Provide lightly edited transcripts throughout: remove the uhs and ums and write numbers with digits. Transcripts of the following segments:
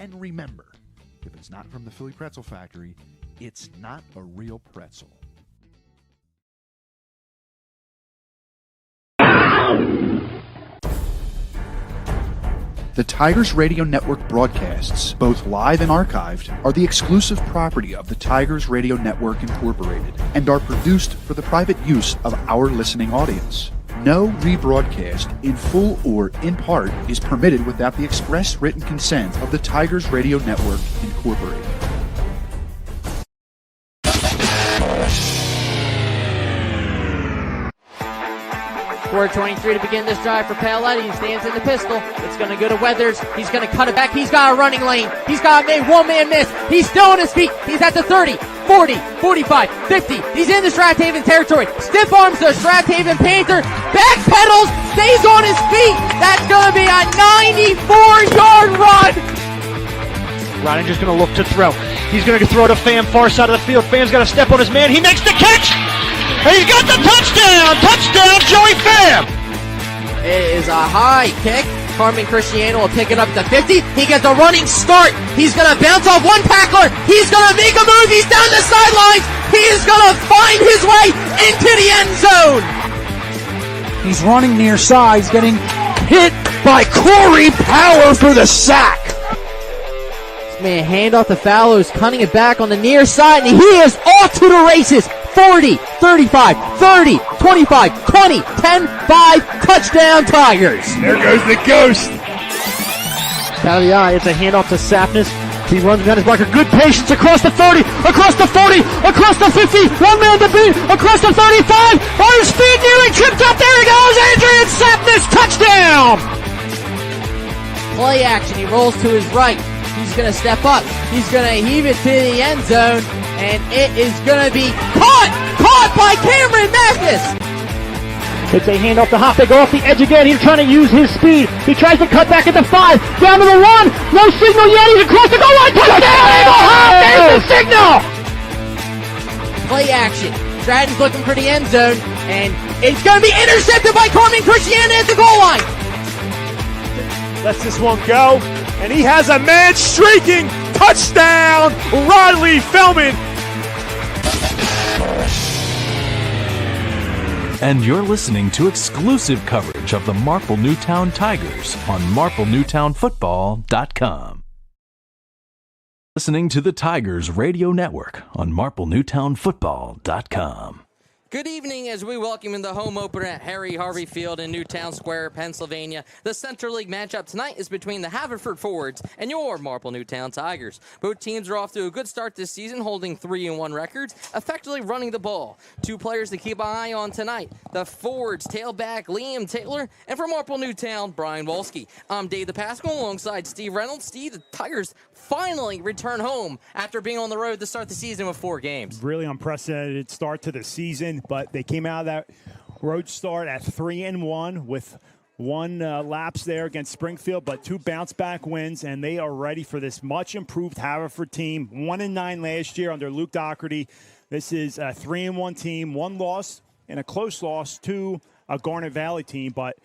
And remember, if it's not from the Philly Pretzel Factory, it's not a real pretzel. The Tigers Radio Network broadcasts, both live and archived, are the exclusive property of the Tigers Radio Network Incorporated and are produced for the private use of our listening audience. No rebroadcast, in full or in part, is permitted without the express written consent of the Tigers Radio Network Incorporated. 4:23 to begin this drive for Paoletti. He stands in the pistol. It's going to go to Weathers. He's going to cut it back. He's got a running lane. He's got a one-man miss. He's still on his feet. He's at the 30, 40, 45, 50. He's in the Strathaven territory. Stiff arms the Strathaven Panther. Backpedals. Stays on his feet. That's going to be a 94-yard run. Reininger's going to look to throw. He's going to throw to Pham, far side of the field. Pham's got to step on his man. He makes the catch. And he's got the touchdown! Touchdown, Joey Pham! It is a high kick. Carmen Cristiano will pick it up at the 50. He gets a running start. He's going to bounce off one tackler. He's going to make a move. He's down the sidelines. He is going to find his way into the end zone. He's running near side. He's getting hit by Corey Power for the sack. This man hand off to Fallows, cutting it back on the near side, and he is off to the races. 40, 35, 30, 25, 20, 10, 5, touchdown Tigers. There goes the ghost. It's a handoff to Sapness. He runs behind his blocker. Good patience across the 30, across the 40, across the 50. One man to beat, across the 35. On his feet, nearly tripped up. There he goes. Adrian Sapness, touchdown. Play action. He rolls to his right. He's going to step up. He's going to heave it to the end zone. And it is going to be caught by Cameron Mathis. It's a handoff to Hop. They go off the edge again. He's trying to use his speed. He tries to cut back at the 5. Down to the 1. No signal yet. He's across the goal line. Touchdown, Eagle Hop. There's the signal. Play action. Stratton's looking for the end zone. And it's going to be intercepted by Carmen Cristiano at the goal line. Lets this one go. And he has a man streaking. Touchdown, Riley Feldman. And you're listening to exclusive coverage of the Marple Newtown Tigers on MarpleNewtownFootball.com. Listening to the Tigers Radio Network on MarpleNewtownFootball.com. Good evening as we welcome in the home opener at Harry Harvey Field in Newtown Square, Pennsylvania. The Central League matchup tonight is between the Haverford Fords and your Marple Newtown Tigers. Both teams are off to a good start this season, holding 3-1 records, effectively running the ball. Two players to keep an eye on tonight, the Fords tailback Liam Taylor, and from Marple Newtown, Brian Wolski. I'm Dave the Pascal alongside Steve Reynolds. Steve, the Tigers finally return home after being on the road to start the season with 4 games. Really unprecedented start to the season, but they came out of that road start at 3-1 with one lapse there against Springfield, but 2 bounce-back wins, and they are ready for this much-improved Haverford team. 1-9 last year under Luke Doherty. This is a 3-1 team, 1 loss and a close loss to a Garnet Valley team, but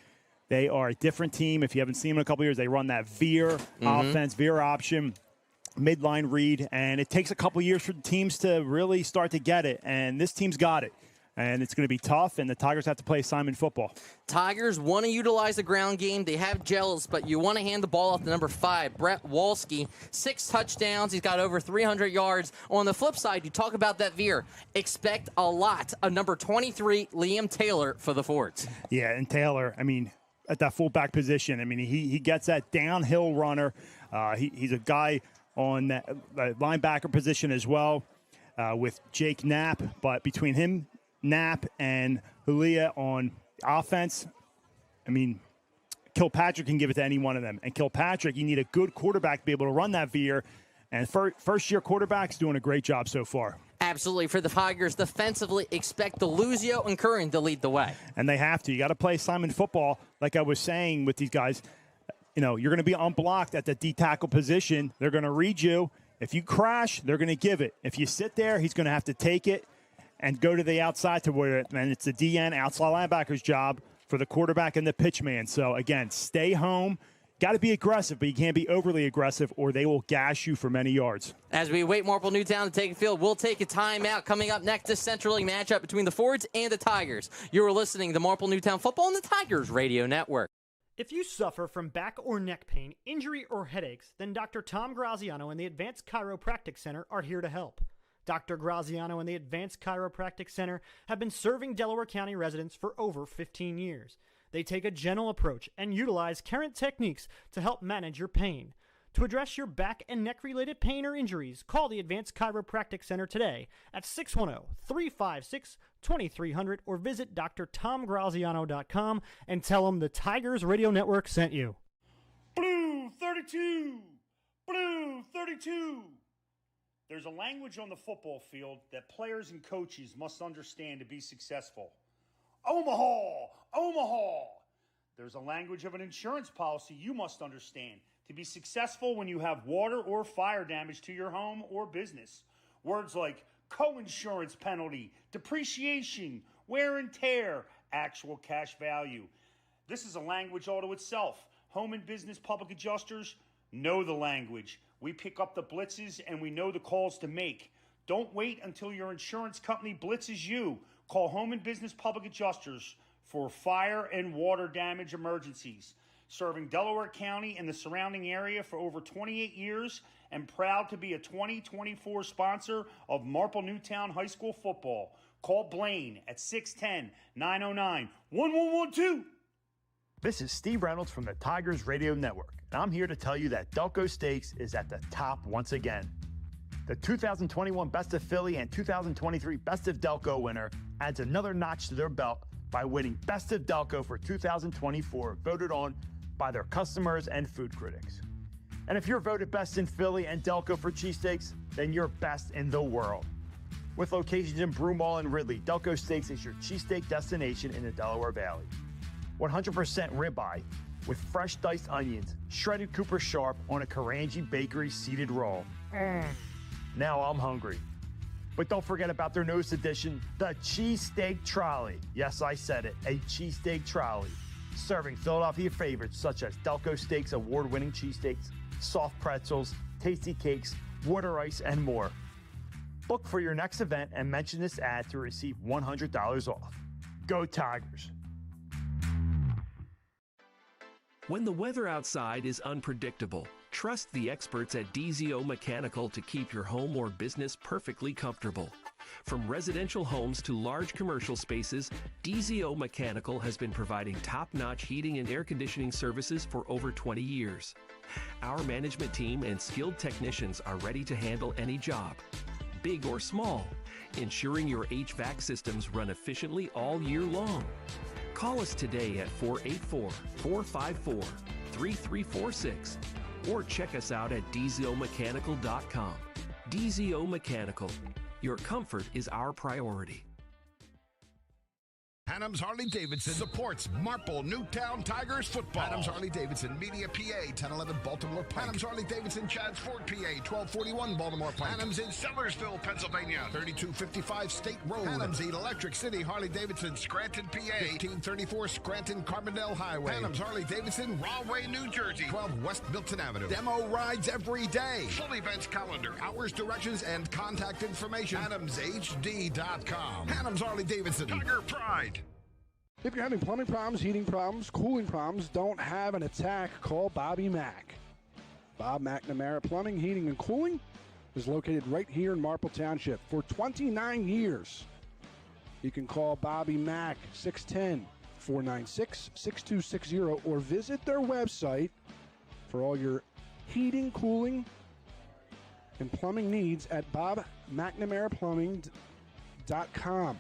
they are a different team. If you haven't seen them in a couple years, they run that veer offense, veer option, midline read, and it takes a couple years for the teams to really start to get it, and this team's got it. And it's going to be tough, and the Tigers have to play assignment football. Tigers want to utilize the ground game. They have Gels, but you want to hand the ball off to number 5, Brett Wolski. 6 touchdowns. He's got over 300 yards. On the flip side, you talk about that veer. Expect a lot of number 23, Liam Taylor, for the Fords. Yeah, and Taylor, I mean, at that fullback position, I mean, he gets that downhill runner. He's a guy on that linebacker position as well with Jake Knapp, but between him, Knapp and Julia on offense, I mean, Kilpatrick can give it to any one of them. And Kilpatrick, you need a good quarterback to be able to run that veer. And first-year quarterback's doing a great job so far. Absolutely. For the Tigers, defensively, expect Deluzio and Curran to lead the way. And they have to. You got to play assignment football, like I was saying with these guys. You know, you're going to be unblocked at the D-tackle position. They're going to read you. If you crash, they're going to give it. If you sit there, he's going to have to take it and go to the outside to where then it's the DN outside linebacker's job for the quarterback and the pitch man. So, again, stay home. Got to be aggressive, but you can't be overly aggressive or they will gash you for many yards. As we wait Marple Newtown to take a field, we'll take a timeout. Coming up next, this Central League matchup between the Fords and the Tigers. You're listening to Marple Newtown Football on the Tigers Radio Network. If you suffer from back or neck pain, injury, or headaches, then Dr. Tom Graziano and the Advanced Chiropractic Center are here to help. Dr. Graziano and the Advanced Chiropractic Center have been serving Delaware County residents for over 15 years. They take a gentle approach and utilize current techniques to help manage your pain. To address your back and neck-related pain or injuries, call the Advanced Chiropractic Center today at 610-356-2300 or visit drtomgraziano.com and tell them the Tigers Radio Network sent you. Blue 32! Blue 32! There's a language on the football field that players and coaches must understand to be successful. Omaha! Omaha! There's a language of an insurance policy you must understand to be successful when you have water or fire damage to your home or business. Words like co-insurance penalty, depreciation, wear and tear, actual cash value. This is a language all to itself. Home and business public adjusters know the language. We pick up the blitzes and we know the calls to make. Don't wait until your insurance company blitzes you. Call Home and Business Public Adjusters for fire and water damage emergencies. Serving Delaware County and the surrounding area for over 28 years and proud to be a 2024 sponsor of Marple Newtown High School football. Call Blaine at 610-909-1112. This is Steve Reynolds from the Tigers Radio Network, and I'm here to tell you that Delco Stakes is at the top once again. The 2021 Best of Philly and 2023 Best of Delco winner adds another notch to their belt by winning Best of Delco for 2024, voted on by their customers and food critics. And if you're voted best in Philly and Delco for cheesesteaks, then you're best in the world. With locations in Broomall and Ridley, Delco Steaks is your cheesesteak destination in the Delaware Valley. 100% ribeye with fresh diced onions, shredded Cooper Sharp on a Karanji Bakery seeded roll. Now I'm hungry. But don't forget about their newest addition, the Cheesesteak Trolley. Yes, I said it, a cheesesteak trolley. Serving Philadelphia favorites such as Delco Steaks award-winning cheesesteaks, soft pretzels, tasty cakes, water ice, and more. Book for your next event and mention this ad to receive $100 off. Go Tigers! When the weather outside is unpredictable, trust the experts at DZO Mechanical to keep your home or business perfectly comfortable. From residential homes to large commercial spaces, DZO Mechanical has been providing top-notch heating and air conditioning services for over 20 years. Our management team and skilled technicians are ready to handle any job, big or small, ensuring your HVAC systems run efficiently all year long. Call us today at 484-454-3346 or check us out at dzomechanical.com. DZO Mechanical. Your comfort is our priority. Adams Harley-Davidson supports Marple Newtown Tigers football. Adams Harley-Davidson, Media, PA, 1011 Baltimore Pike. Adams Harley-Davidson, Chadds Ford, PA, 1241 Baltimore Pike. Adams in Sellersville, Pennsylvania, 3255 State Road. Adams Electric City Harley-Davidson, Scranton, PA, 1534 Scranton Carbondale Highway. Adams Harley-Davidson, Rahway, New Jersey, 12 West Milton Avenue. Demo rides every day. Full events calendar, hours, directions, and contact information. AdamsHD.com. Adams Harley-Davidson, Tiger Pride. If you're having plumbing problems, heating problems, cooling problems, don't have an attack, call Bobby Mack. Bob McNamara Plumbing, Heating, and Cooling is located right here in Marple Township for 29 years. You can call Bobby Mack, 610-496-6260, or visit their website for all your heating, cooling, and plumbing needs at bobmcnamaraplumbing.com.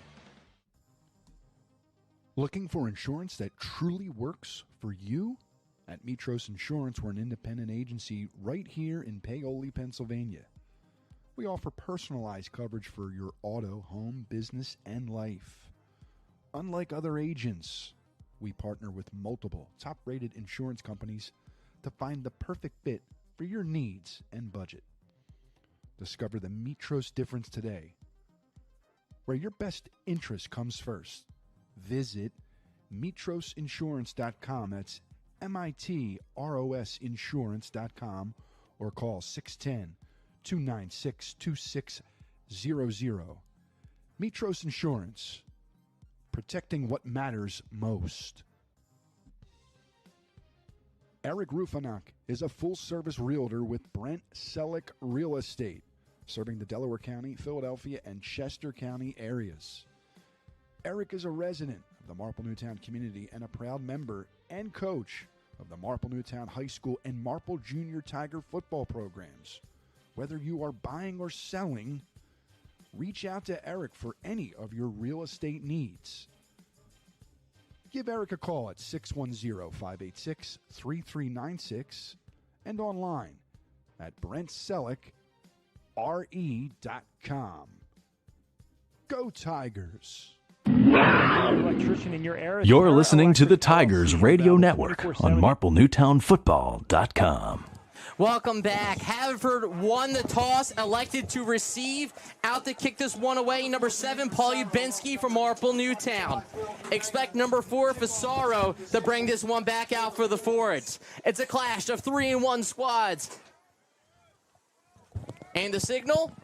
Looking for insurance that truly works for you? At Mitros Insurance, we're an independent agency right here in Paoli, Pennsylvania. We offer personalized coverage for your auto, home, business, and life. Unlike other agents, we partner with multiple top-rated insurance companies to find the perfect fit for your needs and budget. Discover the Mitros difference today, where your best interest comes first. Visit mitrosinsurance.com. That's mitrosinsurance.com, or call 610-296-2600. Mitros Insurance, protecting what matters most. Eric Rufanak is a full-service realtor with Brent Selleck Real Estate, serving the Delaware County, Philadelphia, and Chester County areas. Eric is a resident of the Marple Newtown community and a proud member and coach of the Marple Newtown High School and Marple Junior Tiger football programs. Whether you are buying or selling, reach out to Eric for any of your real estate needs. Give Eric a call at 610-586-3396 and online at BrentSelleckRE.com. Go Tigers! You're listening to the Tigers Radio Network on MarpleNewtownFootball.com. Welcome back. Haverford won the toss, elected to receive. Out to kick this one away, number 7, Paul Ubinski from Marple Newtown. Expect number 4, Fasaro, to bring this one back out for the Fords. It's a clash of 3-1 squads. And the signal,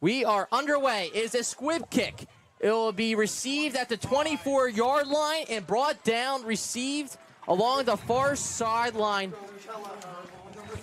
we are underway. It is a squib kick. It will be received at the 24-yard line and brought down, received along the far sideline.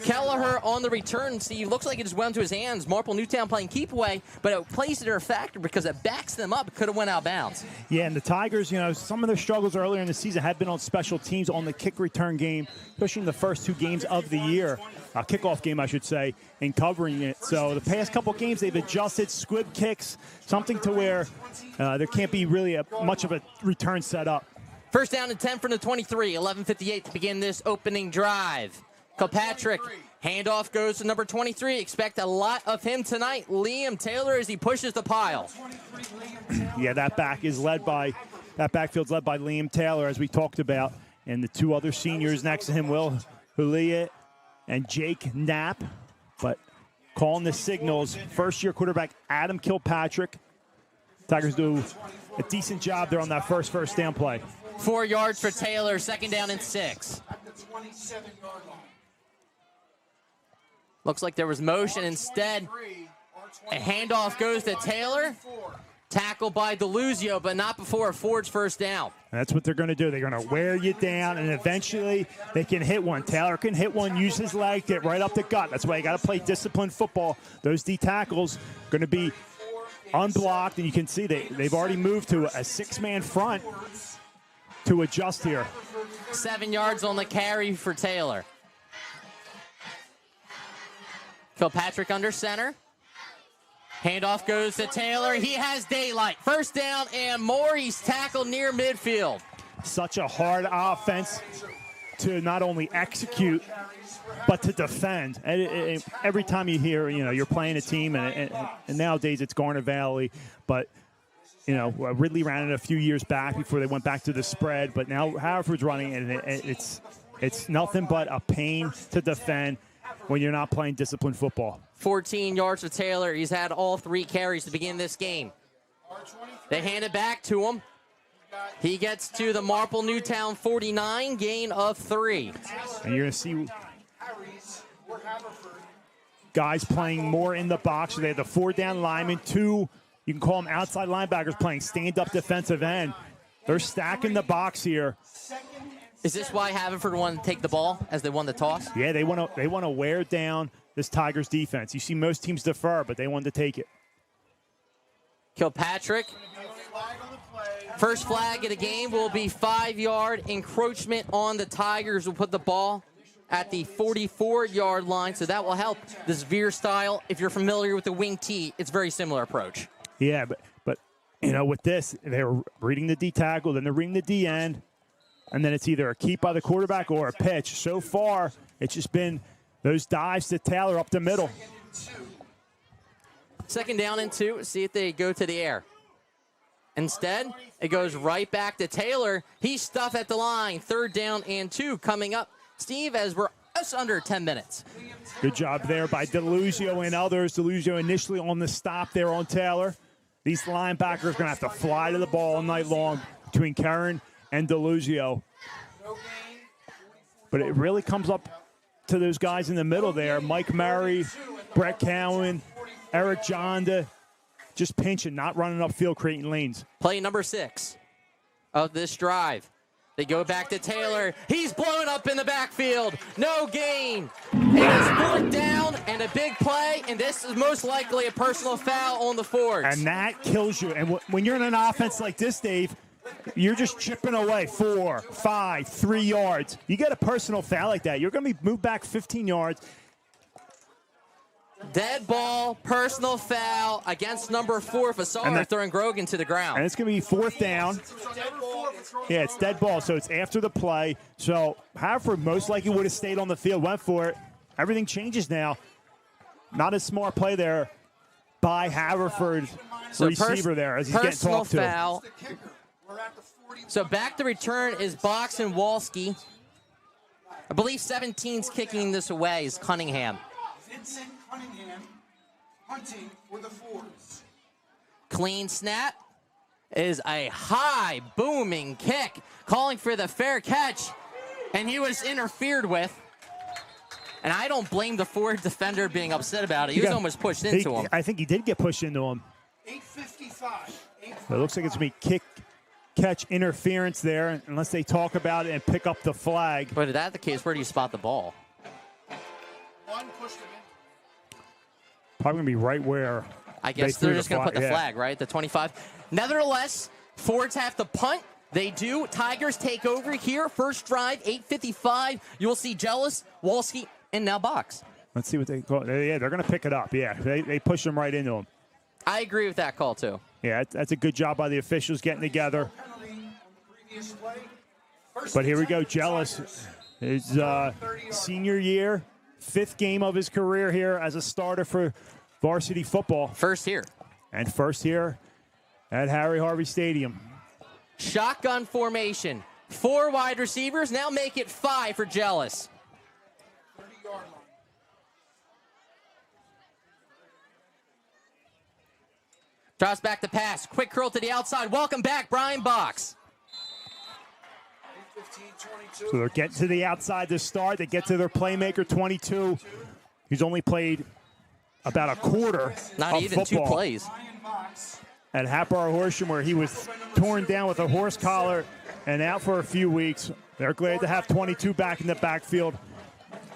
Kelleher on the return. See, looks like it just went into his hands. Marple Newtown playing keep away, but it plays to their factor because it backs them up. It could have went out of bounds. Yeah, and the Tigers, some of their struggles earlier in the season had been on special teams on the kick return game, especially in the first 2 games of the year. Kickoff game, I should say, and covering it. So the past couple games, they've adjusted squib kicks, something to where there can't be really much of a return set up. First down and 10 from the 23, 11:58 to begin this opening drive. Kilpatrick, handoff goes to number 23. Expect a lot of him tonight. Liam Taylor as he pushes the pile. Yeah, that backfield's led by Liam Taylor, as we talked about, and the 2 other seniors next to him, Will Huliet and Jake Knapp. But calling the signals, first-year quarterback Adam Kilpatrick. Tigers do a decent job there on that first down play. 4 yards for Taylor, second down and 6. Looks like there was motion instead. A handoff goes to Taylor. Tackled by DeLuzio, but not before a Ford's first down. And that's what they're going to do. They're going to wear you down, and eventually they can hit one. Taylor can hit one, use his leg, get right up the gut. That's why you got to play disciplined football. Those D tackles going to be unblocked, and you can see they've already moved to a 6-man front to adjust here. 7 yards on the carry for Taylor. Kilpatrick under center. Handoff goes to Taylor. He has daylight. First down and more. He's tackled near midfield. Such a hard offense to not only execute, but to defend. And every time you hear, you're playing a team, and nowadays it's Garner Valley, but Ridley ran it a few years back before they went back to the spread, but now Haverford's running, and it's nothing but a pain to defend when you're not playing disciplined football. 14 yards for Taylor. He's had all 3 carries to begin this game. They hand it back to him. He gets to the Marple Newtown 49, gain of 3. And you're going to see guys playing more in the box. So they have the 4-down linemen, 2, you can call them outside linebackers, playing stand-up defensive end. They're stacking the box here. Is this why Haverford wanted to take the ball as they won the toss? Yeah, they want to wear down this Tigers defense. You see most teams defer, but they wanted to take it. Kilpatrick. First flag of the game will be 5-yard encroachment on the Tigers. Will put the ball at the 44-yard line, so that will help this veer style. If you're familiar with the wing T, it's a very similar approach. Yeah, but with this, they're reading the D tackle, then they're reading the D end, and then it's either a keep by the quarterback or a pitch. So far, it's just been those dives to Taylor up the middle. Second down and 2. See if they go to the air. Instead, it goes right back to Taylor. He's stuffed at the line. 3rd down and 2 coming up. Steve, as we're just under 10 minutes. Good job there by DeLuzio and others. DeLuzio initially on the stop there on Taylor. These linebackers are going to have to fly to the ball all night long between Karen and DeLuzio. But it really comes up to those guys in the middle there, Mike Murray, Brett Cowan, Eric Jonda, just pinching, not running upfield, creating lanes. Play number 6 of this drive. They go back to Taylor. He's blown up in the backfield. No gain. It is 4th down and a big play, and this is most likely a personal foul on the Fords. And that kills you. And when you're in an offense like this, Dave, you're just chipping away 4, 5, 3 yards. You get a personal foul like that, you're going to be moved back 15 yards. Dead ball, personal foul against number 4, Fasar, throwing Grogan to the ground. And it's going to be 4th down. Yeah, it's dead ball, so it's after the play. So Haverford most likely would have stayed on the field, went for it. Everything changes now. Not a smart play there by Haverford receiver there as he's getting talked to. Personal foul. So back to return is Box and Walski. I believe 17's kicking this away is Cunningham. Vincent Cunningham punting for the Fords. Clean snap is a high booming kick, calling for the fair catch, and he was interfered with. And I don't blame the Ford defender being upset about it. He was almost pushed into him. I think he did get pushed into him. 8:55. It looks like it's going to be kick, catch, interference there, unless they talk about it and pick up the flag. But if that's the case, where do you spot the ball? One pushed him in. Probably going to be right where I guess they're just going to put the flag, right? The 25. Nevertheless, Fords have to punt. They do. Tigers take over here. First drive, 8:55. You'll see Jealous, Walski, and now Box. Let's see what they call. Yeah, they're going to pick it up. Yeah, they push them right into him. I agree with that call, too. Yeah, that's a good job by the officials getting together. But here we go. Jealous, his senior year, 5th game of his career here as a starter for varsity football. First here. And first here at Harry Harvey Stadium. Shotgun formation. 4 wide receivers. Now make it 5 for Jealous. 30-yard line. Drops back to pass. Quick curl to the outside. Welcome back, Brian Box. 8:15, 22. So they're getting to the outside to start. They get to their playmaker, 22. He's only played about a quarter Not of even football 2 plays. at Happar Horsham, where he was torn down with a horse collar and out for a few weeks. They're glad to have 22 back in the backfield.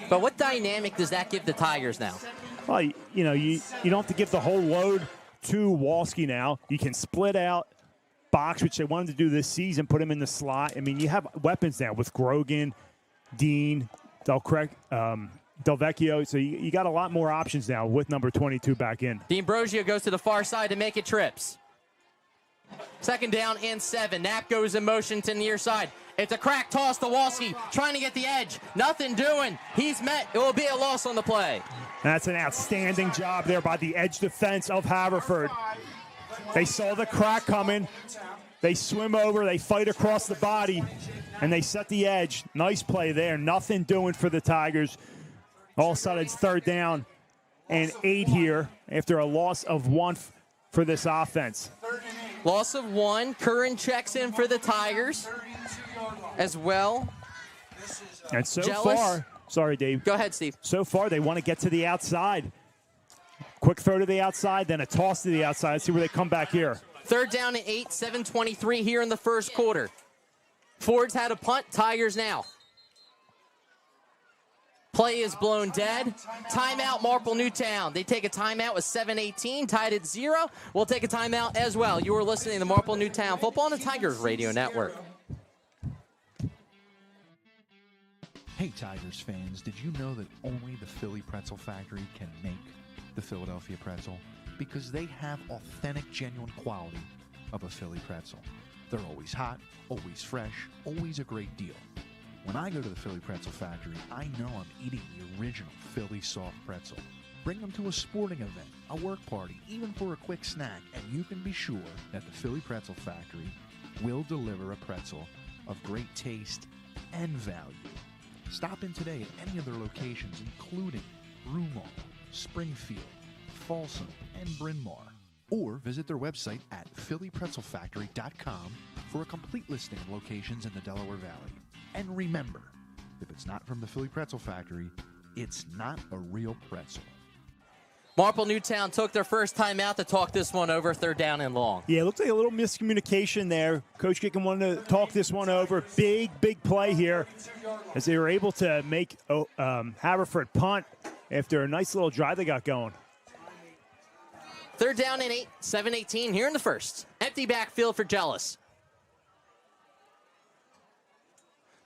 But what dynamic does that give the Tigers now? Well, you don't have to give the whole load to Walski now. You can split out Box, which they wanted to do this season, put him in the slot. I mean, you have weapons now with Grogan, Dean, Delvecchio. So you got a lot more options now with number 22 back in. D'Ambrosio goes to the far side to make it trips. 2nd down and 7. Knapp goes in motion to the near side. It's a crack toss to Walski, trying to get the edge. Nothing doing. He's met. It will be a loss on the play. That's an outstanding job there by the edge defense of Haverford. They saw the crack coming. They swim over. They fight across the body, and they set the edge. Nice play there. Nothing doing for the Tigers. All of a sudden, it's 3rd down and 8 here after a loss of 1 for this offense. Loss of 1. Curran checks in for the Tigers as well. And so Jealous. far, sorry, Dave. Go ahead, Steve. So far, they want to get to the outside. Quick throw to the outside, then a toss to the outside. Let's see where they come back here. 3rd down and 8, 7:23 here in the first quarter. Fords had a punt. Tigers now. Play is blown dead. Timeout, Marple Newtown. They take a timeout with 7:18, tied at 0. We'll take a timeout as well. You are listening to Marple Newtown Football on the Tigers Radio Network. Hey Tigers fans, did you know that only the Philly Pretzel Factory can make the Philadelphia pretzel? Because they have authentic, genuine quality of a Philly pretzel. They're always hot, always fresh, always a great deal. When I go to the Philly Pretzel Factory, I know I'm eating the original Philly soft pretzel. Bring them to a sporting event, a work party, even for a quick snack, and you can be sure that the Philly Pretzel Factory will deliver a pretzel of great taste and value. Stop in today at any of their locations, including Broomall, Springfield, Folsom, and Bryn Mawr. Or visit their website at phillypretzelfactory.com for a complete listing of locations in the Delaware Valley. And remember, If it's not from the Philly Pretzel Factory, it's not a real pretzel. Marple Newtown took their first time out to talk this one over, 3rd down and long. Yeah, it looked like a little miscommunication there. Coach Kickin wanted to talk this one over. Big play here as they were able to make Haverford punt after a nice little drive they got going. 3rd down and 8, 7:18 here in the first. Empty backfield for Jealous.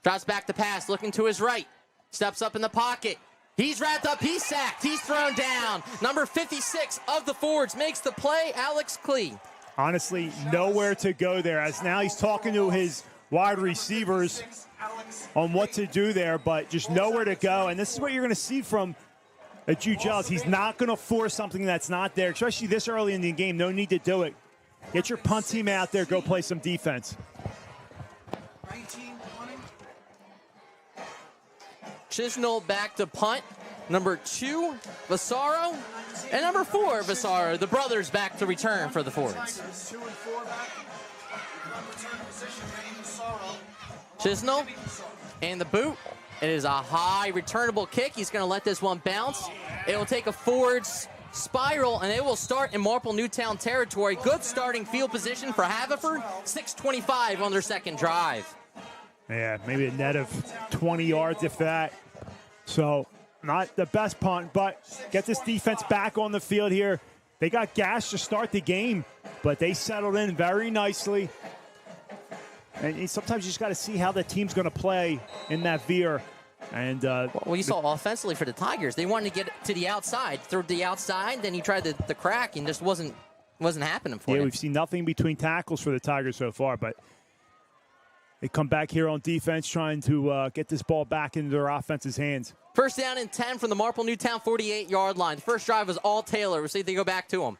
Drops back to pass, looking to his right. Steps up in the pocket. He's wrapped up, he's sacked, he's thrown down. Number 56 of the Fords makes the play, Alex Klee. Honestly, nowhere to go there, as now he's talking to his wide receivers on what to do there, but just nowhere to go. And this is what you're going to see from Jude Jealous. He's not going to force something that's not there, especially this early in the game. No need to do it. Get your punt team out there, go play some defense. Chisnell back to punt. Number 2, Vasaro. And number 4, Vasaro. The brothers back to return for the Fords. Chisnell and the boot. It is a high returnable kick. He's going to let this one bounce. It will take a Fords spiral, and they will start in Marple Newtown territory. Good starting field position for Haverford. 6:25 on their second drive. Yeah, maybe a net of 20 yards, if that. So, not the best punt, but get this defense back on the field here. They got gas to start the game, but they settled in very nicely. And sometimes you just got to see how the team's going to play in that veer. And well, you saw offensively for the Tigers, they wanted to get to the outside, through the outside, then he tried the crack and just wasn't happening for him. Yeah, we've seen nothing between tackles for the Tigers so far, but they come back here on defense trying to get this ball back into their offense's hands. 1st down and 10 from the Marple Newtown 48-yard line. The first drive was all Taylor. We'll see if they go back to him.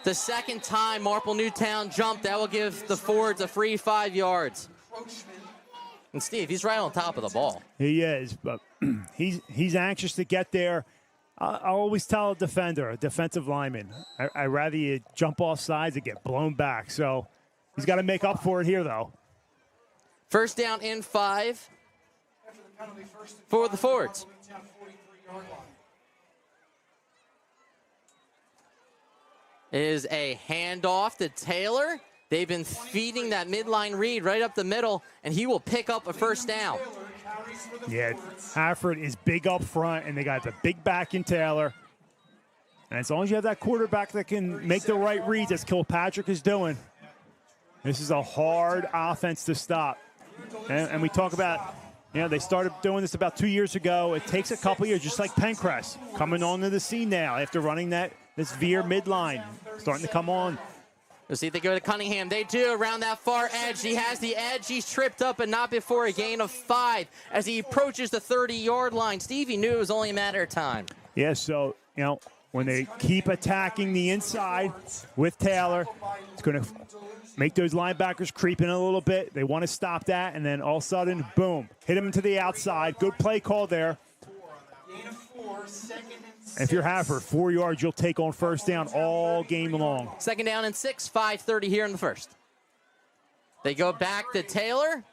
The second time Marple Newtown jumped, that will give the Fords a free 5 yards. And Steve, he's right on top of the ball. He is, but he's anxious to get there. I always tell a defender, a defensive lineman, I'd rather you jump off sides and get blown back. So he's got to make up for it here, though. 1st down and 5 for the Fords. Is a handoff to Taylor. They've been feeding that midline read right up the middle, and he will pick up a 1st down. Yeah, Haverford is big up front, and they got the big back in Taylor. And as long as you have that quarterback that can make the right reads, as Kilpatrick is doing, this is a hard offense to stop. And we talk about, they started doing this about 2 years ago. It takes a couple years, just like Pencrest, coming onto the scene now after running this veer midline, starting to come on. Let's see if they go to Cunningham. They do around that far edge. He has the edge. He's tripped up, but not before a gain of 5 as he approaches the 30-yard line. Stevie knew it was only a matter of time. Yeah, so, when they keep attacking the inside with Taylor, it's going to make those linebackers creep in a little bit. They want to stop that, and then all of a sudden, boom, hit him to the outside. Good play call there. And if you're Haverford, 4 yards, you'll take on 1st down all game long. 2nd down and 6, 5:30 here in the first. They go back to Taylor.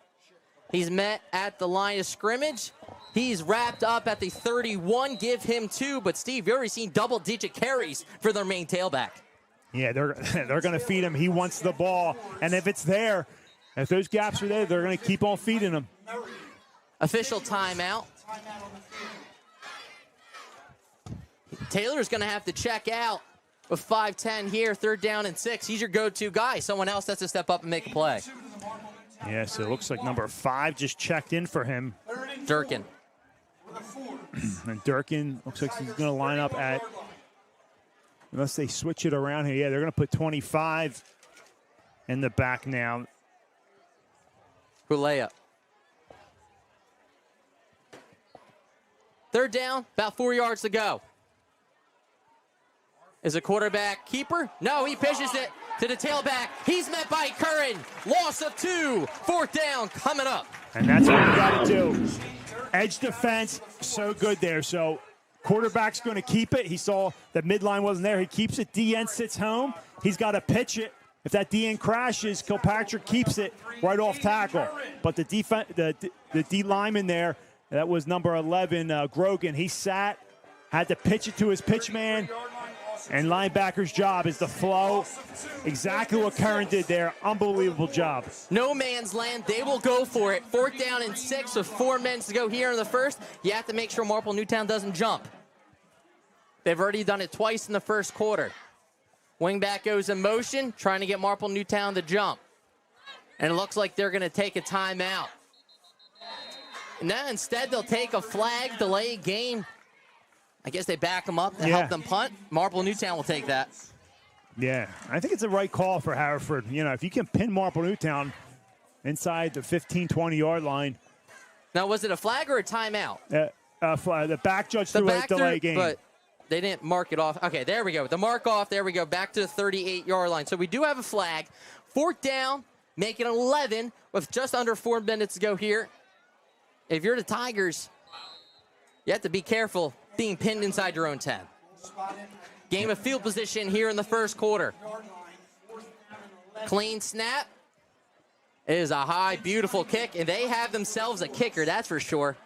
He's met at the line of scrimmage. He's wrapped up at the 31. Give him 2. But, Steve, you've already seen double-digit carries for their main tailback. Yeah, they're going to feed him. He wants the ball. And if it's there, if those gaps are there, they're going to keep on feeding him. Official timeout. Taylor's going to have to check out with 5:10 here, 3rd down and 6. He's your go-to guy. Someone else has to step up and make a play. Yeah, so it looks like number 5 just checked in for him. Durkin. And Durkin looks like he's going to line up at, unless they switch it around here. Yeah, they're going to put 25 in the back now. Hulea. 3rd down, about 4 yards to go. Is a quarterback keeper? No, he pitches it to the tailback. He's met by Curran. Loss of 2. 4th down coming up. And that's what you got to do. Edge defense, so good there. So quarterback's going to keep it. He saw that midline wasn't there. He keeps it. DN sits home. He's got to pitch it. If that DN crashes, Kilpatrick keeps it right off tackle. But the D lineman there, that was number 11, Grogan, he sat, had to pitch it to his pitch man, and linebacker's job is to flow. Exactly what Curran did there. Unbelievable job. No man's land. They will go for it. 4th down and 6 with 4 minutes to go here in the first. You have to make sure Marple Newtown doesn't jump. They've already done it twice in the first quarter. Wingback goes in motion, trying to get Marple Newtown to jump. And it looks like they're going to take a timeout. And then instead, they'll take a flag, delay game. I guess they back them up to help them punt. Marple Newtown will take that. Yeah, I think it's the right call for Haverford. You know, if you can pin Marple Newtown inside the 15, 20-yard line. Now, was it a flag or a timeout? The back judge threw a delay game. But they didn't mark it off. Okay, there we go. The mark off, there we go. Back to the 38-yard line. So we do have a flag. 4th down, make it 11 with just under 4 minutes to go here. If you're the Tigers, you have to be careful being pinned inside your own 10. Game of field position here in the first quarter. Clean snap. It is a high, beautiful kick, and they have themselves a kicker, that's for sure.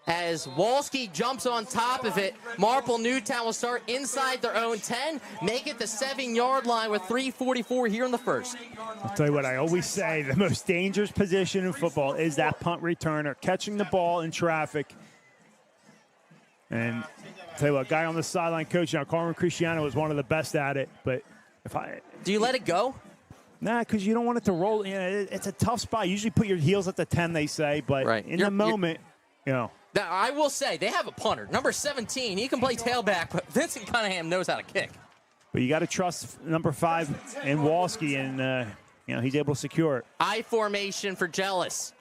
As Walski jumps on top of it, Marple Newtown will start inside their own 10, make it the 7-yard line with 3:44 here in the first. I'll tell you what I always say, the most dangerous position in football is that punt returner, catching the ball in traffic. And I'll tell you what, guy on the sideline coach now, Carmen Cristiano, is one of the best at it. But do you let it go? Nah, because you don't want it to roll. You know, it's a tough spot. You usually put your heels at the 10, they say, but in the moment, you know. Now, I will say, they have a punter. Number 17, he can play tailback, but Vincent Cunningham knows how to kick. But you got to trust number 5 in Walski, and you know, he's able to secure it. I formation for Jealous.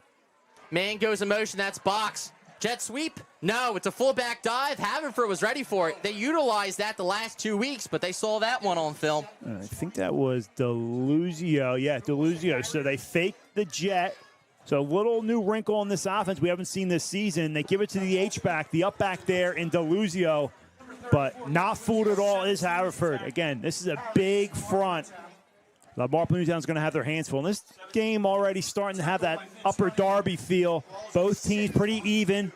Man goes in motion, that's box. Jet sweep? No, it's a fullback dive. Haverford was ready for it. They utilized that the last 2 weeks, but they saw that one on film. I think that was Deluzio. Yeah, Deluzio. So they faked the jet. So a little new wrinkle in this offense we haven't seen this season. They give it to the H-back, the up-back there in Deluzio. But not fooled at all is Haverford. Again, this is a big front. The Marple Newtown's going to have their hands full. And this game already starting to have that upper Derby feel. Both teams pretty even.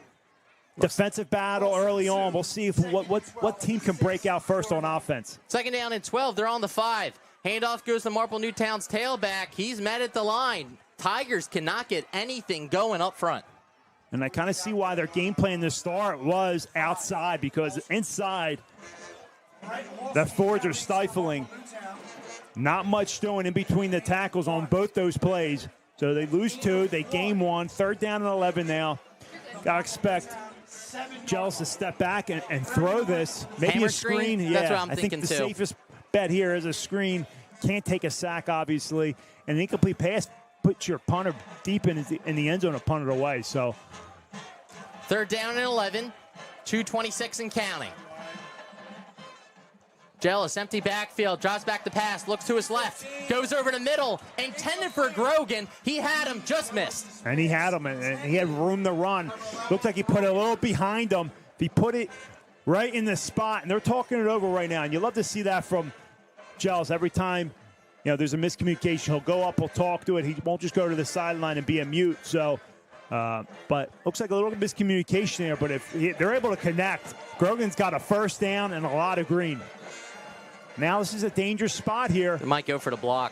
Defensive battle early on. We'll see if what team can break out first on offense. 2nd down and 12. They're on the 5. Handoff goes to Marple Newtown's tailback. He's met at the line. Tigers cannot get anything going up front. And I kind of see why their game plan to start was outside, because inside, the Fords are stifling. Not much doing in between the tackles on both those plays. So they lose 2. They gain 1. 3rd down and 11 now. Got to expect Jealous to step back and throw this. Maybe Hammer a screen. Yeah, That's what I'm I thinking think the too. safest bet here is a screen. Can't take a sack, obviously. And an incomplete pass put your punter deep in the end zone and punt it away. So 3rd down and 11. 2:26 and counting. Jealous, empty backfield, drops back the pass, looks to his left, goes over the middle, intended for Grogan. He had him, just missed. And he had him, and he had room to run. Looked like he put it a little behind him. He put it right in the spot, and they're talking it over right now. And you love to see that from Jealous. Every time, you know, there's a miscommunication, he'll go up, he'll talk to it. He won't just go to the sideline and be a mute. So, but looks like a little miscommunication there. But if they're able to connect, Grogan's got a 1st down and a lot of green. Now this is a dangerous spot here. They might go for the block.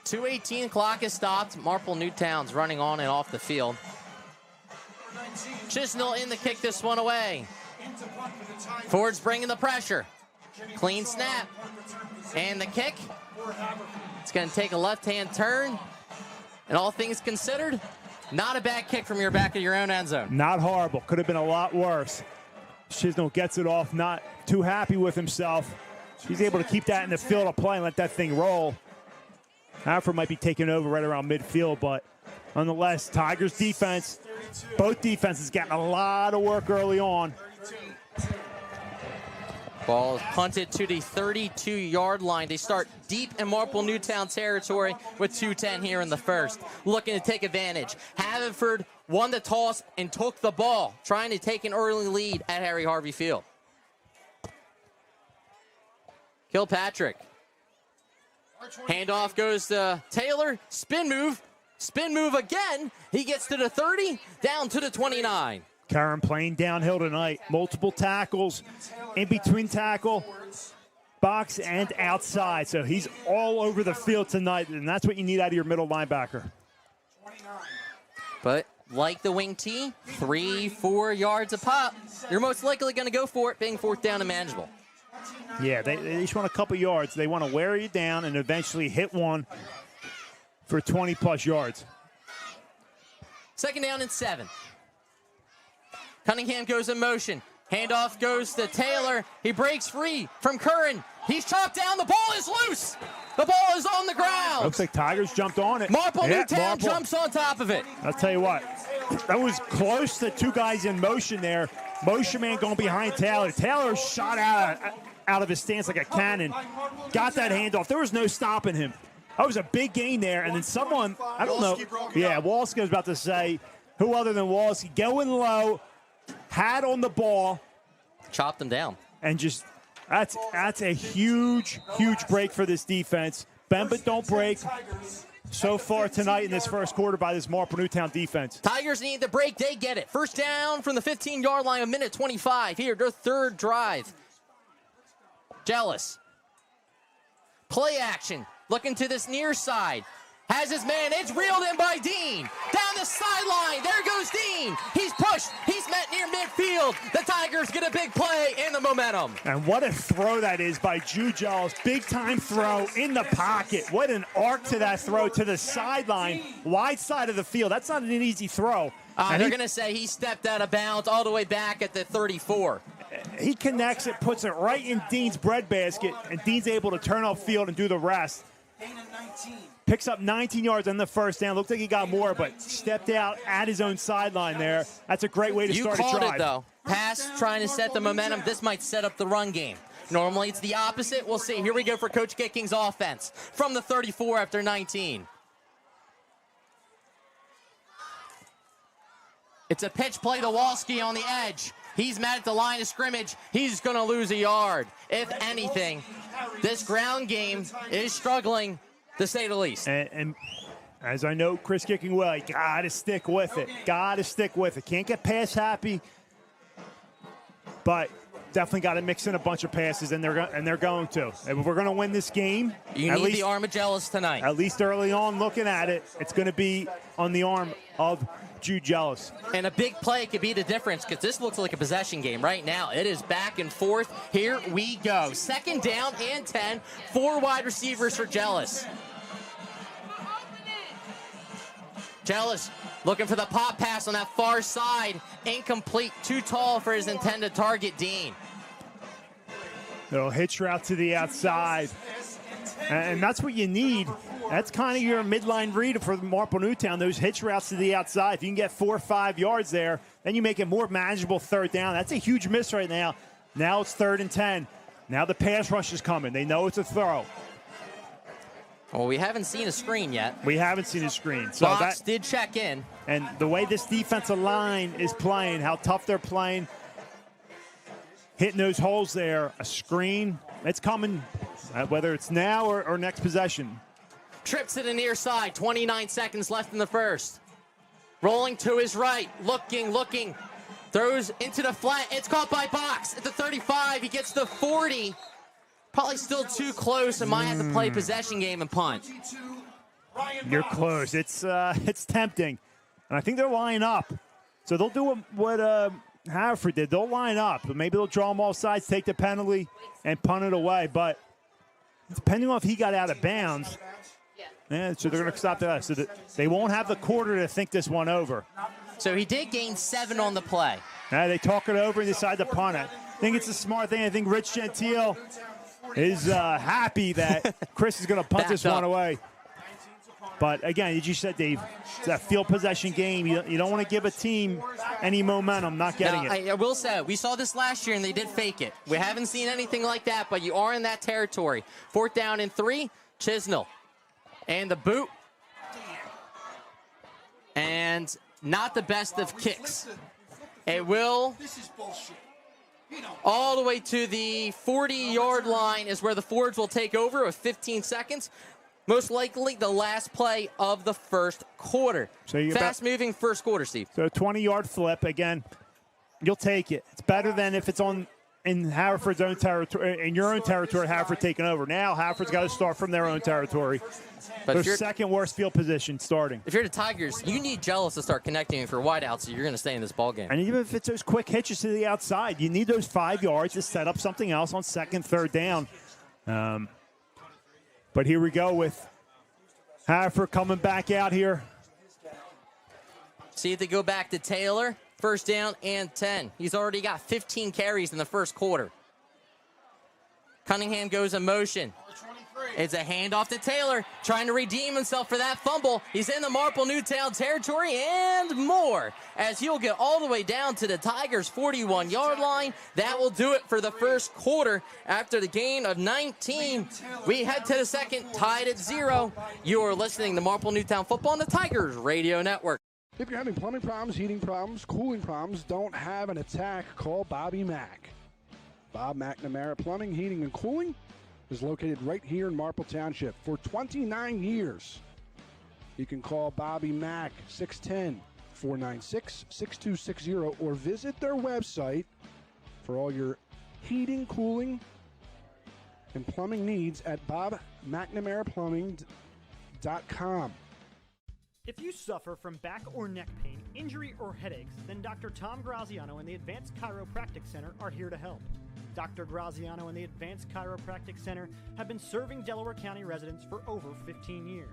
2:18 clock is stopped. Marple Newtown's running on and off the field. Chisnell in the kick this one away. Ford's bringing the pressure. Clean snap. And the kick. It's going to take a left-hand turn. And all things considered, not a bad kick from your back of your own end zone. Not horrible. Could have been a lot worse. Chisnell gets it off, not too happy with himself. He's able to keep that in the field of play and let that thing roll. Haverford might be taking over right around midfield, but nonetheless, Tigers defense, both defenses getting a lot of work early on. Ball is punted to the 32-yard line. They start deep in Marple Newtown territory with 2:10 here in the first. Looking to take advantage. Haverford won the toss and took the ball, trying to take an early lead at Harry Harvey Field. Kilpatrick Handoff goes to Taylor. Spin move again. He gets to the 30, down to the 29. Karen playing downhill tonight. Multiple tackles, in between tackle, box and outside. So he's all over the field tonight, and that's what you need out of your middle linebacker. But like the wing tee, 3-4 yards a pop. You're most likely going to go for it, being fourth down and manageable. Yeah, they just want a couple yards. They want to wear you down and eventually hit one for 20-plus yards. Second down and 7. Cunningham goes in motion. Handoff goes to Taylor. He breaks free from Curran. He's chopped down. The ball is loose. The ball is on the ground. Looks like Tigers jumped on it. Marple Newtown jumps on top of it. I'll tell you what, that was close to two guys in motion there. Motion man going behind Taylor. Taylor shot out of his stance like a cannon. Got that handoff. There was no stopping him. That was a big gain there. And then someone, I don't know. Yeah, Walski was about to say, who other than Walski, going low, had on the ball. Chopped him down. And just, that's a huge, huge break for this defense. Bend but don't break so far tonight in this first quarter by this Marple Newtown defense. Tigers need the break. They get it. First down from the 15-yard line, a minute 25. Here, their third drive. Jealous. Play action. Looking to this near side. Has his man. It's reeled in by Dean. Down the sideline. There goes Dean. He's pushed. He's met near midfield. The Tigers get a big play in the momentum. And what a throw that is by Jude Jealous. Big time throw in the pocket. What an arc to that throw to the sideline. Wide side of the field. That's not an easy throw. They're going to say he stepped out of bounds all the way back at the 34. He connects it, puts it right in Dean's breadbasket, and Dean's able to turn off field and do the rest. Picks up 19 yards on the first down. Looked like he got more, but stepped out at his own sideline there. That's a great way to start a drive. You called it, though. Pass trying to set the momentum. This might set up the run game. Normally, it's the opposite. We'll see. Here we go for Coach Kicking's offense from the 34 after 19. It's a pitch play to Walski on the edge. He's mad at the line of scrimmage. He's going to lose a yard. If anything, this ground game is struggling, to say the least. And as I know Chris Kicking well, you got to stick with it. Got to stick with it. Can't get pass happy, but definitely got to mix in a bunch of passes, and they're going to. And if we're going to win this game, you need the arm of Jealous tonight. At least early on, looking at it, it's going to be on the arm of Jude Jealous. And a big play could be the difference, because this looks like a possession game right now. It is back and forth. Here we go. Second down and 10. 4 wide receivers for Jealous. Jealous looking for the pop pass on that far side. Incomplete. Too tall for his intended target, Dean. Little hitch route to the outside. And that's what you need. That's kind of your midline read for Marple Newtown, those hitch routes to the outside. If you can get 4 or 5 yards there, then you make it more manageable third down. That's a huge miss right now. Now it's 3rd and 10. Now the pass rush is coming. They know it's a throw. Well, we haven't seen a screen yet. We haven't seen a screen. So Box did check in. And the way this defensive line is playing, how tough they're playing, hitting those holes there, a screen, it's coming, whether it's now or next possession. Trips to the near side, 29 seconds left in the first. Rolling to his right, looking. Throws into the flat. It's caught by Box at the 35. He gets the 40. Probably still too close and might have to play possession game and punt. You're close. It's tempting. And I think they're lining up. So they'll do what Haverford did. They'll line up. Maybe they'll draw them all sides, take the penalty, and punt it away. But depending on if he got out of bounds, so they're going to stop that. So they won't have the quarter to think this one over. So he did gain 7 on the play. They talk it over and decide to punt it. I think it's a smart thing. I think Rich Gentile is happy that Chris is going to punt this one away. But again, as you said, Dave, it's that field possession game. You don't want to give a team any momentum not getting it. I will say, we saw this last year, and they did fake it. We haven't seen anything like that, but you are in that territory. 4th down and 3, Chisnell. And the boot. And not the best of kicks. It will all the way to the 40-yard line is where the Fords will take over with 15 seconds. Most likely the last play of the first quarter. So fast-moving first quarter, Steve. So a 20-yard flip. Again, you'll take it. It's better than if it's in Haverford's own territory, in your own territory, Haverford taking over. Now Haverford's got to start from their own territory. But their second worst field position starting. If you're the Tigers, you need Jealous to start connecting for wideouts, so you're going to stay in this ball game. And even if it's those quick hitches to the outside, you need those 5 yards to set up something else on second, third down. But here we go with Haverford coming back out here. See if they go back to Taylor. First down and 10. He's already got 15 carries in the first quarter. Cunningham goes in motion. It's a handoff to Taylor, trying to redeem himself for that fumble. He's in the Marple Newtown territory and more, as he'll get all the way down to the Tigers' 41-yard line. That will do it for the first quarter. After the gain of 19, we head to the second, tied at 0. You are listening to Marple Newtown Football on the Tigers Radio Network. If you're having plumbing problems, heating problems, cooling problems, don't have an attack, call Bobby Mack. Bob McNamara Plumbing, Heating, and Cooling is located right here in Marple Township for 29 years. You can call Bobby Mack, 610-496-6260, or visit their website for all your heating, cooling, and plumbing needs at bobmcnamaraplumbing.com. If you suffer from back or neck pain, injury, or headaches, then Dr. Tom Graziano and the Advanced Chiropractic Center are here to help. Dr. Graziano and the Advanced Chiropractic Center have been serving Delaware County residents for over 15 years.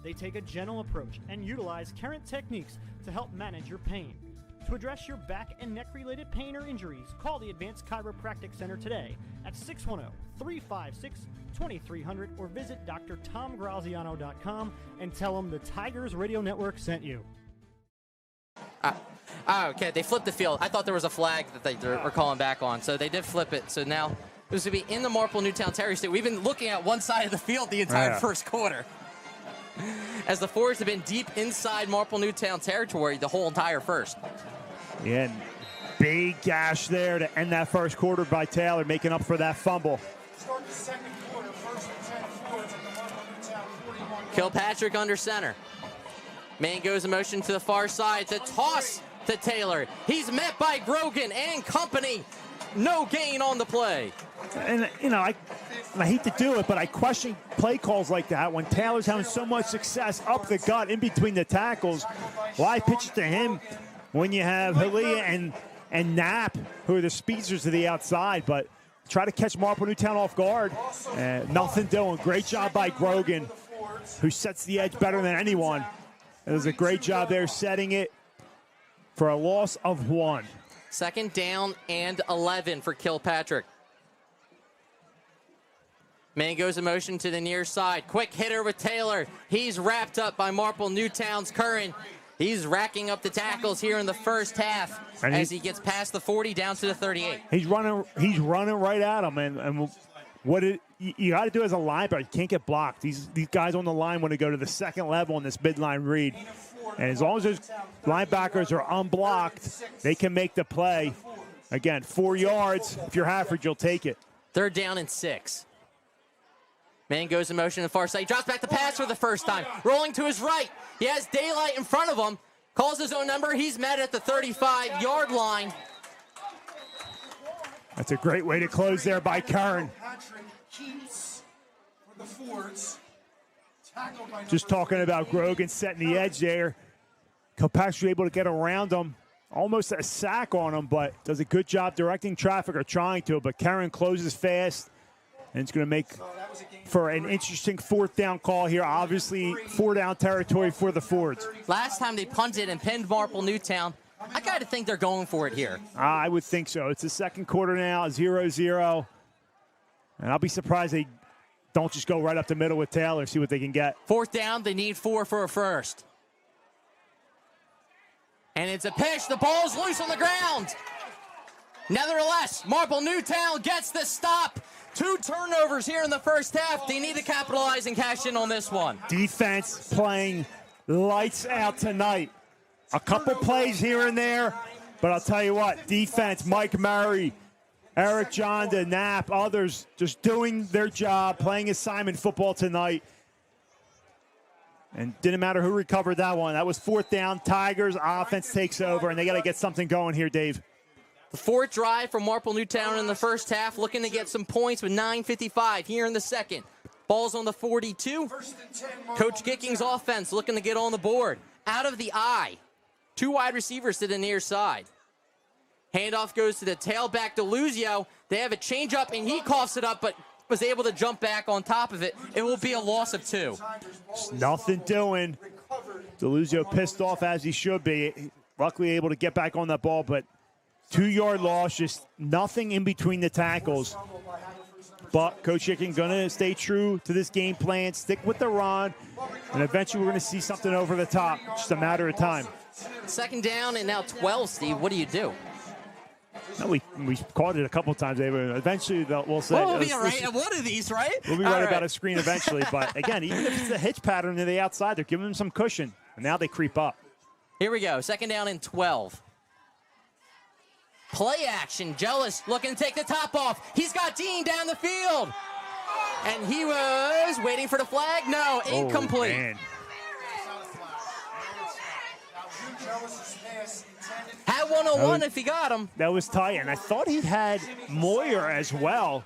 They take a gentle approach and utilize current techniques to help manage your pain. To address your back and neck-related pain or injuries, call the Advanced Chiropractic Center today at 610-356-2300 or visit drtomgraziano.com and tell them the Tigers Radio Network sent you. Okay, they flipped the field. I thought there was a flag that they were calling back on, so they did flip it. So now it was to be in the Marple Newtown Terrier State. We've been looking at one side of the field the entire first quarter, as the Fords have been deep inside Marple Newtown territory the whole entire first. Yeah, and big gash there to end that first quarter by Taylor, making up for that fumble. Start the second quarter, first and 10 Fords at the Marple Newtown 41. Kilpatrick under center. Man goes in motion to the far side. The toss to Taylor. He's met by Grogan and company. No gain on the play. And, you know, I hate to do it, but I question play calls like that when Taylor's having so much success up the gut in between the tackles. Why pitch it to him when you have Halia and Knapp, who are the speedsters to the outside? But try to catch Marple Newtown off guard. Nothing doing. Great job by Grogan, who sets the edge better than anyone. It was a great job there setting it for a loss of 1. Second down and 11 for Kilpatrick. Man goes in motion to the near side. Quick hitter with Taylor. He's wrapped up by Marple Newtown's Curran. He's racking up the tackles here in the first half as he gets past the 40 down to the 38. He's running right at him, and what you got to do as a linebacker, you can't get blocked. These guys on the line want to go to the second level in this midline read. And as long as those linebackers are unblocked, they can make the play. Again, 4 yards. If you're Haverford, you'll take it. Third down and 6. Man goes in motion to the far side. Drops back the pass for the first time. Rolling to his right. He has daylight in front of him. Calls his own number. He's met at the 35-yard line. That's a great way to close there by Curran. Just talking about Grogan setting the edge there. Kilpatrick able to get around him. Almost a sack on him, but does a good job directing traffic or trying to. But Curran closes fast, and it's going to make for an interesting fourth down call here. Obviously, 4-down territory for the Fords. Last time they punted and pinned Marple Newtown. I got to think they're going for it here. I would think so. It's the second quarter now, 0-0. And I'll be surprised they don't just go right up the middle with Taylor, see what they can get. Fourth down, they need 4 for a first. And it's a pitch. The ball's loose on the ground. Nevertheless, Marple Newtown gets the stop. 2 turnovers here in the first half. They need to capitalize and cash in on this one. Defense playing lights out tonight. A couple plays here and there, but I'll tell you what, defense, Mike Murray, Eric Jonda, Knapp, others just doing their job, playing assignment football tonight. And didn't matter who recovered that one. That was 4th down. Tigers offense takes over, and they got to get something going here, Dave. The 4th drive from Marple Newtown in the first half, looking to get some points with 9:55 here in the second. Ball's on the 42. Coach Gicking's offense looking to get on the board. Out of the eye. 2 wide receivers to the near side. Handoff goes to the tailback, DeLuzio. They have a change-up, and he coughs it up, but was able to jump back on top of it. It will be a loss of 2. Nothing doing. DeLuzio pissed off as he should be. Luckily able to get back on that ball, but 2-yard loss, just nothing in between the tackles. But Coach Gicking going to stay true to this game plan, stick with the run, and eventually we're going to see something over the top. Just a matter of time. 2nd down and now 12, Steve. What do you do? No, we caught it a couple times. Eventually, we'll say. We'll be all right at one of these, right? We'll be right about a screen eventually. But, again, even if it's a hitch pattern to the outside, they're giving them some cushion. And now they creep up. Here we go. 2nd down and 12. Play action. Jealous looking to take the top off. He's got Dean down the field. And he was waiting for the flag. No, incomplete. Man. Had 101 if he got him. That was tight. And I thought he had Moyer as well.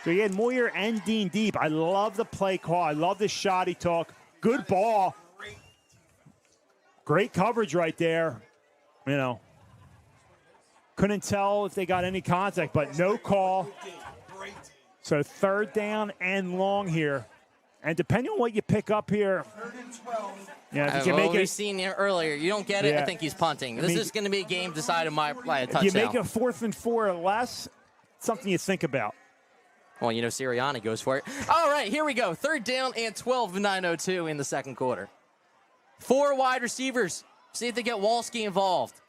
So he had Moyer and Dean deep. I love the play call. I love the shot he took. Good ball. Great coverage right there. You know. Couldn't tell if they got any contact, but no call. So 3rd down and long here. And depending on what you pick up here, yeah, we've seen it earlier. You don't get it, I think he's punting. This is going to be a game decided by a touchdown. If you make a 4th and 4 or less, something you think about. Well, you know, Sirianni goes for it. All right, here we go. 3rd down and 12 with 9:02 in the second quarter. 4 wide receivers. See if they get Walski involved.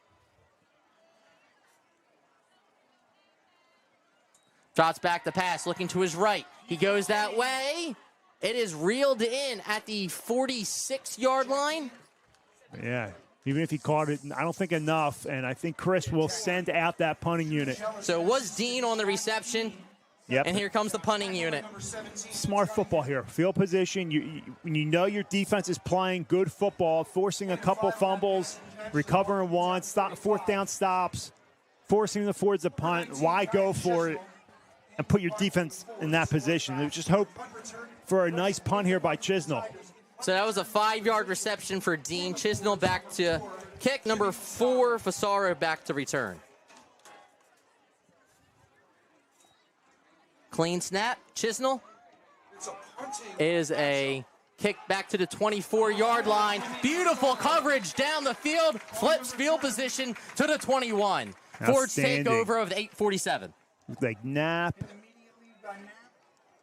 Drops back the pass, looking to his right. He goes that way. It is reeled in at the 46-yard line. Yeah, even if he caught it, I don't think enough, and I think Chris will send out that punting unit. So it was Dean on the reception, yep. And here comes the punting unit. Smart football here. Field position, when you know your defense is playing good football, forcing a couple fumbles, recovering one, 4th down stops, forcing the Fords to punt. Why go for it and put your defense in that position? Just hope for a nice punt here by Chisnell. So that was a 5-yard reception for Dean. Chisnell back to kick. Number 4, Fasaro back to return. Clean snap. Chisnell is a kick back to the 24-yard line. Beautiful coverage down the field. Flips field position to the 21. Fords take over of the 8:47. Like Knapp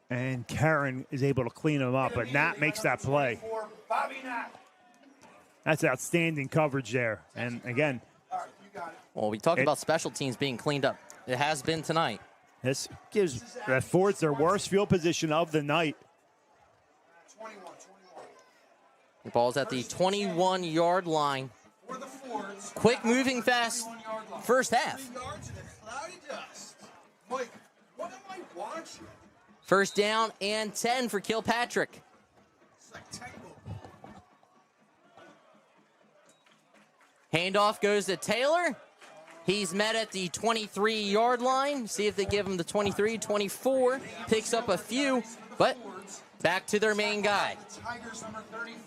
and Karen is able to clean him up, but Knapp makes that play. That's outstanding coverage there. And again, well, we talked about special teams being cleaned up. It has been tonight. This gives the Fords their worst field position of the night. The ball's at the 21-yard line. Quick moving fast first half. Mike, what am I watching? 1st down and 10 for Kilpatrick. Handoff goes to Taylor. He's met at the 23-yard line. See if they give him the 23, 24. Picks up a few, but back to their main guy.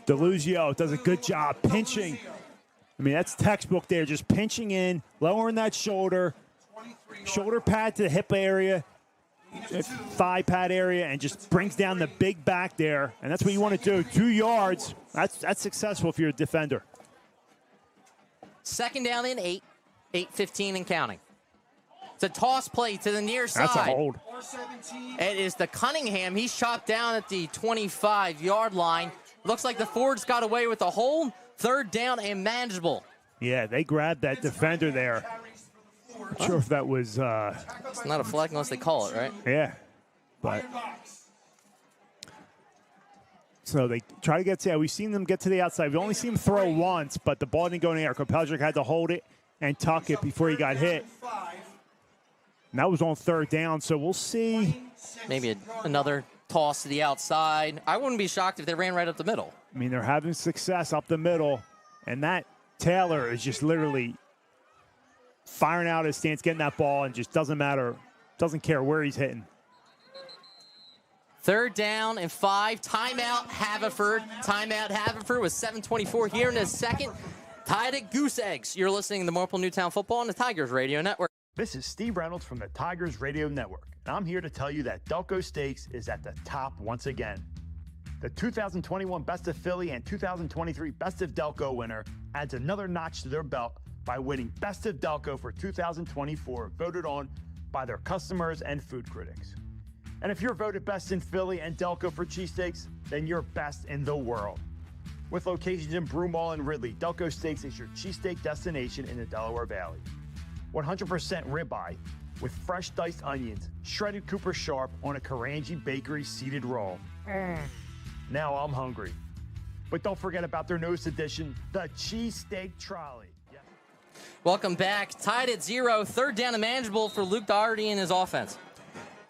DeLuzio does a good job pinching. I mean, that's textbook there, just pinching in, lowering that shoulder pad to the hip area, thigh pad area, and just brings down the big back there. And that's what you want to do. 2 yards, that's successful if you're a defender. 2nd down and 8, 8:15 and counting. It's a toss play to the near side. That's a hold. It is the Cunningham. He's chopped down at the 25-yard line. Looks like the Fords got away with a hold. 3rd down and manageable. Yeah, they grabbed that defender there. Not sure if that was... It's not a flag unless they call it, right? Yeah. But... So they try to get to... We've seen them get to the outside. We've only seen them throw once, but the ball didn't go in the air. Kilpatrick had to hold it and tuck it before he got hit. And that was on 3rd down, so we'll see. Maybe another toss to the outside. I wouldn't be shocked if they ran right up the middle. I mean, they're having success up the middle, and that Taylor is just literally firing out his stance, getting that ball, and just doesn't matter, doesn't care where he's hitting. 3rd down and 5. Timeout, Haverford. Timeout, Haverford with 7:24 here in the second. Tied at goose eggs. You're listening to Marple Newtown Football on the Tigers Radio Network. This is Steve Reynolds from the Tigers Radio Network, and I'm here to tell you that Delco Steaks is at the top once again. The 2021 Best of Philly and 2023 Best of Delco winner adds another notch to their belt by winning Best of Delco for 2024, voted on by their customers and food critics. And if you're voted best in Philly and Delco for cheesesteaks, then you're best in the world. With locations in Broomall and Ridley, Delco Steaks is your cheesesteak destination in the Delaware Valley. 100% ribeye with fresh diced onions, shredded Cooper Sharp on a Karanji Bakery seeded roll. Now I'm hungry. But don't forget about their newest addition, the cheesesteak trolley. Welcome back. Tied at 0. 3rd down and manageable for Luke Doherty and his offense.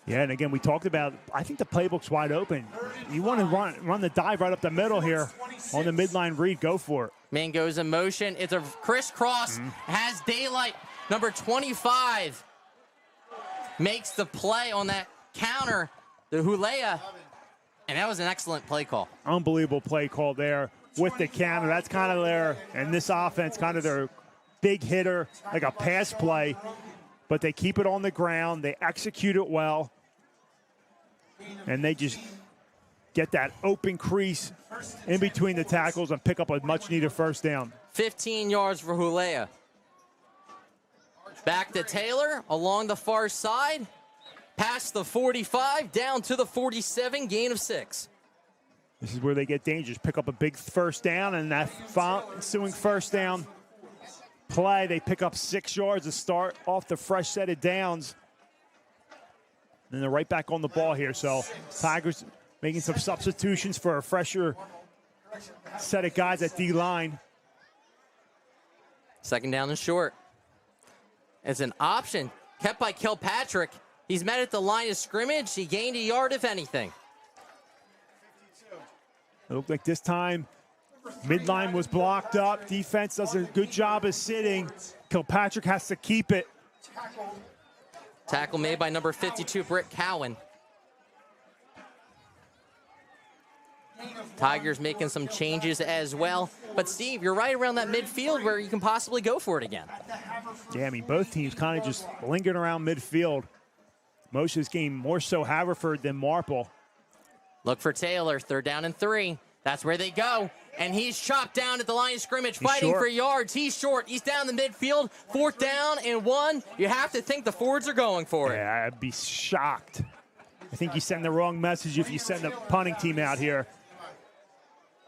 Yeah, and again, we talked about, I think the playbook's wide open. You want to run the dive right up the middle here on the midline read. Go for it. Man goes in motion. It's a crisscross. Has daylight. Number 25 makes the play on that counter, the Hulea, and that was an excellent play call. Unbelievable play call there with the counter. That's kind of their, and this offense, kind of their big hitter, like a pass play, but they keep it on the ground. They execute it well, and they just get that open crease in between the tackles and pick up a much-needed 1st down. 15 yards for Hulea. Back to Taylor along the far side. Past the 45, down to the 47, gain of 6. This is where they get dangerous. Pick up a big 1st down, and that ensuing 1st down play, they pick up 6 yards to start off the fresh set of downs. And they're right back on the ball here. So Tigers making some substitutions for a fresher set of guys at D-line. 2nd down and short. It's an option kept by Kilpatrick. He's met at the line of scrimmage. He gained a yard, if anything. It looked like this time midline was blocked up. Defense does a good job of sitting. Kilpatrick has to keep it. Tackle made by number 52, Britt Cowan. Tigers making some changes as well. But, Steve, you're right around that midfield where you can possibly go for it again. Yeah, I mean, both teams kind of just lingering around midfield. Most of this game, more so Haverford than Marple. Look for Taylor, 3rd down and 3. That's where they go. And he's chopped down at the line of scrimmage, fighting for yards. He's short. He's down the midfield. 4th down and 1. You have to think the Fords are going for it. Yeah, I'd be shocked. I think you send the wrong message if you send the punting team out here.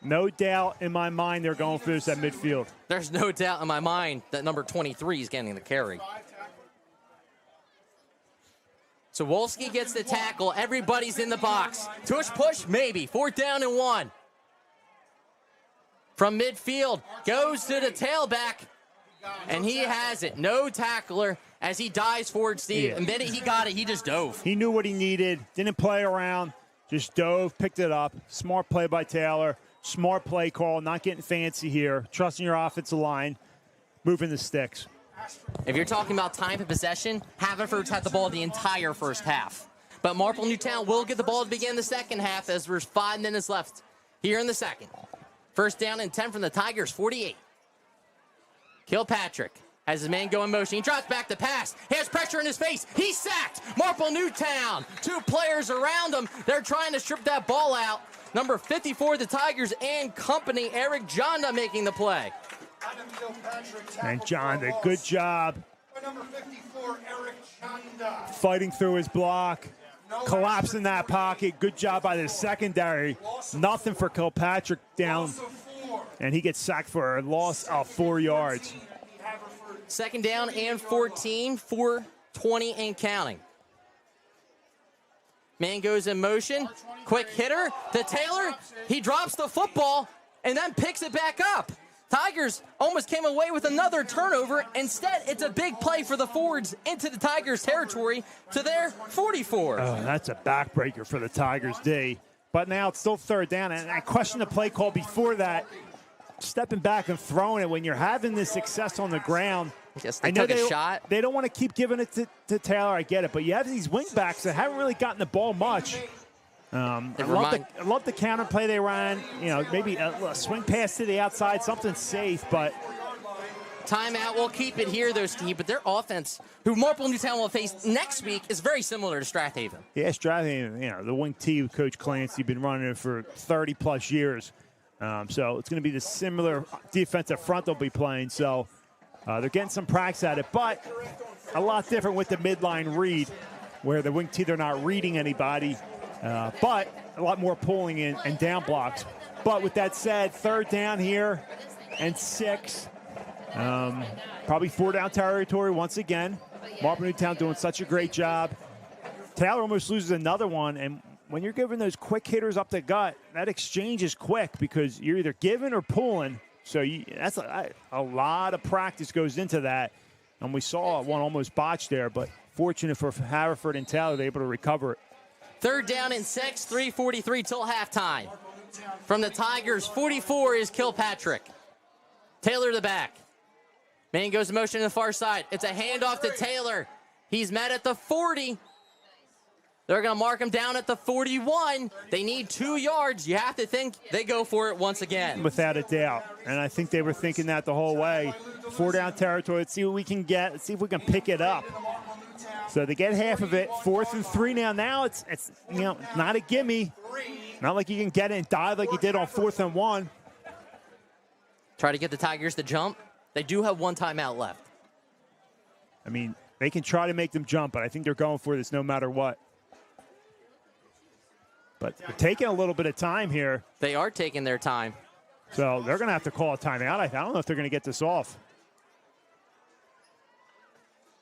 No doubt in my mind they're going for this at midfield. There's no doubt in my mind that number 23 is getting the carry. So Wolski gets the tackle. Everybody's in the box. Tush push, maybe. 4th down and 1. From midfield, goes to the tailback, and he has it. No tackler as he dives forward, Steve. Yeah. The minute he got it, he just dove. He knew what he needed, didn't play around, just dove, picked it up. Smart play by Taylor. Smart play call, not getting fancy here. Trusting your offensive line, moving the sticks. If you're talking about time of possession, Haverford's had the ball the entire first half. But Marple Newtown will get the ball to begin the second half as there's 5 minutes left here in the second. 1st down and 10 from the Tigers, 48. Kilpatrick has his man go in motion. He drops back the pass. He has pressure in his face. He's sacked. Marple Newtown. 2 players around him. They're trying to strip that ball out. Number 54, the Tigers and company, Eric Jonda making the play. And Jonda, good job. Number 54, Eric Jonda. Fighting through his block. Collapsing that pocket. Good job by the secondary. Nothing for Kilpatrick down. And he gets sacked for a loss of 4 yards. 2nd down and 14, 4:20 and counting. Man goes in motion. Quick hitter to Taylor. He drops the football and then picks it back up. Tigers almost came away with another turnover. Instead, it's a big play for the Fords into the Tigers' territory to their 44. Oh, that's a backbreaker for the Tigers, D. But now it's still third down. And I question the play call before that. Stepping back and throwing it when you're having this success on the ground. Guess they took a shot. They don't want to keep giving it to Taylor. I get it. But you have these wing backs that haven't really gotten the ball much. I love the counter play they ran. You know, maybe a swing pass to the outside, something safe, but timeout. We'll keep it here, though, Steve. But their offense, who Marple Newtown will face next week, is very similar to Strathaven. Yeah, Strathaven, you know, the wing T with Coach Clancy, been running it for 30-plus years. So it's going to be the similar defensive front they'll be playing. So they're getting some practice at it, but a lot different with the midline read, where the wing T, they're not reading anybody. But a lot more pulling in and down blocks. But with that said, third down here and 6. Probably 4-down territory once again. Marple Newtown doing such a great job. Taylor almost loses another one. And when you're giving those quick hitters up the gut, that exchange is quick because you're either giving or pulling. So that's a lot of practice goes into that. And we saw one almost botched there. But fortunate for Haverford and Taylor, they're able to recover it. Third down and 6, 3:43 till halftime. From the Tigers, 44 is Kilpatrick. Taylor to the back. Man goes in motion to the far side. It's a handoff to Taylor. He's met at the 40. They're going to mark him down at the 41. They need 2 yards. You have to think they go for it once again. Without a doubt. And I think they were thinking that the whole way. 4-down territory. Let's see what we can get. Let's see if we can pick it up. So they get half of it. 4th and 3 now. Now it's you know, not a gimme. Not like you can get it and dive like you did on 4th and 1. Try to get the Tigers to jump. They do have 1 timeout left. I mean, they can try to make them jump, but I think they're going for this no matter what. But they're taking a little bit of time here. They are taking their time. So they're going to have to call a timeout. I don't know if they're going to get this off.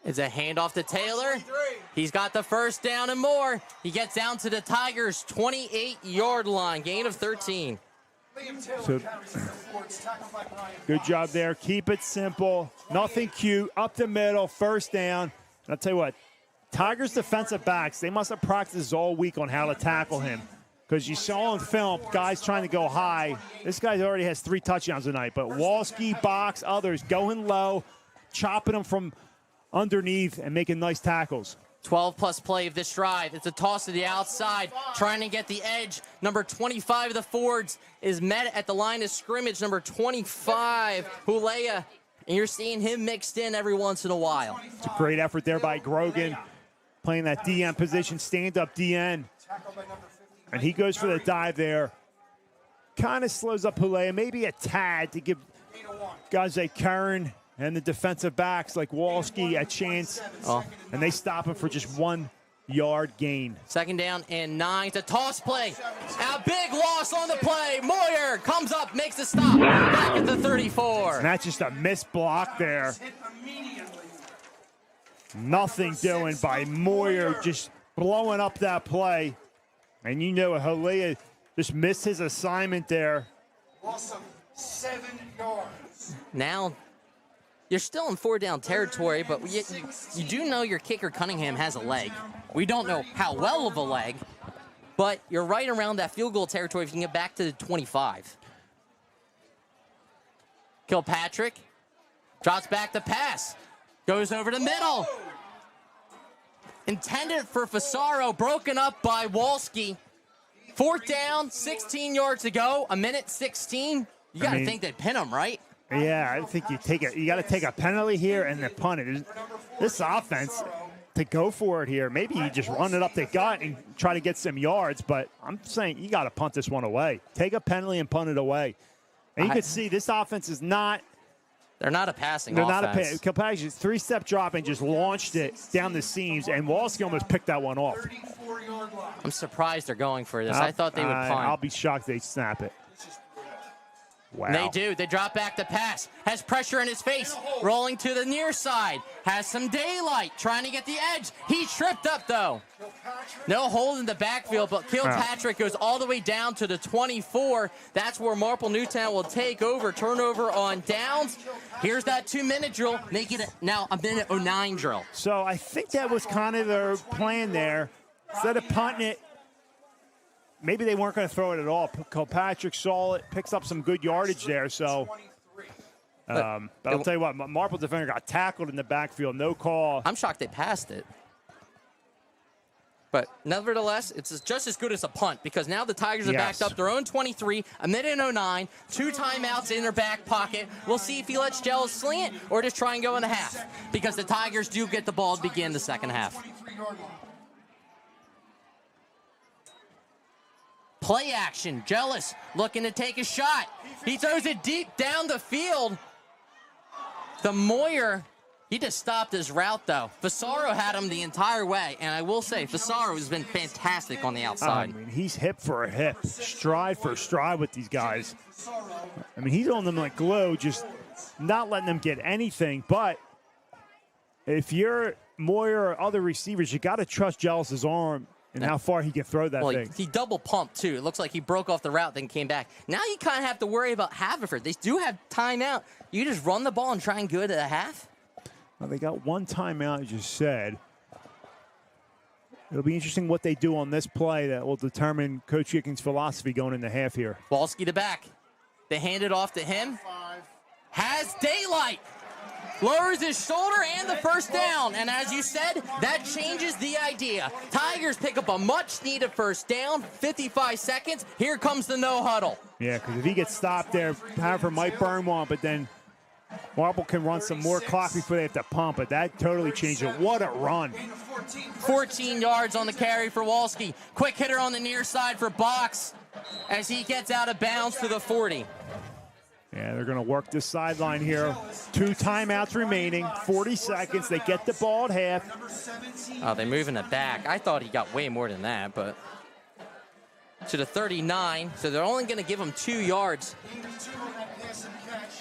It's a handoff to Taylor. He's got the first down and more. He gets down to the Tigers' 28-yard line, gain of 13. So, good job there. Keep it simple. Nothing cute. Up the middle, first down. And I'll tell you what, Tigers defensive backs, they must have practiced all week on how to tackle him. Because you saw on film, guys trying to go high. This guy already has 3 touchdowns tonight. But Walski, Box, others going low, chopping them from underneath and making nice tackles. 12-plus play of this drive. It's a toss to the outside, trying to get the edge. Number 25 of the Fords is met at the line of scrimmage. Number 25, Hulea, and you're seeing him mixed in every once in a while. It's a great effort there by Grogan, playing that DN position, stand-up DN. And he goes for the dive there. Kind of slows up Hulea, maybe a tad to give guys like Curran and the defensive backs like Walski a chance. And they stop him for just 1 yard gain. 2nd down and 9. It's a toss play. A big loss on the play. Moyer comes up, makes a stop. Back at the 34. And that's just a missed block there. Nothing doing by Moyer, just blowing up that play. And you know Halea just missed his assignment there. Loss of 7 yards. Now, you're still in 4-down territory, but you do know your kicker Cunningham has a leg. We don't know how well of a leg, but you're right around that field goal territory if you can get back to the 25. Kilpatrick drops back the pass, goes over the middle. Intended for Fasaro, broken up by Walski. 4th down, 16 yards to go, 1:16. You got to think they'd pin him, right? Yeah, I think you got to take a penalty here and then punt it. This offense, to go for it here, maybe you just run it up the gut and try to get some yards, but I'm saying you got to punt this one away. Take a penalty and punt it away. And you can see this offense is not. They're not a passing offense. They're not a Kilpatrick, 3-step drop and just launched it down the seams, and Walski almost picked that one off. I'm surprised they're going for this. I thought they would punt. I'll be shocked they snap it. Wow. They do. They drop back the pass. Has pressure in his face. Rolling to the near side. Has some daylight. Trying to get the edge. He's tripped up, though. No hold in the backfield, but Kilpatrick goes all the way down to the 24. That's where Marple Newtown will take over. Turnover on downs. Here's that 2-minute drill. Make it now a minute 09 drill. So I think that was kind of their plan there. Instead of punting it, maybe they weren't going to throw it at all. Kilpatrick saw it, picks up some good yardage there. So, but I'll tell you what, Marple defender got tackled in the backfield. No call. I'm shocked they passed it. But nevertheless, it's just as good as a punt because now the Tigers are backed up their own 23, a minute 09, 2 timeouts in their back pocket. We'll see if he lets Jealous sling it or just try and go in the half because the Tigers do get the ball to begin the second half. Play action. Jealous looking to take a shot. He throws it deep down the field. The Moyer, he just stopped his route, though. Fasaro had him the entire way, and I will say, Fasaro has been fantastic on the outside. I mean, he's hip for a hip, stride for stride with these guys. I mean, he's on them like glue, just not letting them get anything. But if you're Moyer or other receivers, you got to trust Jealous's arm and how far he can throw that thing. He double pumped, too. It looks like he broke off the route, then came back. Now you kind of have to worry about Haverford. They do have timeout. You just run the ball and try and go to the half? Well, they got 1 timeout, as you said. It'll be interesting what they do on this play that will determine Coach Gicking's philosophy going into half here. Walski to back. They hand it off to him. Has daylight. Lowers his shoulder and the first down. And as you said, that changes the idea. Tigers pick up a much-needed first down. 55 seconds. Here comes the no huddle. Yeah, because if he gets stopped there, Haverford might burn one, but then Marple can run some more clock before they have to pump, but that totally changed it. What a run. 14 yards on the carry for Walski. Quick hitter on the near side for Box as he gets out of bounds to the 40. Yeah, they're going to work this sideline here. 2 timeouts remaining, 40 seconds. They get the ball at half. Oh, they're moving it back. I thought he got way more than that, but to the 39, so they're only going to give him 2 yards.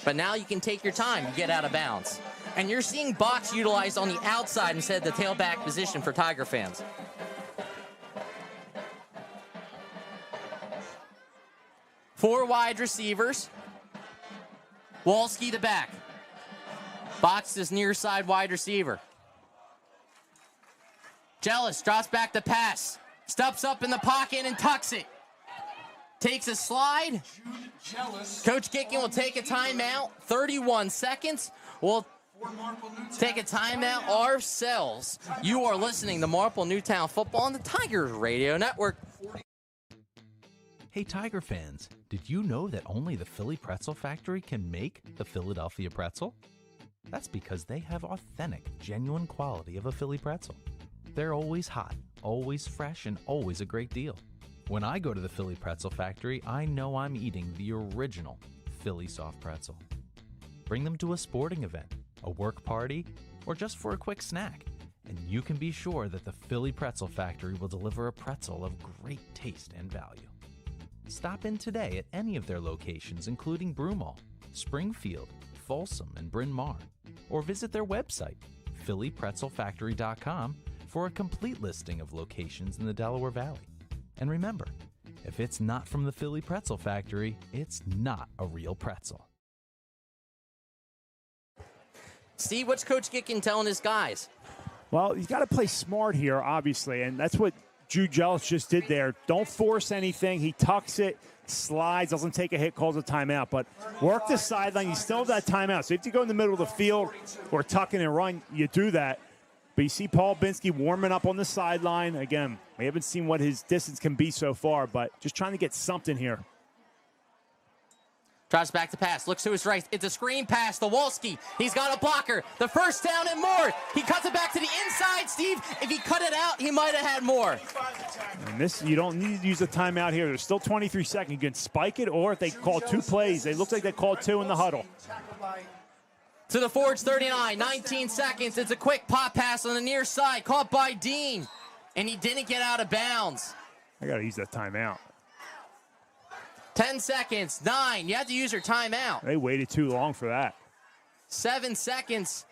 But now you can take your time. You get out of bounds. And you're seeing Box utilized on the outside instead of the tailback position for Tiger fans. Four wide receivers. Walski to back. Box is near side wide receiver. Jealous drops back the pass. Steps up in the pocket and tucks it. Takes a slide. Coach Gicking will take a timeout. 31 seconds. We'll take a timeout ourselves. You are listening to Marple Newtown Football on the Tigers Radio Network. Hey Tiger fans, did you know that only the Philly Pretzel Factory can make the Philadelphia pretzel? That's because they have authentic, genuine quality of a Philly pretzel. They're always hot, always fresh, and always a great deal. When I go to the Philly Pretzel Factory, I know I'm eating the original Philly soft pretzel. Bring them to a sporting event, a work party, or just for a quick snack, and you can be sure that the Philly Pretzel Factory will deliver a pretzel of great taste and value. Stop in today at any of their locations, including Broomall, Springfield, Folsom, and Bryn Mawr, or visit their website, phillypretzelfactory.com, for a complete listing of locations in the Delaware Valley. And remember, if it's not from the Philly Pretzel Factory, it's not a real pretzel. See, what's Coach Gicking telling his guys? Well, he's got to play smart here, obviously, and that's what Jude Jealous just did there. Don't force anything. He tucks it, slides, doesn't take a hit, calls a timeout. But work the sideline. You still have that timeout. So if you go in the middle of the field or tuck in and run, you do that. But you see Paul Binsky warming up on the sideline. Again, we haven't seen what his distance can be so far, but just trying to get something here. Drives back to pass, looks to his right. It's a screen pass to Walski. He's got a blocker. The first down and more. He cuts it back to the inside, Steve. If he cut it out, he might have had more. And this, you don't need to use a timeout here. There's still 23 seconds. You can spike it, or if they call 2 plays, it looks like they called 2 in the huddle. To the Fords, 39, 19 seconds. It's a quick pop pass on the near side, caught by Dean, and he didn't get out of bounds. I got to use that timeout. 10 seconds. 9. You have to use your timeout. They waited too long for that. 7 seconds.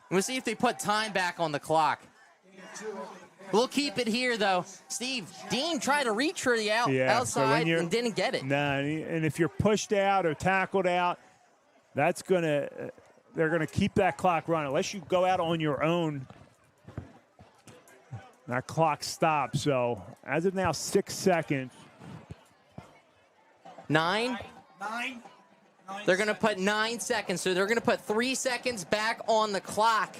We'll see if they put time back on the clock. We'll keep it here, though. Steve, Dean tried to reach for the outside and didn't get it. Nah, and if you're pushed out or tackled out, they're gonna keep that clock running unless you go out on your own. That clock stops. So as of now, 6 seconds. 9. They're going to put 9 seconds, so they're going to put 3 seconds back on the clock.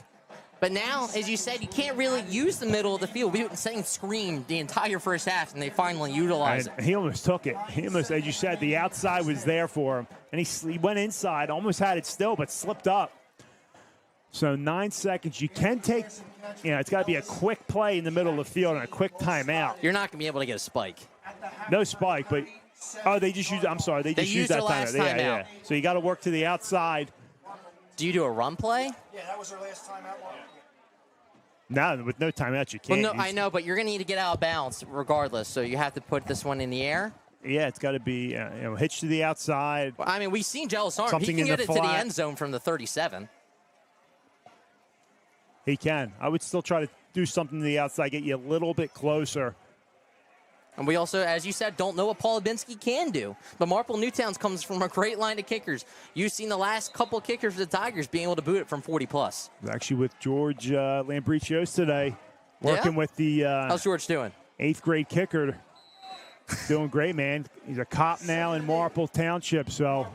But now, as you said, you can't really use the middle of the field. We've been saying scream the entire first half, and they finally utilize it. He almost took it. He almost, as you said, the outside was there for him. And he went inside, almost had it still, but slipped up. So 9 seconds. You can take, it's got to be a quick play in the middle of the field and a quick timeout. You're not going to be able to get a spike. No spike, but, they just used, I'm sorry, they just used that timeout. Yeah. So you got to work to the outside. Do you do a run play? Yeah, that was their last timeout. No, with no timeout, you can't. Well, no, I know, but you're going to need to get out of bounds regardless, so you have to put this one in the air. Yeah, it's got to be hitch to the outside. I mean, we've seen Jealous Arm. He can get it to the end zone from the 37. He can. I would still try to do something to the outside, get you a little bit closer. And we also, as you said, don't know what Paul Lubinsky can do. But Marple Newtown comes from a great line of kickers. You've seen the last couple of kickers of the Tigers being able to boot it from 40+. Actually with George Lambricios today, working with the how's George doing? 8th grade kicker. Doing great, man. He's a cop now in Marple Township, so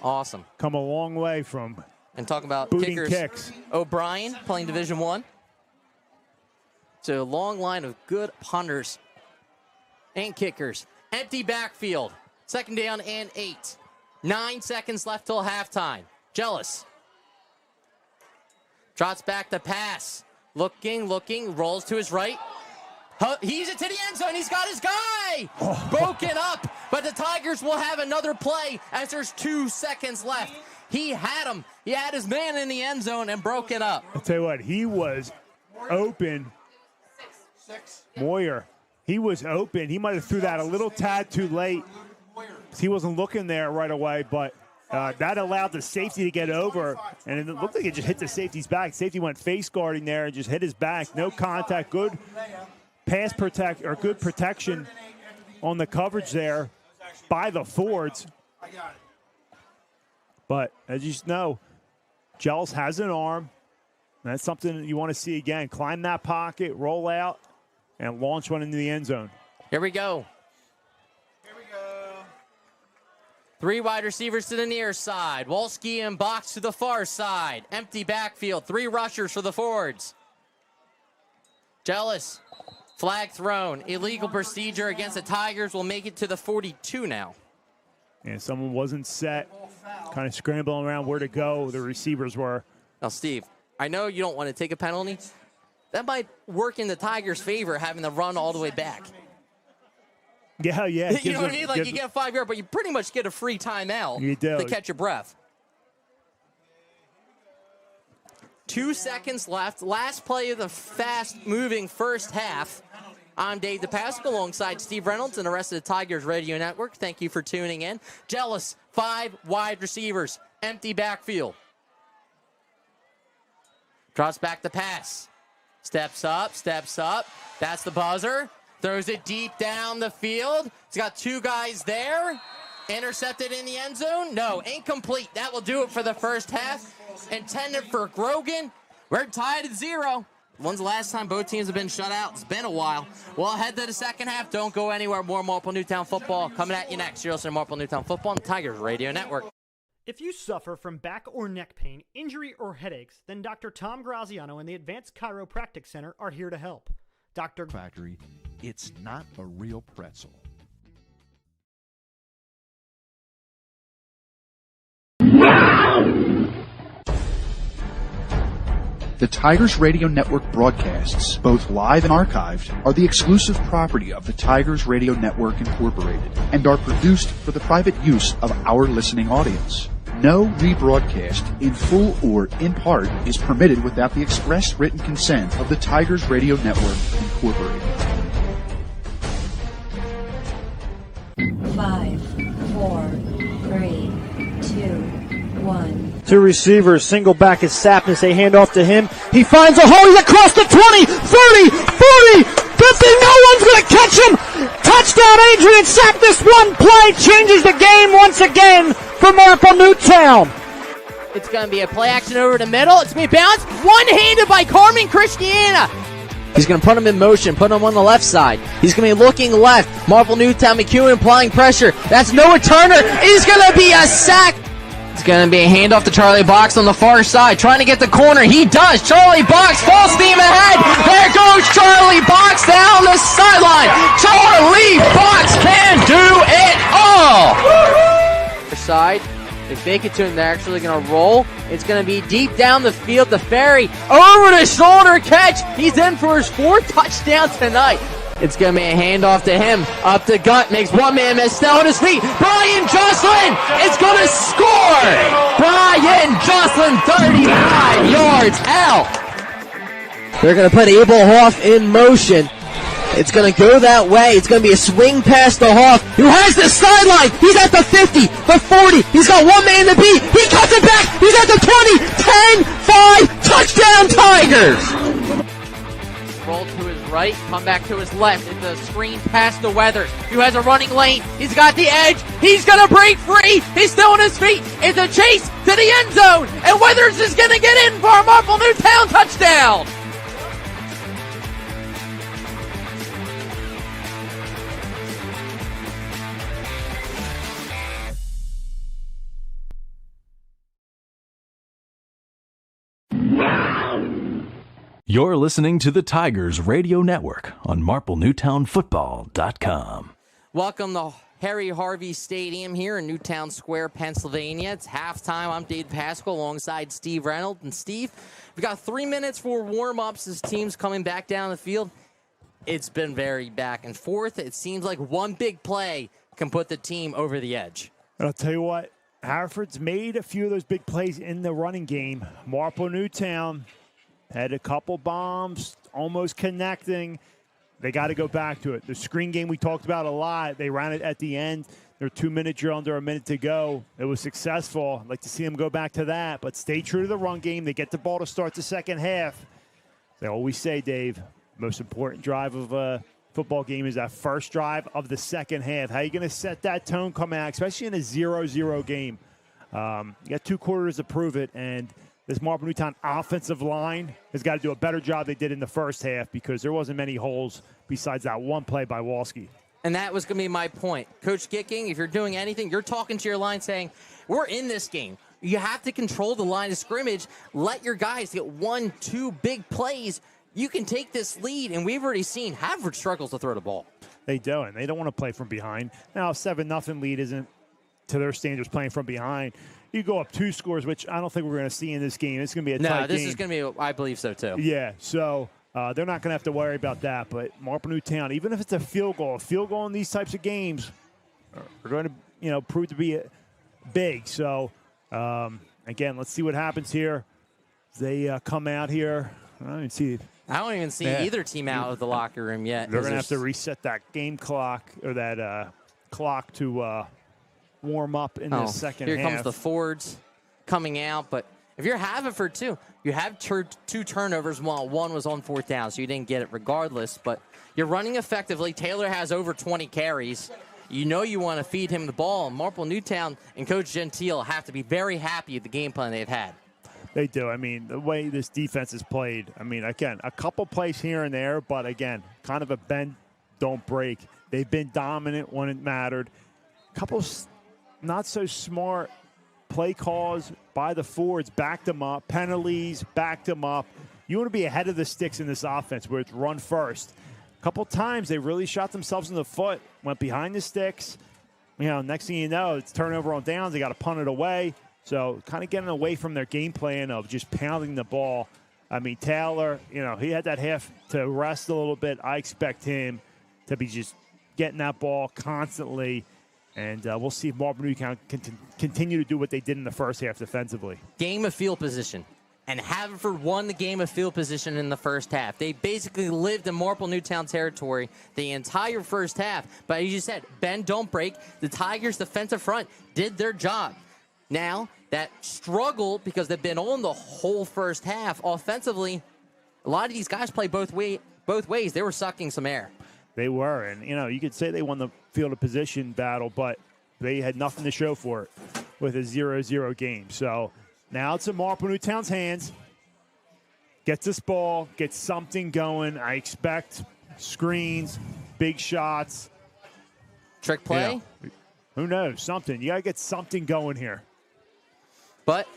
awesome. Come a long way from and talking about booting kickers. Kicks. O'Brien playing Division I. So a long line of good punters and kickers. Empty backfield. 2nd down and 8. 9 seconds left till halftime. Jealous. Trots back the pass. Looking, rolls to his right. He's it to the end zone. He's got his guy. Broken up. But the Tigers will have another play as there's 2 seconds left. He had him. He had his man in the end zone and broke it up. I'll tell you what, he was open. Moyer. He was open. He might have threw that a little tad too late. He wasn't looking there right away, but that allowed the safety to get over, and it looked like it just hit the safety's back. Safety went face guarding there and just hit his back. No contact. Good good protection on the coverage there by the Fords. But as you know, Jealous has an arm. That's something that you want to see again. Climb that pocket, roll out, and launch one into the end zone. Here we go. 3 wide receivers to the near side. Wolski and box to the far side. Empty backfield. 3 rushers for the Fords. Jealous. Flag thrown. Illegal procedure against the Tigers. Will make it to the 42 now. And someone wasn't set. Kind of scrambling around where to go. The receivers were. Now, Steve, I know you don't want to take a penalty. That might work in the Tigers' favor, having to run all the way back. Yeah. You know what I mean? Like, you get 5 yards, but you pretty much get a free timeout to catch your breath. 2 seconds left. Last play of the fast-moving first half. I'm Dave DePasco alongside Steve Reynolds and the rest of the Tigers Radio Network. Thank you for tuning in. Jealous, 5 wide receivers. Empty backfield. Drops back the pass. Steps up. That's the buzzer. Throws it deep down the field. He's got 2 guys there. Intercepted in the end zone. No, incomplete. That will do it for the first half. Intended for Grogan. We're tied at 0. When's the last time both teams have been shut out? It's been a while. We'll head to the second half. Don't go anywhere. More Marple Newtown football coming at you next. You're listening to Marple Newtown football on the Tigers Radio Network. If you suffer from back or neck pain, injury, or headaches, then Dr. Tom Graziano and the Advanced Chiropractic Center are here to help. Dr. Factory, it's not a real pretzel. The Tigers Radio Network broadcasts, both live and archived, are the exclusive property of the Tigers Radio Network Incorporated and are produced for the private use of our listening audience. No rebroadcast, in full or in part, is permitted without the express written consent of the Tigers Radio Network Incorporated. 5, Two receivers, single back is Sapness. They hand off to him. He finds a hole. He's across the 20, 30, 40, 50. No one's going to catch him. Touchdown, Adrian Sapness. One play changes the game once again for Marple Newtown. It's going to be a play action over the middle. It's going to be bounced. One-handed by Carmen Christiana. He's going to put him in motion, put him on the left side. He's going to be looking left. Marple Newtown, McEwen applying pressure. That's Noah Turner. He's going to be a sack. It's going to be a handoff to Charlie Box on the far side, trying to get the corner. He does. Charlie Box, full steam ahead. There goes Charlie Box down the sideline. Charlie Box can do it all. Side. They fake it to him. They're actually going to roll. It's going to be deep down the field. The Ferry over the shoulder catch. He's in for his 4th touchdown tonight. It's going to be a handoff to him. Up the gut. Makes one man miss. Still on his feet. Brian Jocelyn is going to score. Brian Jocelyn, 35 yards out. They're going to put Abel Hoff in motion. It's going to go that way. It's going to be a swing pass to Hoff, who has the sideline. He's at the 50, the 40. He's got one man to beat. He cuts it back. He's at the 20, 10, 5, touchdown Tigers. Roll to his right, come back to his left. It's a screen pass to Weathers, who has a running lane. He's got the edge. He's going to break free. He's still on his feet. It's a chase to the end zone, and Weathers is going to get in for a Marple Newtown touchdown. You're listening to the Tigers Radio Network on MarpleNewtownFootball.com. Welcome to Harry Harvey Stadium here in Newtown Square, Pennsylvania. It's halftime. I'm Dave Pascal alongside Steve Reynolds. And Steve, we've got 3 minutes for warm-ups as teams coming back down the field. It's been very back and forth. It seems like one big play can put the team over the edge. I'll tell you what, Haverford's made a few of those big plays in the running game. Marple Newtown had a couple bombs, almost connecting. They got to go back to it. The screen game we talked about a lot. They ran it at the end. Their 2-minute drill under a minute to go. It was successful. I'd like to see them go back to that, but stay true to the run game. They get the ball to start the second half. They always say, Dave, most important drive of a football game is that first drive of the second half. How are you going to set that tone coming out, especially in a 0-0 game? You got 2 quarters to prove it, and this Marple Newtown offensive line has got to do a better job they did in the first half because there wasn't many holes besides that one play by Walski. And that was going to be my point. Coach Gicking, if you're doing anything, you're talking to your line saying, we're in this game. You have to control the line of scrimmage. Let your guys get 1-2 big plays. You can take this lead, and we've already seen Haverford struggles to throw the ball. They do, and they don't want to play from behind. Now, 7-0 lead isn't, to their standards, playing from behind. You go up 2 scores, which I don't think we're going to see in this game. It's going to be a tight game. No, this is going to be, I believe so, too. Yeah, so they're not going to have to worry about that. But Marple Newtown, even if it's a field goal in these types of games are going to, prove to be big. So, again, let's see what happens here. They come out here. I don't even see either team out of the locker room yet. They're going to have to reset that game clock or that clock to warm up in the second half. Here comes the Fords coming out. But if you're Haverford, too, you have 2 turnovers while 1 was on 4th down, so you didn't get it regardless. But you're running effectively. Taylor has over 20 carries. You want to feed him the ball. Marple Newtown and Coach Gentile have to be very happy with the game plan they've had. They do. I mean, the way this defense is played, again, a couple plays here and there, but again, kind of a bend, don't break. They've been dominant when it mattered. Couple not so smart play calls by the Fords, backed them up. Penalties, backed them up. You want to be ahead of the sticks in this offense where it's run first. A couple times they really shot themselves in the foot, went behind the sticks. Next thing you know, it's turnover on downs. They got to punt it away. So kind of getting away from their game plan of just pounding the ball. Taylor, he had that half to rest a little bit. I expect him to be just getting that ball constantly. And we'll see if Marple Newtown can continue to do what they did in the first half defensively. Game of field position. And Haverford won the game of field position in the first half. They basically lived in Marple Newtown territory the entire first half. But as you said, bend, don't break. The Tigers' defensive front did their job. Now, that struggle because they've been on the whole first half. Offensively, a lot of these guys play both ways. They were sucking some air. They were, and you could say they won the field of position battle, but they had nothing to show for it with a 0-0 game. So now it's in Marple Newtown's hands. Gets this ball, gets something going. I expect screens, big shots. Trick play? Who knows? Something. You got to get something going here. But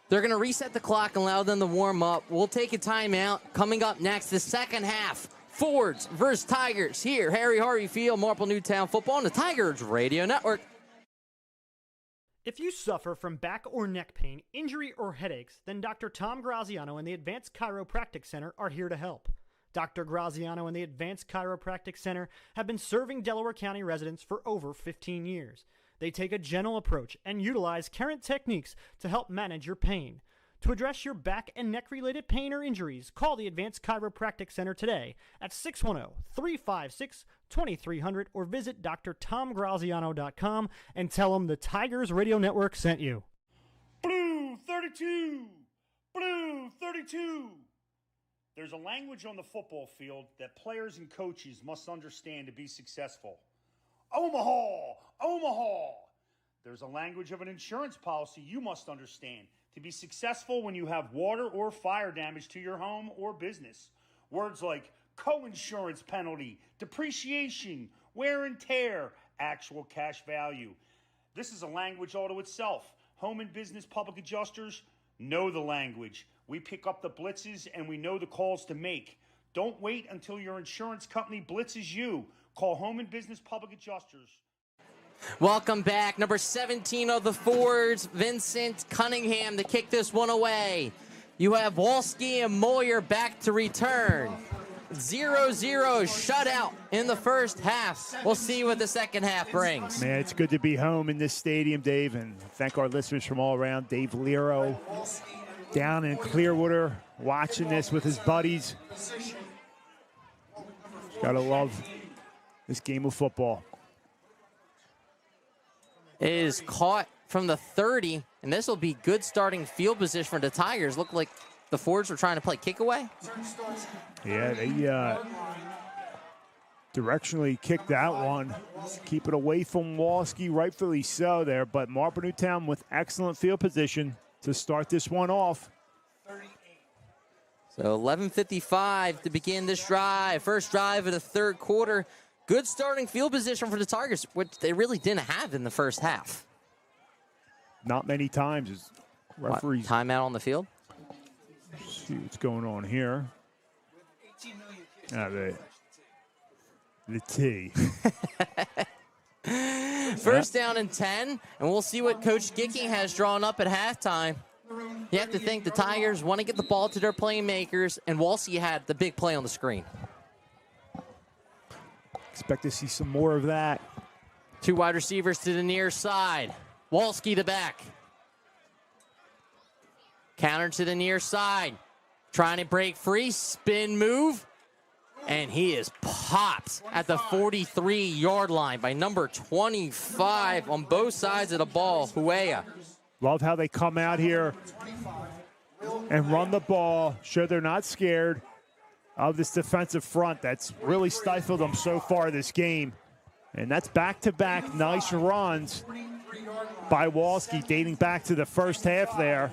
they're going to reset the clock and allow them to warm up. We'll take a timeout. Coming up next, the second half. Fords versus Tigers here. Harry Harvey Field, Marple Newtown football on the Tigers Radio Network. If you suffer from back or neck pain, injury, or headaches, then Dr. Tom Graziano and the Advanced Chiropractic Center are here to help. Dr. Graziano and the Advanced Chiropractic Center have been serving Delaware County residents for over 15 years. They take a gentle approach and utilize current techniques to help manage your pain. To address your back and neck-related pain or injuries, call the Advanced Chiropractic Center today at 610-356-2300 or visit drtomgraziano.com and tell them the Tigers Radio Network sent you. Blue 32! Blue 32! There's a language on the football field that players and coaches must understand to be successful. Omaha! Omaha! There's a language of an insurance policy you must understand to be successful when you have water or fire damage to your home or business. Words like co-insurance penalty, depreciation, wear and tear, actual cash value. This is a language all to itself. Home and business public adjusters know the language. We pick up the blitzes and we know the calls to make. Don't wait until your insurance company blitzes you. Call Home and Business Public Adjusters. Welcome back. Number 17 of the Fords, Vincent Cunningham, to kick this one away. You have Wolski and Moyer back to return. 0-0 shutout in the first half. We'll see what the second half brings. Man, it's good to be home in this stadium, Dave, and thank our listeners from all around. Dave Lero down in Clearwater watching this with his buddies. Gotta love this game of football. It is caught from the 30, and this will be good starting field position for the Tigers. Look like the Fords were trying to play kick away. Yeah, they directionally kicked that one. Keep it away from Wolski, rightfully so there, but Marple Newtown with excellent field position to start this one off. So 11:55 to begin this drive. First drive of the third quarter. Good starting field position for the Tigers, which they really didn't have in the first half. Not many times as referees. Timeout on the field? See what's going on here. The T. First down and 10, and we'll see what Coach Gicking has drawn up at halftime. You have to think the Tigers want to get the ball to their playmakers, and Wolski had the big play on the screen. Expect to see some more of that. Two wide receivers to the near side. Wolski to back. Counter to the near side. Trying to break free. Spin move. And he is popped at the 43-yard line by number 25 on both sides of the ball, Huea. Love how they come out here and run the ball, show they're not scared of this defensive front that's really stifled them so far this game. And that's back-to-back nice runs by Wolski dating back to the first half there.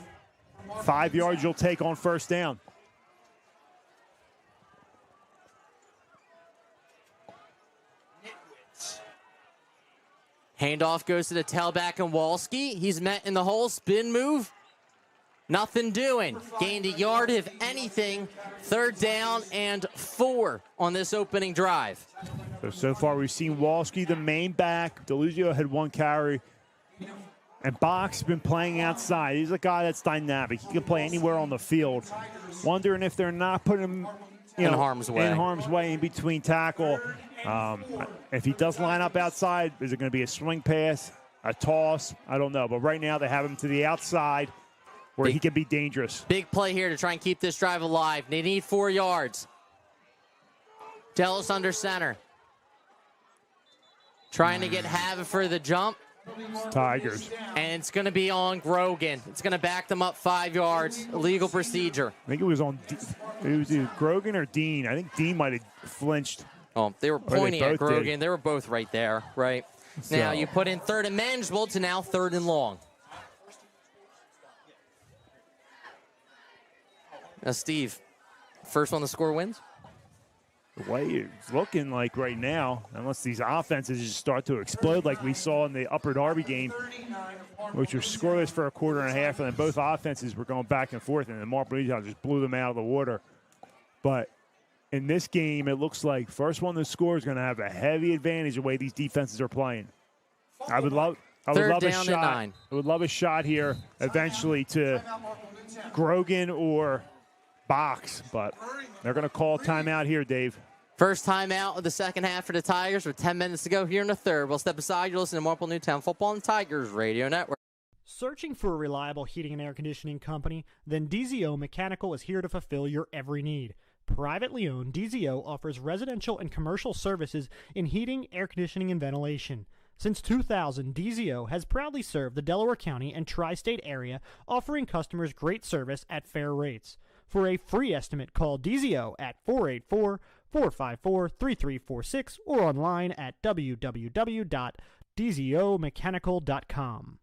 5 yards you'll take on first down. Handoff goes to the tailback and Wolski. He's met in the hole, spin move. Nothing doing. Gained a yard, if anything. Third down and 4 on this opening drive. So far we've seen Wolski, the main back. Deluzio had 1 carry. And Bach's been playing outside. He's a guy that's dynamic. He can play anywhere on the field. Wondering if they're not putting him in harm's way. In between tackle. If he does line up outside, is it going to be a swing pass, a toss? I don't know. But right now they have him to the outside where he can be dangerous. Big play here to try and keep this drive alive. They need 4 yards. Dallas under center. Trying to get Haverford the jump. Tigers. And it's going to be on Grogan. It's going to back them up 5 yards. Illegal procedure. I think it was on. It was either Grogan or Dean. I think Dean might have flinched. Oh, they were pointing at Grogan. Did. They were both right there, right? So. Now you put in third and manageable to now third and long. Now, Steve, first one to score wins? The way it's looking like right now, unless these offenses just start to explode like we saw in the Upper Darby game, which was scoreless for a quarter and a half, and then both offenses were going back and forth, and the Marple Newtown just blew them out of the water. But in this game, it looks like first one to score is going to have a heavy advantage the way these defenses are playing. I would love a shot. 9. I would love a shot here eventually to Grogan or Box, but they're going to call timeout here, Dave. First timeout of the second half for the Tigers with 10 minutes to go here in the third. We'll step aside. You're listening to Marple Newtown Football on the Tigers Radio Network. Searching for a reliable heating and air conditioning company? Then DZO Mechanical is here to fulfill your every need. Privately owned, DZO offers residential and commercial services in heating, air conditioning, and ventilation. Since 2000, DZO has proudly served the Delaware County and tri-state area, offering customers great service at fair rates. For a free estimate, call DZO at 484-454-3346 or online at www.dzomechanical.com.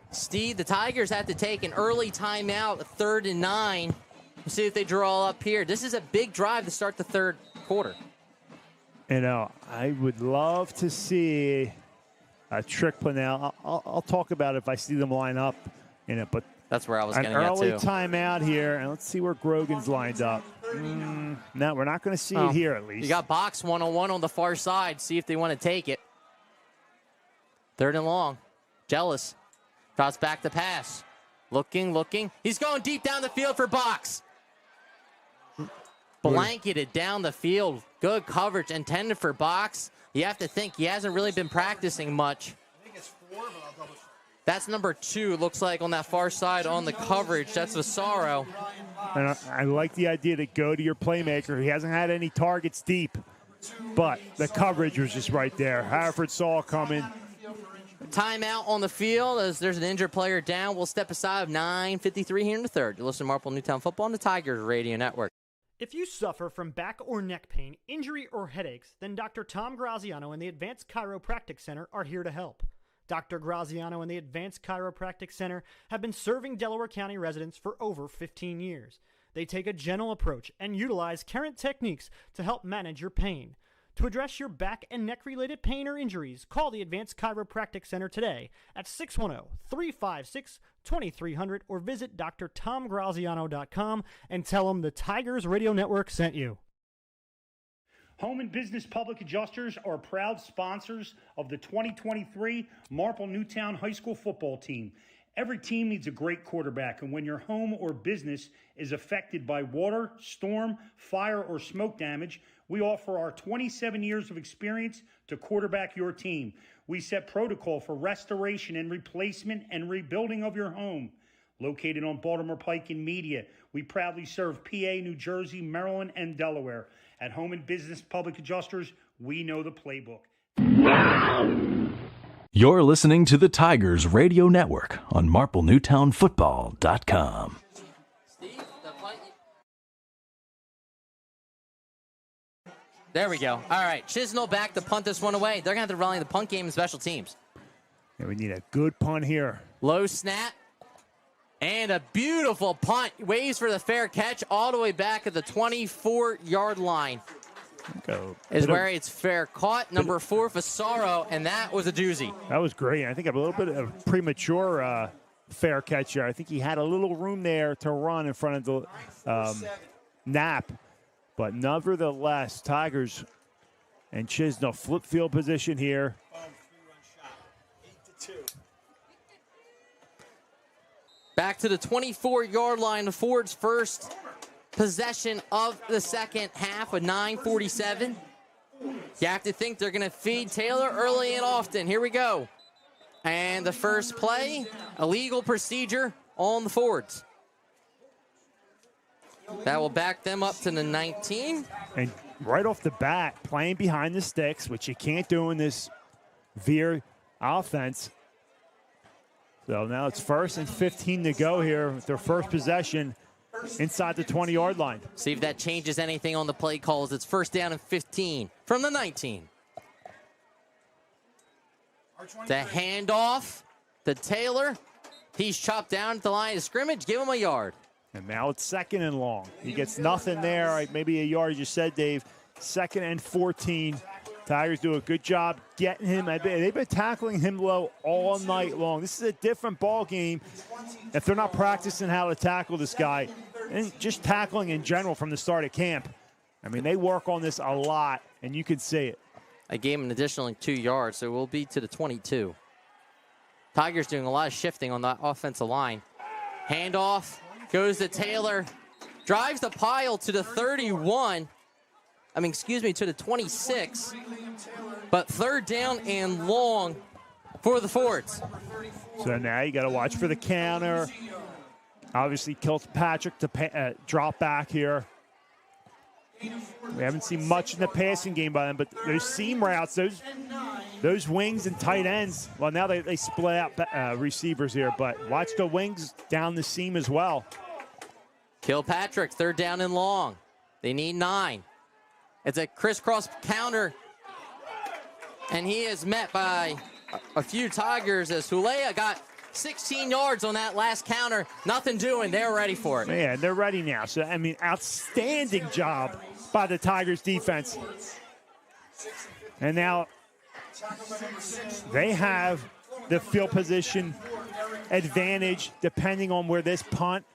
Steve, the Tigers have to take an early timeout, 3rd and 9. We'll see if they draw up here. This is a big drive to start the third quarter. You know, I would love to see a trick play now. I'll talk about it if I see them line up in it, but that's where I was going to get to. An early timeout here, and let's see where Grogan's lined up. No, we're not going to see it here at least. You got Box one-on-one on the far side. See if they want to take it. 3rd and long. Jealous. Drops back to pass. Looking. He's going deep down the field for Box. Blanketed down the field. Good coverage intended for Box. You have to think he hasn't really been practicing much. That's number 2, looks like, on that far side on the coverage. That's Vasaro. And I like the idea to go to your playmaker. He hasn't had any targets deep, but the coverage was just right there. Haverford saw it coming. Timeout on the field as there's an injured player down. We'll step aside. 9:53 here in the third. You're listening to Marple Newtown Football on the Tigers Radio Network. If you suffer from back or neck pain, injury, or headaches, then Dr. Tom Graziano and the Advanced Chiropractic Center are here to help. Dr. Graziano and the Advanced Chiropractic Center have been serving Delaware County residents for over 15 years. They take a gentle approach and utilize current techniques to help manage your pain. To address your back and neck-related pain or injuries, call the Advanced Chiropractic Center today at 610-356-2300 or visit drtomgraziano.com and tell them the Tigers Radio Network sent you. Home and Business Public Adjusters are proud sponsors of the 2023 Marple Newtown High School football team. Every team needs a great quarterback, and when your home or business is affected by water, storm, fire, or smoke damage, we offer our 27 years of experience to quarterback your team. We set protocol for restoration and replacement and rebuilding of your home. Located on Baltimore Pike in Media, we proudly serve PA, New Jersey, Maryland, and Delaware. At Home and Business Public Adjusters, we know the playbook. You're listening to the Tigers Radio Network on MarpleNewtownFootball.com. There we go. All right, Chisnell back to punt this one away. They're going to have to rally the punt game and special teams. Yeah, we need a good punt here. Low snap. And a beautiful punt. Waves for the fair catch all the way back at the 24-yard line. Is where it's fair caught. Number 4, Vasaro, and that was a doozy. That was great. I think a little bit of premature fair catch here. I think he had a little room there to run in front of the nap. But nevertheless, Tigers and Chisnell flip field position here. Back to the 24-yard line. The Fords' first possession of the second half with 9:47. You have to think they're going to feed Taylor early and often. Here we go. And the first play, illegal procedure on the Fords. That will back them up to the 19. And right off the bat, playing behind the sticks, which you can't do in this veer offense. So now it's 1st and 15 to go here with their first possession inside the 20-yard line. See if that changes anything on the play calls. It's 1st down and 15 from the 19. The handoff to Taylor. He's chopped down at the line of scrimmage. Give him a yard. And now it's 2nd and long. He gets nothing there. Right, maybe a yard, you said, Dave. 2nd and 14. Tigers do a good job getting him. They've been tackling him low all night long. This is a different ball game if they're not practicing how to tackle this guy and just tackling in general from the start of camp. I mean, they work on this a lot, and you can see it. I gave him an additional 2 yards, so we'll be to the 22. Tigers doing a lot of shifting on the offensive line. Handoff goes to Taylor. Drives the pile to the 31. To the 26. But 3rd down and long for the Fords. So now you got to watch for the counter. Obviously, Kilpatrick to drop back here. We haven't seen much in the passing game by them, but those seam routes, those wings and tight ends, well, now they split out receivers here, but watch the wings down the seam as well. Kilpatrick, 3rd down and long. They need 9. It's a crisscross counter, and he is met by a few Tigers as Hulea got 16 yards on that last counter. Nothing doing. They're ready for it. Yeah, they're ready now. So, I mean, outstanding job by the Tigers defense. And now they have the field position advantage depending on where this punt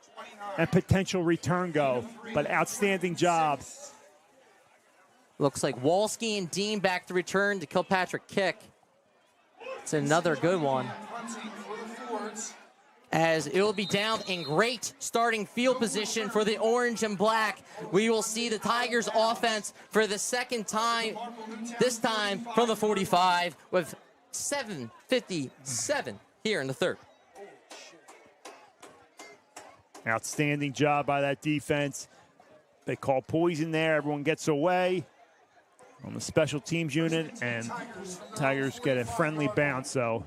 and potential return go. But outstanding job. Looks like Walski and Dean back to return to Kilpatrick kick. It's another good one. As it will be down in great starting field position for the orange and black. We will see the Tigers offense for the 2nd time, this time from the 45 with 7:57 here in the 3rd. Outstanding job by that defense. They call poison there. Everyone gets away on the special teams unit, and Tigers get a friendly bounce. So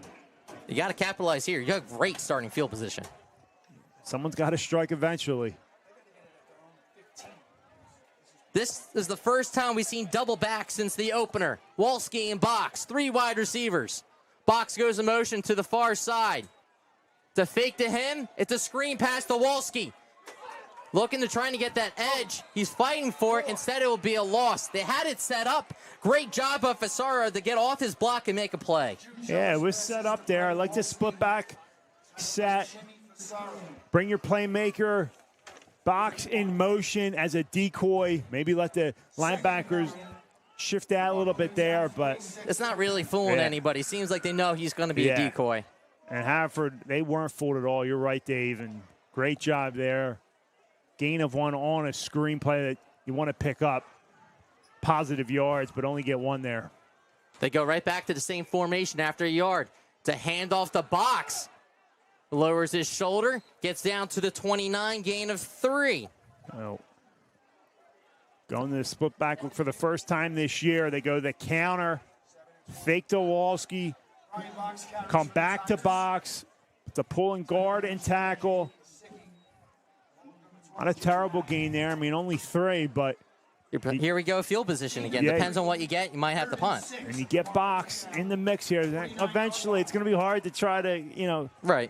you got to capitalize here. You got great starting field position. Someone's got to strike eventually. This is the first time we've seen double back since the opener. Walski and Box, 3 wide receivers. Box goes in motion to the far side. To fake to him, it's a screen pass to Walski. Looking to trying to get that edge. He's fighting for it. Instead, it will be a loss. They had it set up. Great job of Fasara to get off his block and make a play. Yeah, it was set up there. I like to split back set. Bring your playmaker. Box in motion as a decoy. Maybe let the linebackers shift out a little bit there, but it's not really fooling anybody. Seems like they know he's going to be a decoy. And Haverford, they weren't fooled at all. You're right, Dave, and great job there. Gain of 1 on a screenplay that you want to pick up. Positive yards, but only get 1 there. They go right back to the same formation after a yard. To hand off the Box. Lowers his shoulder, gets down to the 29, gain of 3. Oh. Going to the split back for the first time this year. They go the counter, fake to Walski, come back to Box. It's a pull and guard and tackle. Not a terrible gain there. I mean, only 3, but here we go, field position again. Depends on what you get. You might have to punt. And you get Box in the mix here. Eventually, it's going to be hard to try to,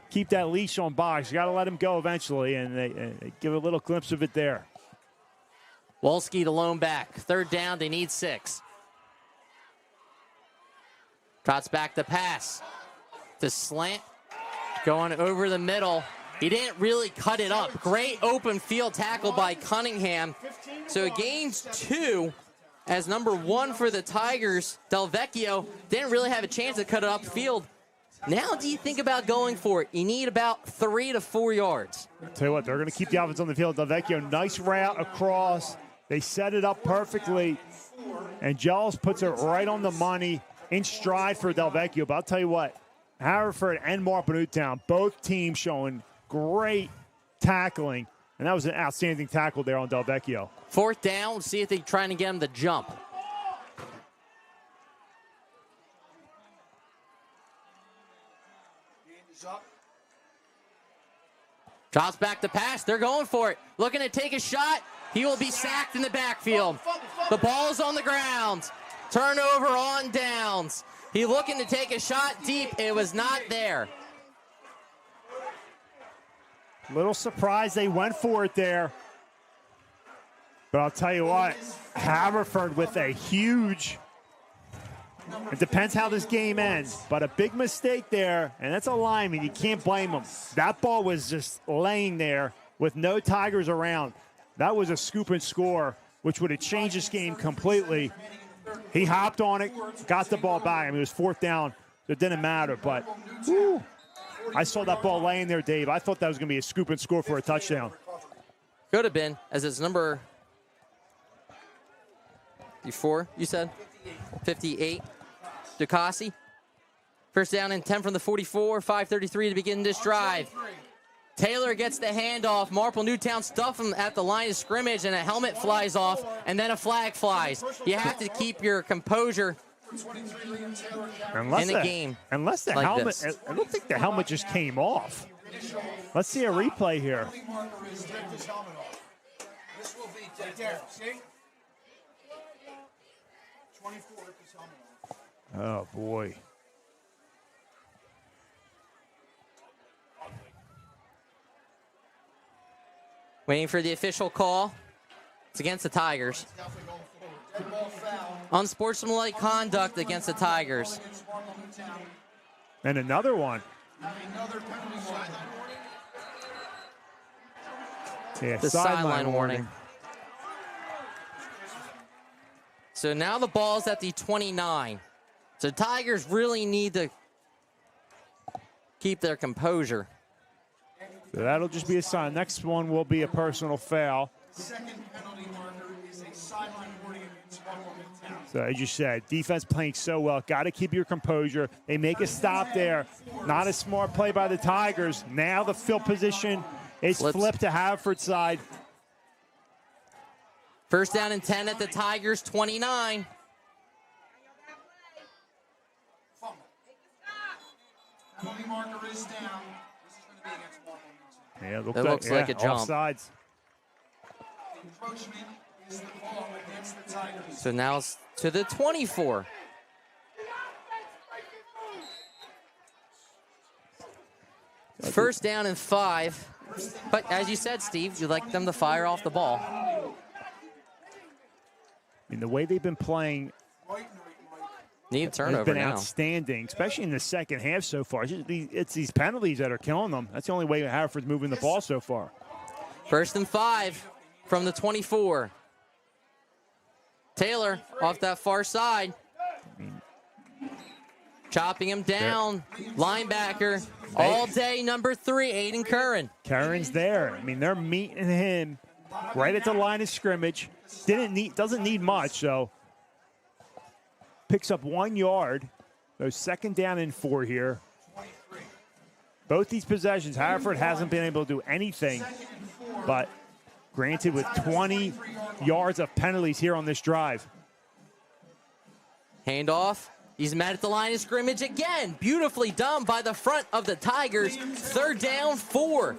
keep that leash on Box. You got to let him go eventually, and they give a little glimpse of it there. Walski to lone back. 3rd down, they need 6. Trots back to pass. To slant. Going over the middle. He didn't really cut it up. Great open field tackle by Cunningham. So it gains 2 as number 1 for the Tigers. Del Vecchio didn't really have a chance to cut it upfield. Now do you think about going for it? You need about 3 to 4 yards. I'll tell you what, they're going to keep the offense on the field. Del Vecchio, nice route across. They set it up perfectly. And Giles puts it right on the money in stride for Del Vecchio. But I'll tell you what, Haverford and Marple Newtown, both teams showing great tackling And that was an outstanding tackle there on Del Vecchio. 4th down. See if they're trying to get him to jump. Drops back to pass. They're going for it. Looking to take a shot. He will be sacked in the backfield. The ball's on the ground. Turnover on downs. He looking to take a shot deep. It was not there. Little surprised they went for it there. But I'll tell you what, Haverford with a huge, it depends how this game ends, but a big mistake there, and that's a lineman. You can't blame him. That ball was just laying there with no Tigers around. That was a scoop and score, which would have changed this game completely. He hopped on it, got the ball back. I mean, it was 4th down. So it didn't matter, but whew, I saw that ball laying there, Dave. I thought that was going to be a scoop and score for a touchdown. Could have been, as it's number 54, you said? 58. DeCassi. 1st down and 10 from the 44. 5:33 to begin this drive. Taylor gets the handoff. Marple Newtown stuff him at the line of scrimmage, and a helmet flies off, and then a flag flies. You have to keep your composure in the game. Unless the like helmet, this. I don't think the helmet just came off. Let's see a replay here. This will be dead there. See? 24 with his helmet on. Oh, boy. Waiting for the official call. It's against the Tigers. Unsportsmanlike conduct against the Tigers. And another one. Yeah, The sideline warning. So now the ball's at the 29. So Tigers really need to keep their composure. So that'll just be a sign. Next one will be a personal foul. Second penalty marker is a sideline warning against Marple Newtown. So as you said, defense playing so well. Got to keep your composure. They make a stop there. Not a smart play by the Tigers. Now the field position is flipped to Haverford's side. 1st down and 10 at the Tigers 29. Penalty marker is down. This is going to be against Marple Newtown. Yeah, It looks like a jump. Offsides. Encroachment is the call against the Tigers. So now it's to the 24. First down and 5. But as you said, Steve, you'd like them to fire off the ball. I mean, the way they've been playing Need a turnover has been now. outstanding, especially in the second half so far. It's these penalties that are killing them. That's the only way Haverford's moving the ball so far. 1st and 5 from the 24. Taylor off that far side. Chopping him down. Linebacker. All day, number 3, Aiden Curran. Curran's there. I mean, they're meeting him right at the line of scrimmage. Doesn't need much, so picks up 1 yard. So 2nd down and 4 here. Both these possessions, Haverford hasn't been able to do anything, but granted with 20 yards of penalties here on this drive. Handoff. He's met at the line of scrimmage again. Beautifully done by the front of the Tigers. 3rd down, 4.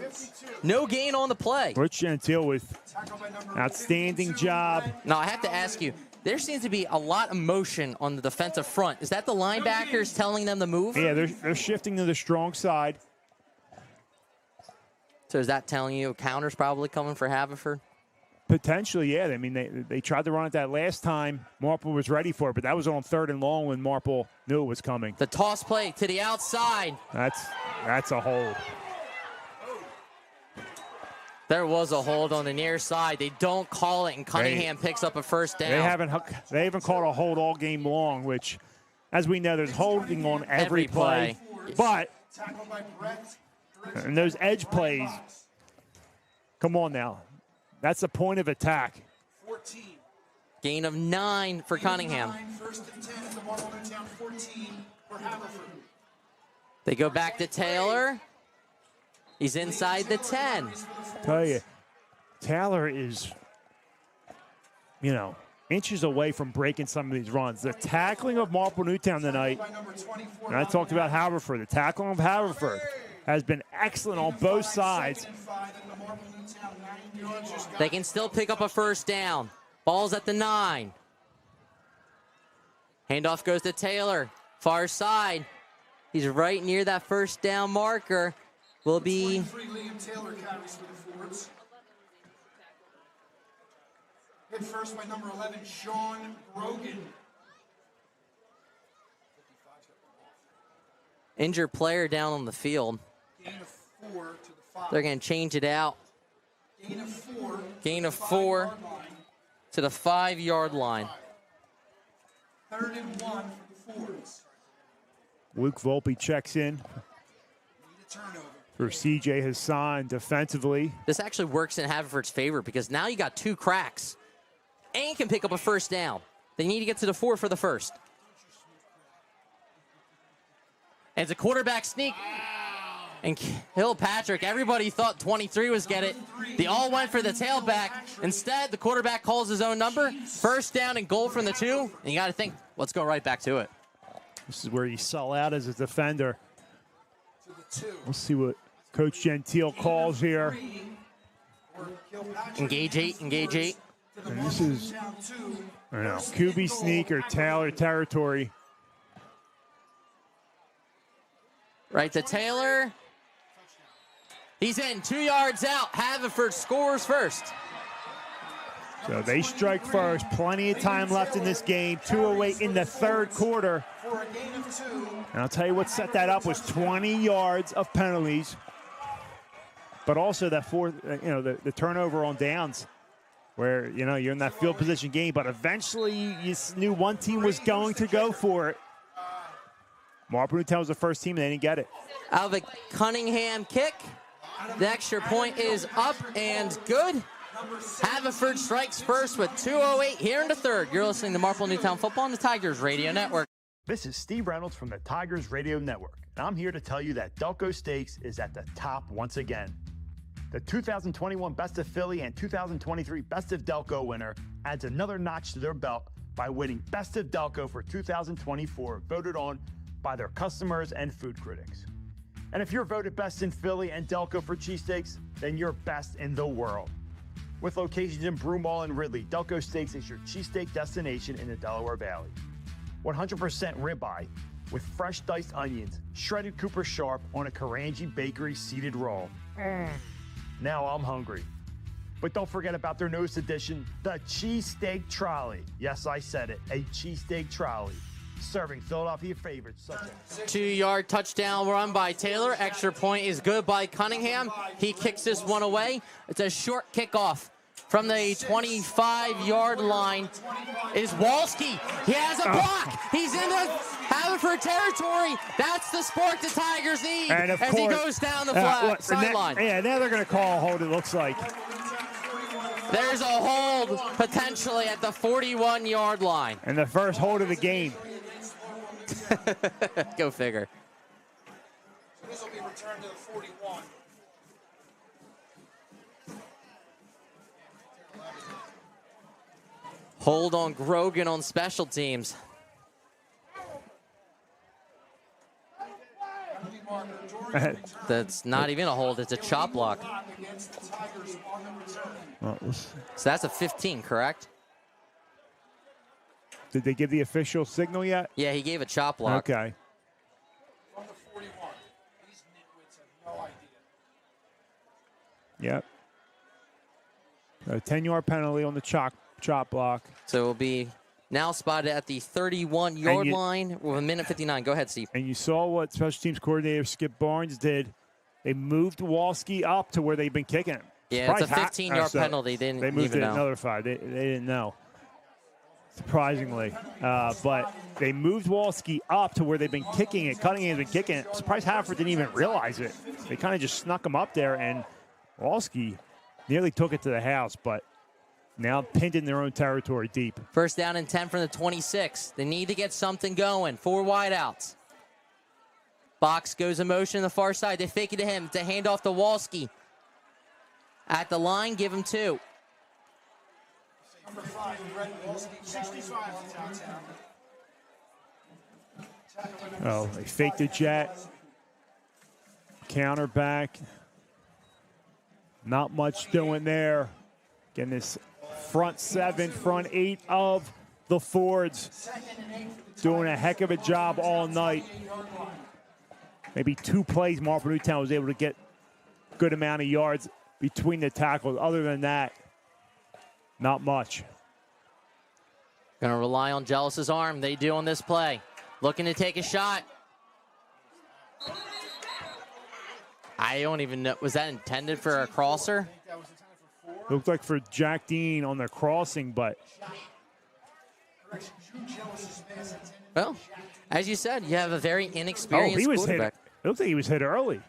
No gain on the play. Rich Gentile with outstanding job. Now, I have to ask you, there seems to be a lot of motion on the defensive front. Is that the linebackers telling them to move? Yeah, they're shifting to the strong side. So is that telling you a counter's probably coming for Haverford? Potentially, yeah. I mean, they tried to run it that last time. Marple was ready for it, but that was on 3rd and long when Marple knew it was coming. The toss play to the outside. That's a hold. There was a hold on the near side. They don't call it, and Cunningham picks up a 1st down. They haven't called a hold all game long, which, as we know, there's holding on every play. But and those edge plays, come on now. That's a point of attack. 14. Gain of 9 for Cunningham. 1st and 10 at the Marple Newtown 14 for Haverford. They go back to Taylor. He's inside the 10. Tell you, Taylor is, inches away from breaking some of these runs. The tackling of Marple Newtown tonight, and I talked about Haverford, the tackling of Haverford has been excellent on both sides. They can still pick up a first down. Ball's at the 9. Handoff goes to Taylor. Far side. He's right near that first down marker. Will be... Taylor carries for the Fords. Hit first by number 11, Sean Grogan. Injured player down on the field. Gain of 4 to the 5. They're going to change it out. Gain of 4. Gain of 4 to the 5-yard line. 3rd and 1 for the Fords. Luke Volpe checks in for CJ Hassan defensively. This actually works in Haverford's favor because now you got 2 cracks and can pick up a first down. They need to get to the 4 for the first. And it's a quarterback sneak. And Kilpatrick, everybody thought 23 was get it. They all went for the tailback. Instead, the quarterback calls his own number. First down and goal from the 2. And you got to think, let's go right back to it. This is where you sell out as a defender. Let's see what Coach Gentile calls here. Engage 8, engage 8. And this is, I don't know, QB sneak or Taylor territory. Right to Taylor. He's in, 2 yards out. Haverford scores first. So they strike first. Plenty of time left in this game. 2:08 in the 3rd quarter. And I'll tell you what set that up was 20 yards of penalties. But also that the turnover on downs where, you're in that field position game. But eventually you knew one team was going to go for it. Marple Newtown was the first team, and they didn't get it. Out of a Cunningham kick. The extra point is up and good. Haverford strikes first with 2:08 here in the 3rd. You're listening to Marple Newtown Football on the Tigers Radio Network. This is Steve Reynolds from the Tigers Radio Network, and I'm here to tell you that Delco Steaks is at the top once again. The 2021 Best of Philly and 2023 Best of Delco winner adds another notch to their belt by winning Best of Delco for 2024, voted on by their customers and food critics. And if you're voted best in Philly and Delco for cheesesteaks, then you're best in the world. With locations in Broomall and Ridley, Delco Steaks is your cheesesteak destination in the Delaware Valley. 100% ribeye with fresh diced onions, shredded Cooper Sharp on a Karanji Bakery seeded roll. Now I'm hungry. But don't forget about their newest addition, the Cheesesteak Trolley. Yes, I said it, a cheesesteak trolley. Serving Philadelphia favorites such as 2-yard touchdown run by Taylor. Extra point is good by Cunningham. He kicks this one away. It's a short kickoff from the 25-yard line. Is Walski. He has a block. He's in the Haverford territory. That's the spark the Tigers need as he goes down the flag sideline. Now they're going to call a hold, it looks like. There's a hold potentially at the 41-yard line. And the first hold of the game. Go figure. So this will be returned to the 41. Hold on Grogan on special teams. That's not even a hold, it's a chop block. So that's a 15, correct? Did they give the official signal yet? Yeah, he gave a chop block. Okay. From the 41. These nitwits have no idea. Yep. A 10-yard penalty on the chop block. So it will be now spotted at the 31-yard line with 1:59. Go ahead, Steve. And you saw what special teams coordinator Skip Barnes did. They moved Walski up to where they've been kicking him. Yeah, it's a 15-yard penalty. They moved even it know. another 5. They didn't know. Surprisingly. But they moved Walski up to where they've been kicking it. Cunningham's been kicking it. I'm surprised Haverford didn't even realize it. They kind of just snuck him up there, and Walski nearly took it to the house, but now pinned in their own territory deep. First down and 10 from the 26. They need to get something going. 4 wideouts. Box goes in motion on the far side. They fake it to him. It's a handoff to Walski. At the line, give him 2. Number 5, Red Bull, 65 downtown. Oh, they faked the jet. Counter back. Not much doing there. Again, this front 7, front 8 of the Fords doing a heck of a job all night. Maybe 2 plays Marple Newtown was able to get a good amount of yards between the tackles. Other than that, not much. Going to rely on Jealous's arm. They do on this play. Looking to take a shot. I don't even know. Was that intended for a crosser? Looked like for Jack Dean on the crossing, but... Well, as you said, you have a very inexperienced quarterback. It looked like he was hit early.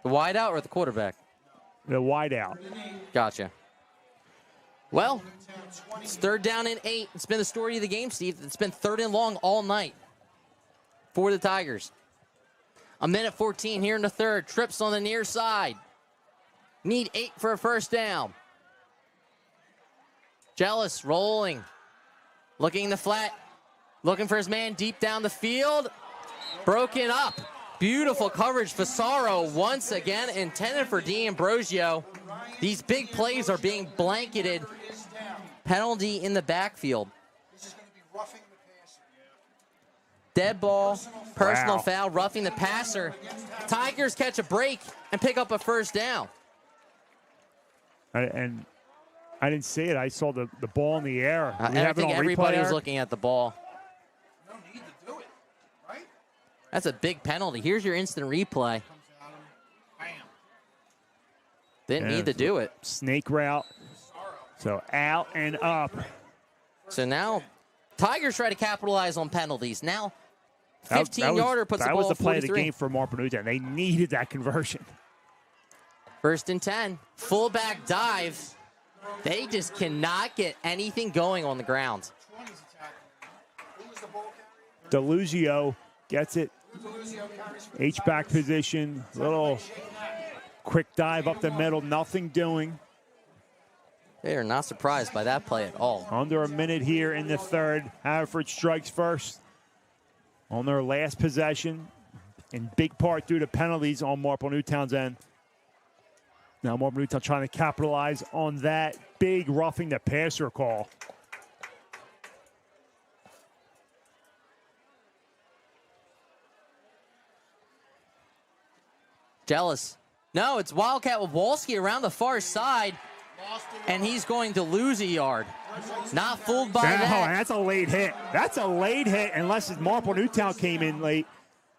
The wide out or the quarterback? The wide out. Gotcha. Well, it's 3rd down and 8. It's been the story of the game, Steve. It's been 3rd and long all night for the Tigers. 1:14 here in the 3rd. Trips on the near side. Need 8 for a first down. Jealous rolling. Looking in the flat. Looking for his man deep down the field. Broken up. Beautiful coverage. Fasaro once again intended for D'Ambrosio. These big plays are being blanketed. Penalty in the backfield. Dead ball, personal foul, roughing the passer. Tigers catch a break and pick up a first down. And I didn't see it. I saw the ball in the air. I think everybody was looking at the ball. No need to do it, right? That's a big penalty. Here's your instant replay. Didn't need to do it. Snake route. So out and up. So now Tigers try to capitalize on penalties. Now 15-yarder puts the ball That was the play of the 43. game for Marple Newtown. They needed that conversion. 1st and 10. Fullback dive. They just cannot get anything going on the ground. DeLuzio gets it. H-back position. Little quick dive up the middle. Nothing doing. They are not surprised by that play at all. Under a minute here in the 3rd. Haverford strikes first on their last possession, in big part due to penalties on Marple Newtown's end. Now Marple Newtown trying to capitalize on that big roughing the passer call. Jealous. No, it's Wildcat Walski around the far side, and he's going to lose a yard. Not fooled by that. That's a late hit. That's a late hit unless Marple Newtown came in late.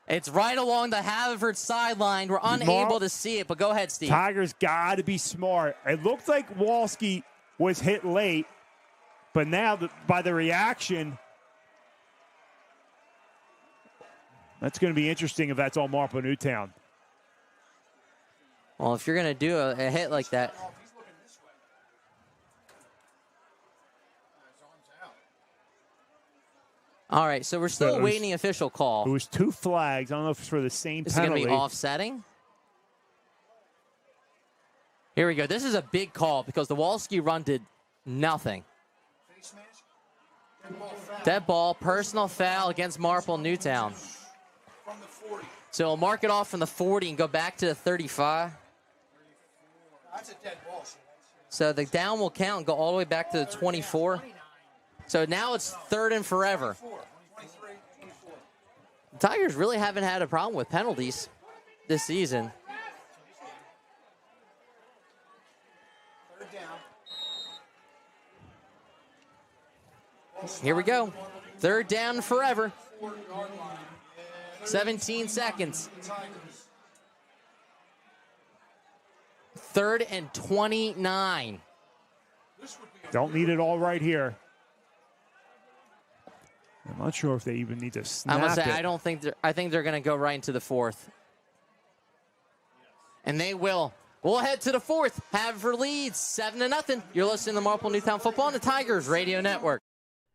It's right along the Haverford sideline. We're unable to see it, but go ahead, Steve. Tigers got to be smart. It looked like Walski was hit late, but now by the reaction, that's going to be interesting if that's all Marple Newtown. Well, if you're going to do a hit like that. All right, so we're still awaiting the official call. It was 2 flags. I don't know if it's for the same Is penalty. it going to be offsetting? Here we go. This is a big call because the Walski run did nothing. Dead ball, personal foul against Marple Newtown. So we'll mark it off from the 40 and go back to the 35. That's a dead ball. So the down will count and go all the way back to the 24. So now it's 3rd and forever. The Tigers really haven't had a problem with penalties this season. Here we go. 3rd down forever. 17 seconds. 3rd and 29. Don't need it all right here. I'm not sure if they even need to snap I must say, it. I think they're going to go right into the 4th. And they will. We'll head to the 4th. Haverford leads 7-0. You're listening to Marple Newtown Football on the Tigers Radio Network.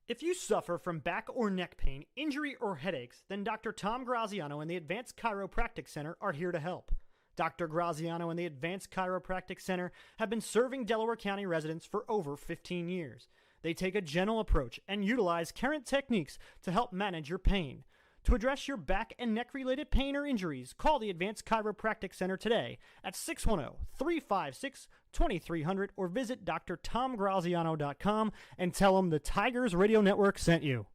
If you suffer from back or neck pain, injury, or headaches, then Dr. Tom Graziano and the Advanced Chiropractic Center are here to help. Dr. Graziano and the Advanced Chiropractic Center have been serving Delaware County residents for over 15 years. They take a gentle approach and utilize current techniques to help manage your pain. To address your back and neck related pain or injuries, call the Advanced Chiropractic Center today at 610-356-2300 or visit drtomgraziano.com and tell them the Tigers Radio Network sent you.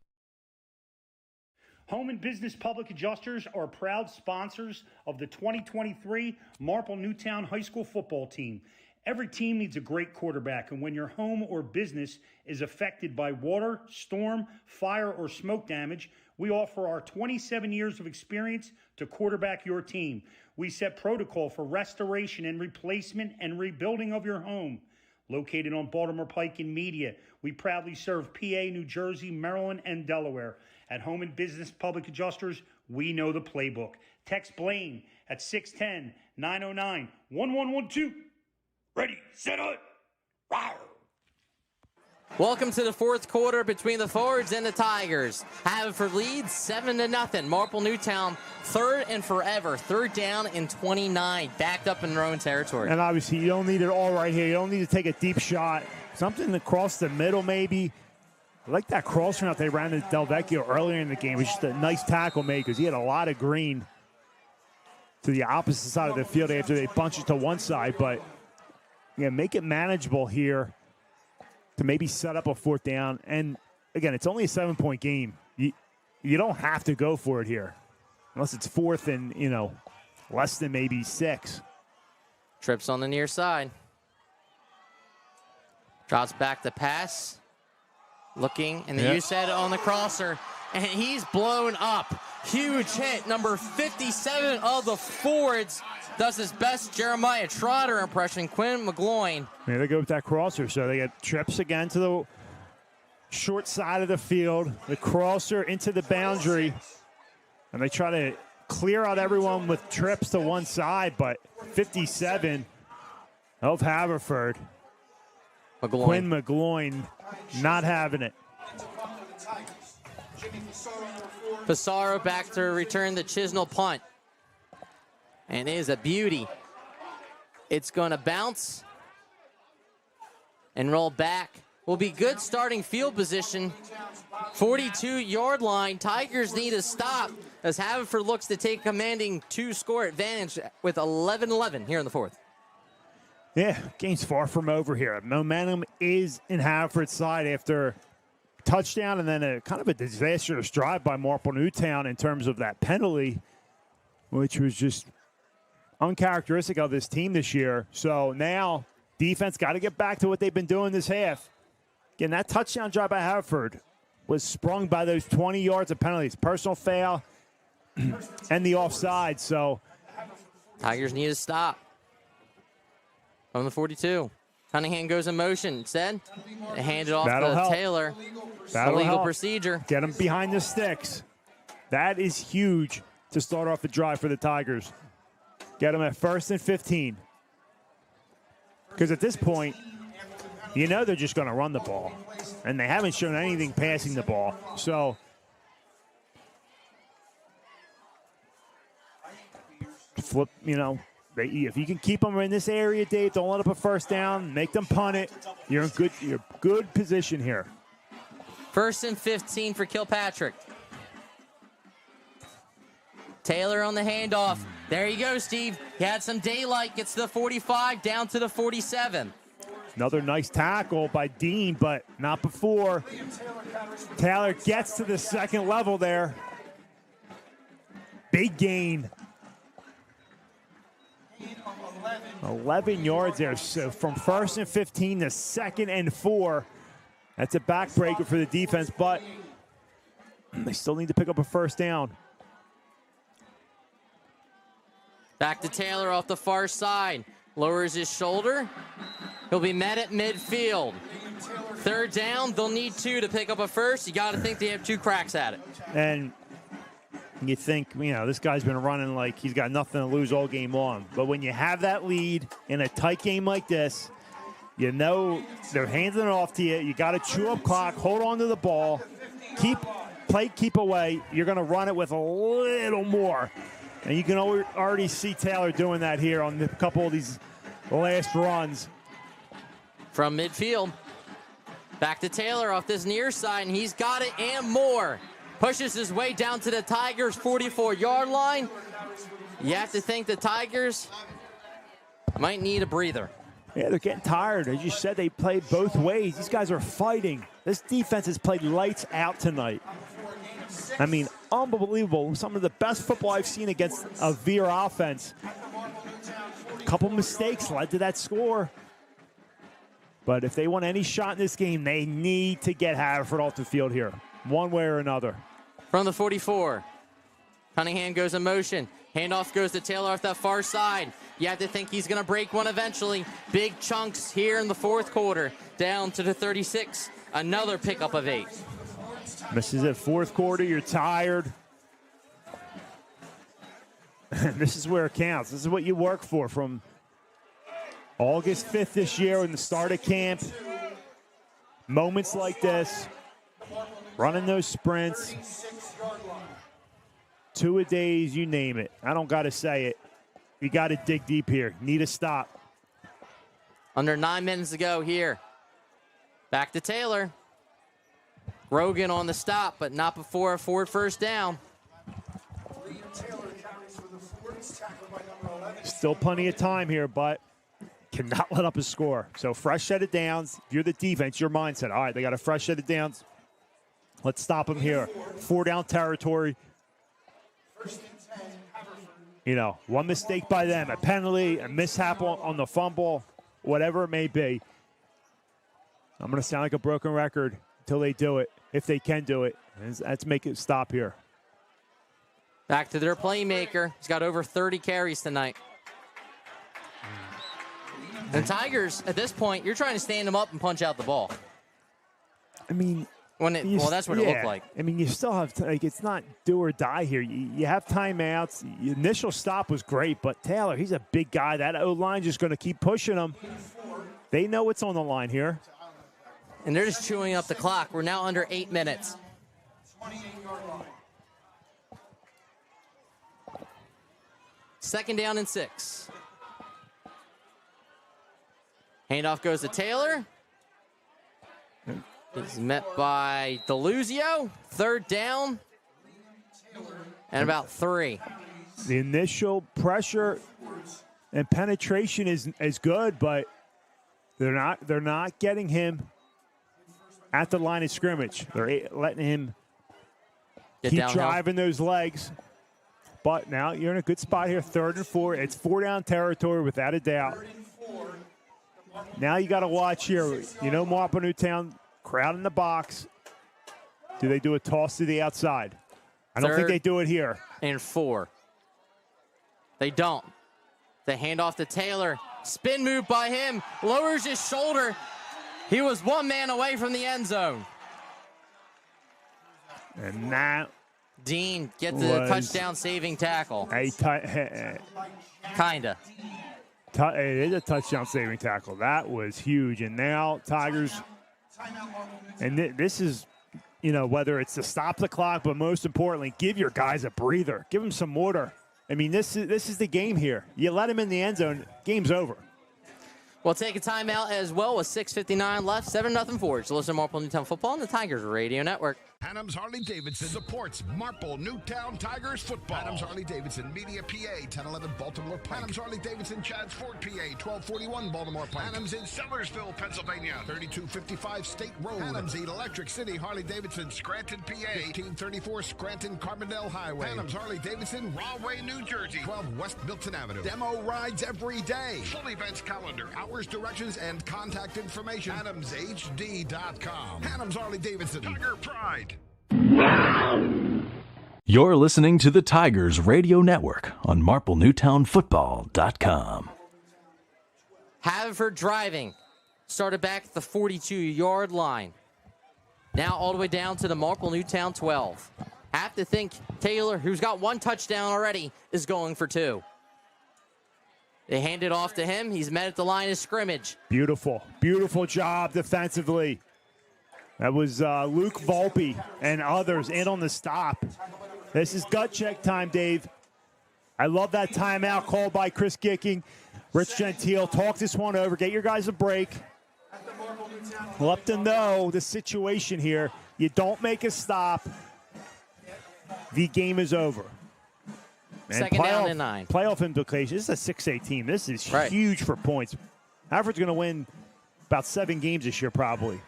Home and Business Public Adjusters are proud sponsors of the 2023 Marple Newtown High School football team. Every team needs a great quarterback, and when your home or business is affected by water, storm, fire, or smoke damage, we offer our 27 years of experience to quarterback your team. We set protocol for restoration and replacement and rebuilding of your home. Located on Baltimore Pike in Media, we proudly serve PA, New Jersey, Maryland, and Delaware. At Home and Business Public Adjusters, we know the playbook. Text Blaine at 610-909-1112. Ready, set, up. Rawr. Welcome to the fourth quarter between the Fords and the Tigers. Haverford leads 7-0. Marple Newtown third and forever. Third down and 29. Backed up in their own territory. And obviously you don't need it all right here. You don't need to take a deep shot. Something across the middle maybe. I like that cross route they ran to Del Vecchio earlier in the game. It was just a nice tackle made because he had a lot of green to the opposite side of the field after they bunched it to one side. But yeah, make it manageable here to maybe set up a fourth down. And again, it's only a 7-point game. You don't have to go for it here unless it's fourth and, less than maybe 6. Trips on the near side. Drops back the pass. Looking, and then you said on the crosser, and he's blown up. Huge hit. Number 57 of the Fords does his best Jeremiah Trotter impression, Quinn McGloin. Yeah, they go with that crosser, so they get trips again to the short side of the field. The crosser into the boundary, and they try to clear out everyone with trips to one side, but 57 of Haverford. Quinn McGloin not having it. Pissarro back to return the Chisnell punt. And it is a beauty. It's going to bounce and roll back. Will be good starting field position. 42-yard line. Tigers need a stop as Haverford looks to take commanding 2-score advantage with 11-11 here in the fourth. Yeah, game's far from over here. Momentum is in Haverford's side after touchdown and then a kind of a disastrous drive by Marple Newtown in terms of that penalty, which was just uncharacteristic of this team this year. So now defense got to get back to what they've been doing this half. Again, that touchdown drive by Haverford was sprung by those 20 yards of penalties, personal foul, and the offside. So Tigers need a stop from the 42. Cunningham goes in motion. Instead, they hand it off to Taylor. Illegal procedure. Get them behind the sticks. That is huge to start off the drive for the Tigers. Get them at 1st and 15. Because at this point, they're just going to run the ball. And they haven't shown anything passing the ball. So flip, if you can keep them in this area, Dave, don't let up a first down, make them punt it. You're in good position here. 1st and 15 for Kilpatrick. Taylor on the handoff. There you go, Steve. He had some daylight, gets to the 45, down to the 47. Another nice tackle by Dean, but not before. Taylor gets to the second level there. Big gain. 11 yards there. So from 1st and 15 to 2nd and 4. That's a backbreaker for the defense, but they still need to pick up a first down. Back to Taylor off the far side. Lowers his shoulder. He'll be met at midfield. 3rd down, they'll need 2 to pick up a first. You got to think they have 2 cracks at it. And you think, this guy's been running like he's got nothing to lose all game long. But when you have that lead in a tight game like this, they're handing it off to you. You got to chew up clock, hold on to the ball, keep away. You're going to run it with a little more. And you can already see Taylor doing that here on a couple of these last runs. From midfield, back to Taylor off this near side, and he's got it and more. Pushes his way down to the Tigers' 44-yard line. You have to think the Tigers might need a breather. Yeah, they're getting tired. As you said, they played both ways. These guys are fighting. This defense has played lights out tonight. I mean, unbelievable. Some of the best football I've seen against a Veer offense. A couple mistakes led to that score. But if they want any shot in this game, they need to get Haverford off the field here, one way or another. From the 44, Cunningham goes in motion. Handoff goes to Taylor off that far side. You have to think he's going to break one eventually. Big chunks here in the fourth quarter. Down to the 36. Another pickup of 8. Misses it fourth quarter. You're tired. This is where it counts. This is what you work for from August 5th this year in the start of camp. Moments like this. Running those sprints. 2-a-days, you name it. I don't got to say it. You got to dig deep here. Need a stop. Under 9 minutes to go here. Back to Taylor. Rogan on the stop, but not before a Ford first down. Still plenty of time here, but cannot let up a score. So fresh set of downs. If you're the defense, your mindset, all right, they got a fresh set of downs. Let's stop them here. 4-down territory. You know, one mistake by them, a penalty, a mishap on the fumble, whatever it may be. I'm going to sound like a broken record until they do it, if they can do it. Let's make it stop here. Back to their playmaker. He's got over 30 carries tonight. And Tigers, at this point, you're trying to stand them up and punch out the ball. I mean, that's what it looked like. I mean, you still have, it's not do or die here. You have timeouts. The initial stop was great, but Taylor, he's a big guy. That O-line just going to keep pushing him. They know what's on the line here. And they're just chewing up the clock. We're now under 8 minutes. Second down and 6. Handoff goes to Taylor. He's met by DeLuzio. Third down. And about 3. The initial pressure and penetration is good, but they're not getting him at the line of scrimmage. They're letting him keep driving those legs. But now you're in a good spot here, 3rd and 4. It's 4-down territory without a doubt. Now you got to watch here. You know, Marple Newtown, crowd in the box. Do they do a toss to the outside? I don't think they do it here. And 4. They don't. They hand off to Taylor. Spin move by him. Lowers his shoulder. He was one man away from the end zone. And that Dean gets the touchdown saving tackle. Kinda. It is a touchdown saving tackle. That was huge. And now Tigers, and this is, you know, whether it's to stop the clock, but most importantly, give your guys a breather. Give them some water. I mean, this is the game here. You let them in the end zone, game's over. We'll take a timeout as well with 6:59 left. 7-0 Fords. Listen to Marple Newtown Football on the Tigers Radio Network. Adams Harley-Davidson supports Marple Newtown Tigers football. Adams Harley-Davidson, Media, PA, 1011 Baltimore Pike. Adams Harley-Davidson, Chadds Ford, PA, 1241 Baltimore Pike. Adams in Sellersville, Pennsylvania, 3255 State Road. Adams Electric City, Harley-Davidson, Scranton, PA, 1534 Scranton Carbondale Highway. Adams Harley-Davidson, Rahway, New Jersey, 12 West Milton Avenue. Demo rides every day. Full events calendar, hours, directions, and contact information. AdamsHD.com. Adams Harley-Davidson, Tiger Pride. You're listening to the Tigers Radio Network on MarpleNewtownFootball.com. Haverford driving. Started back at the 42-yard line. Now all the way down to the Marple Newtown 12. Have to think Taylor, who's got 1 touchdown already, is going for 2. They hand it off to him. He's met at the line of scrimmage. Beautiful. Beautiful job defensively. That was Luke Volpe and others in on the stop. This is gut check time, Dave. I love that timeout called by Chris Gicking. Rich Gentile, talk this one over. Get your guys a break. Let them know the situation here. You don't make a stop, the game is over. And Second down and 9. Playoff implications. This is a 6A team. This is huge for points. Haverford's going to win about 7 games this year, probably.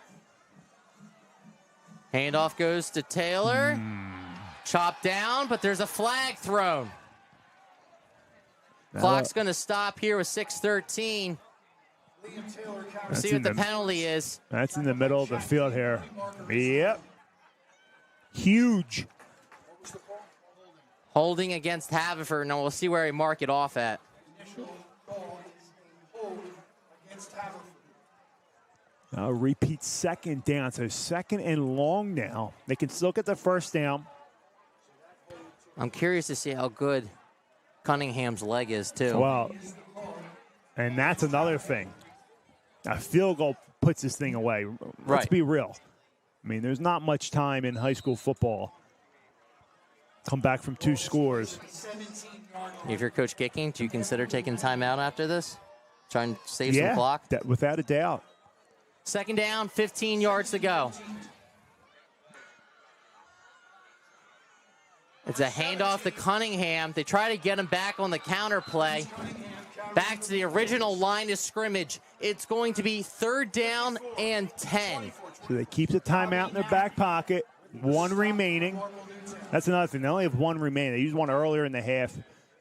Handoff goes to Taylor. Chopped down, but there's a flag thrown. Clock's going to stop here with 6:13. We'll see what the penalty is. That's in the middle of the field here. Yep. Huge. Holding against Haverford. Now we'll see where he mark it off at. Now repeat second down. So second and long now. They can still get the first down. I'm curious to see how good Cunningham's leg is, too. Well, and that's another thing. A field goal puts this thing away. Let's be real. I mean, there's not much time in high school football. Come back from 2 scores. If you're Coach Gicking, do you consider taking time out after this? Try and save some clock? Without a doubt. Second down, 15 yards to go. It's a handoff to Cunningham. They try to get him back on the counter play. Back to the original line of scrimmage. It's going to be 3rd down and 10. So they keep the timeout in their back pocket. 1 remaining. That's another thing. They only have 1 remaining. They used one earlier in the half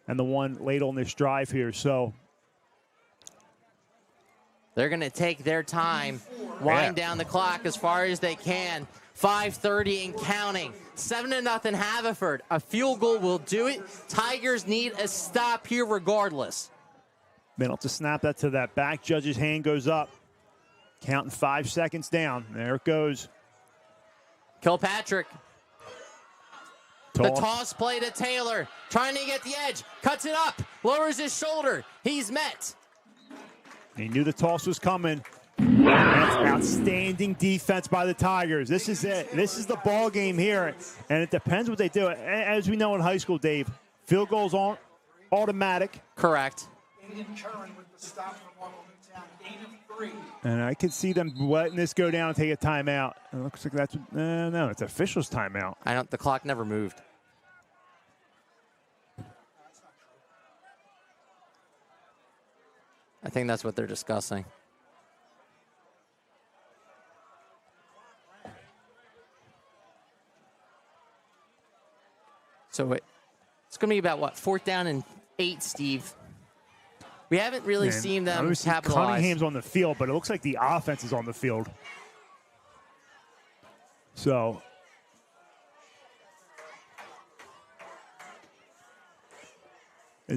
and the one late on this drive here. So they're going to take their time, wind down the clock as far as they can. 5:30 and counting. 7-0 Haverford. A field goal will do it. Tigers need a stop here regardless. Middle to snap that to that back. Judge's hand goes up. Counting 5 seconds down. There it goes. Kilpatrick. The toss play to Taylor. Trying to get the edge. Cuts it up. Lowers his shoulder. He's met. He knew the toss was coming. That's outstanding defense by the Tigers. This is it. This is the ball game here. And it depends what they do. As we know in high school, Dave, field goals aren't automatic. Correct. And I can see them letting this go down and take a timeout. It looks like that's no, it's officials' timeout. The clock never moved. I think that's what they're discussing. So it's going to be about, 4th down and 8, Steve. We haven't really seen them capitalize. Cunningham's on the field, but it looks like the offense is on the field. So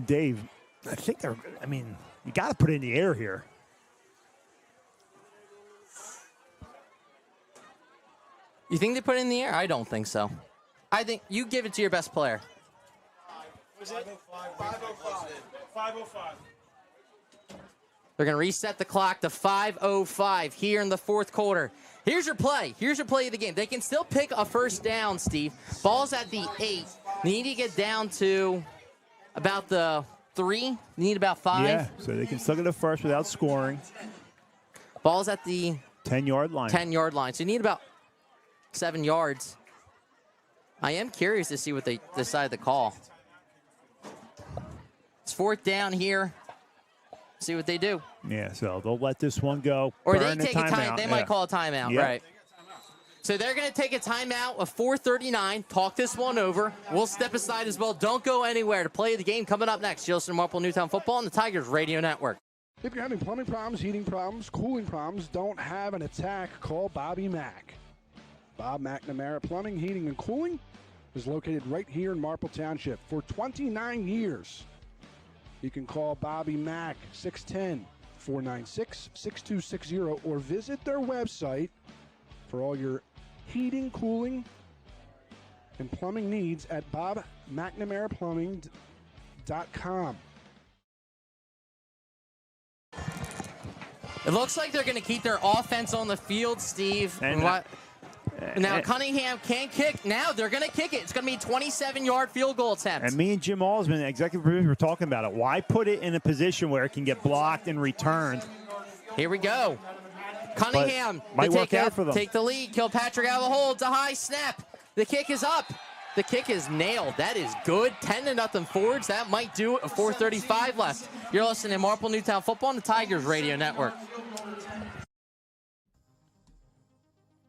Dave, I think you got to put it in the air here. You think they put it in the air? I don't think so. I think you give it to your best player. Was it 5:05? 5:05. They're going to reset the clock to 5:05 here in the 4th quarter. Here's your play. Here's your play of the game. They can still pick a first down, Steve. Ball's at the 8. They need to get down to about the 3. They need about 5. Yeah, so they can still get a first without scoring. Ball's at the 10-yard line. 10-yard line. So you need about 7 yards. I am curious to see what they decide to call. It's 4th down here. See what they do. Yeah, so they'll let this one go. Or they take a time. They might call a timeout, yep. Right? So they're going to take a timeout of 4:39. Talk this one over. We'll step aside as well. Don't go anywhere to play the game. Coming up next, you'll listen to Marple Newtown Football on the Tigers Radio Network. If you're having plumbing problems, heating problems, cooling problems, don't have an attack, call Bobby Mack. Bob McNamara Plumbing, Heating, and Cooling is located right here in Marple Township for 29 years. You can call Bobby Mack, 610-496-6260, or visit their website for all your heating, cooling, and plumbing needs at bobmcnamaraplumbing.com. It looks like they're going to keep their offense on the field, Steve. And Now Cunningham can't kick. Now they're going to kick it. It's going to be a 27-yard field goal attempt. And me and Jim Alsman, executive producer, were talking about it. Why put it in a position where it can get blocked and returned? Here we go. Cunningham might work out for them. Take the lead. Kilpatrick out of the hole. It's a high snap. The kick is up. The kick is nailed. That is good. 10-0 Fords. That might do it. 4:35 left. You're listening to Marple Newtown Football on the Tigers Radio Network.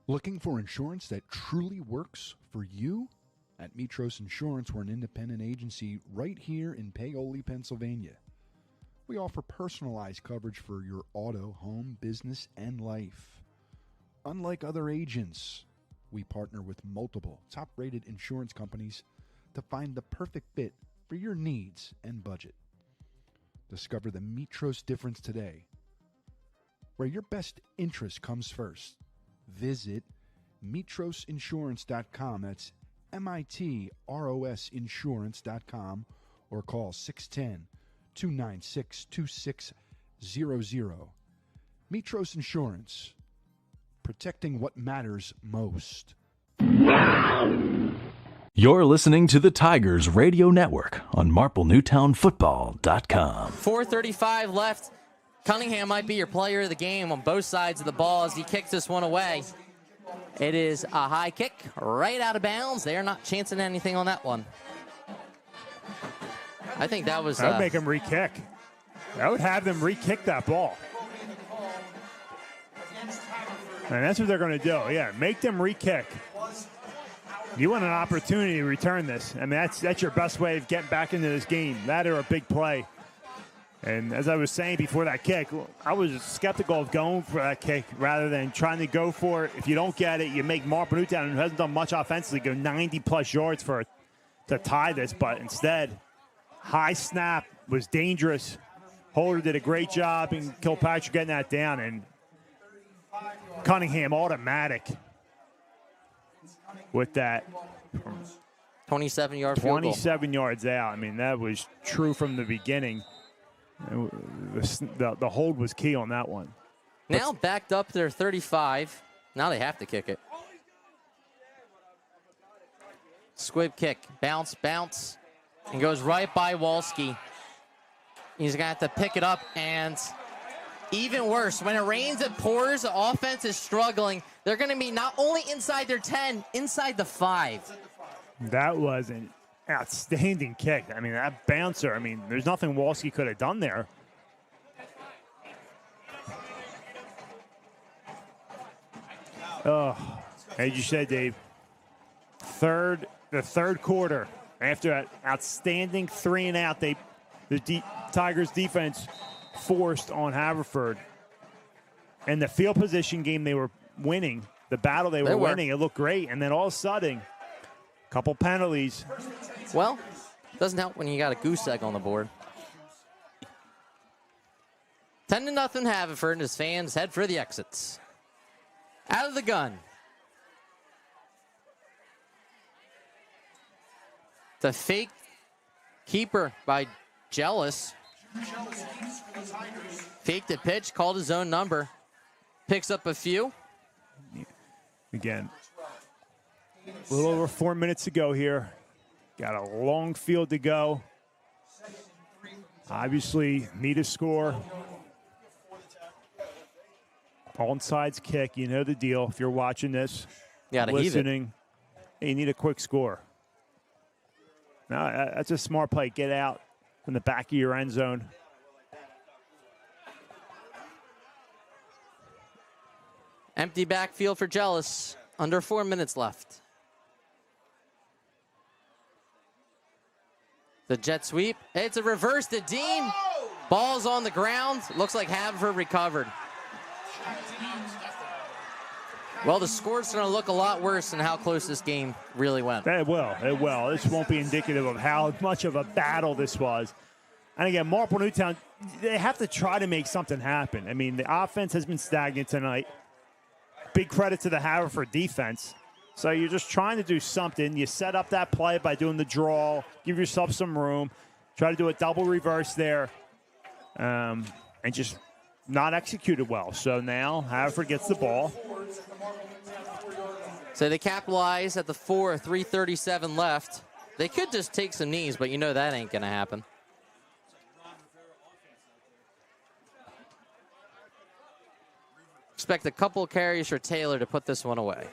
Looking for insurance that truly works for you? At Mitros Insurance, we're an independent agency right here in Paoli, Pennsylvania. We offer personalized coverage for your auto, home, business, and life. Unlike other agents, we partner with multiple top-rated insurance companies to find the perfect fit for your needs and budget. Discover the Mitros difference today, where your best interest comes first. Visit mitrosinsurance.com. That's MITROS insurance.com, or call 610-296-2600. Mitros Insurance, protecting what matters most. You're listening to the Tigers Radio Network on MarpleNewtownFootball.com. 4:35 left. Cunningham might be your player of the game on both sides of the ball as he kicks this one away. It is a high kick right out of bounds. They are not chancing anything on that one. I think that was... I would make them re-kick. I would have them re-kick that ball. And that's what they're going to do. Yeah, make them re-kick. You want an opportunity to return this. I mean, that's your best way of getting back into this game. That or a big play. And as I was saying before that kick, I was skeptical of going for that kick rather than trying to go for it. If you don't get it, you make Marple Newtown, who hasn't done much offensively, go 90-plus yards to tie this. But instead, high snap was dangerous. Holder did a great job in Kilpatrick getting that down. And Cunningham automatic with that. 27-yard field goal. 27 yards out. I mean, that was true from the beginning. The hold was key on that one. Now backed up to their 35. Now they have to kick it. Squib kick. Bounce, and goes right by Walski. He's going to have to pick it up, and even worse, when it rains, it pours, the offense is struggling. They're going to be not only inside their 10, inside the 5. That was an outstanding kick. I mean, that bouncer, there's nothing Walski could have done there. Oh, as you said, Dave, the third quarter, after that outstanding 3-and-out, the Tigers defense forced on Haverford. And the field position game they were winning, the battle they were winning, it looked great. And then all of a sudden, a couple penalties. Well, doesn't help when you got a goose egg on the board. 10-0 Haverford, and his fans head for the exits. Out of the gun. The fake keeper by Jealous. Faked the pitch, called his own number. Picks up a few. Again, a little over 4 minutes to go here. Got a long field to go. Obviously, need a score. Onside kick, you know the deal. If you're watching this, listening, you need a quick score. Now, that's a smart play. Get out from the back of your end zone. Empty backfield for Jealous. Under 4 minutes left. The jet sweep. It's a reverse to Dean. Ball's on the ground. Looks like Haverford recovered. Well, the score's going to look a lot worse than how close this game really went. It will. This won't be indicative of how much of a battle this was. And again, Marple Newtown, they have to try to make something happen. I mean, the offense has been stagnant tonight. Big credit to the Haverford defense. So you're just trying to do something. You set up that play by doing the draw, give yourself some room, try to do a double reverse there, and just not executed well. So now Haverford gets the ball. So they capitalize at the 3:37 left. They could just take some knees, but you know that ain't going to happen. Expect a couple carries for Taylor to put this one away.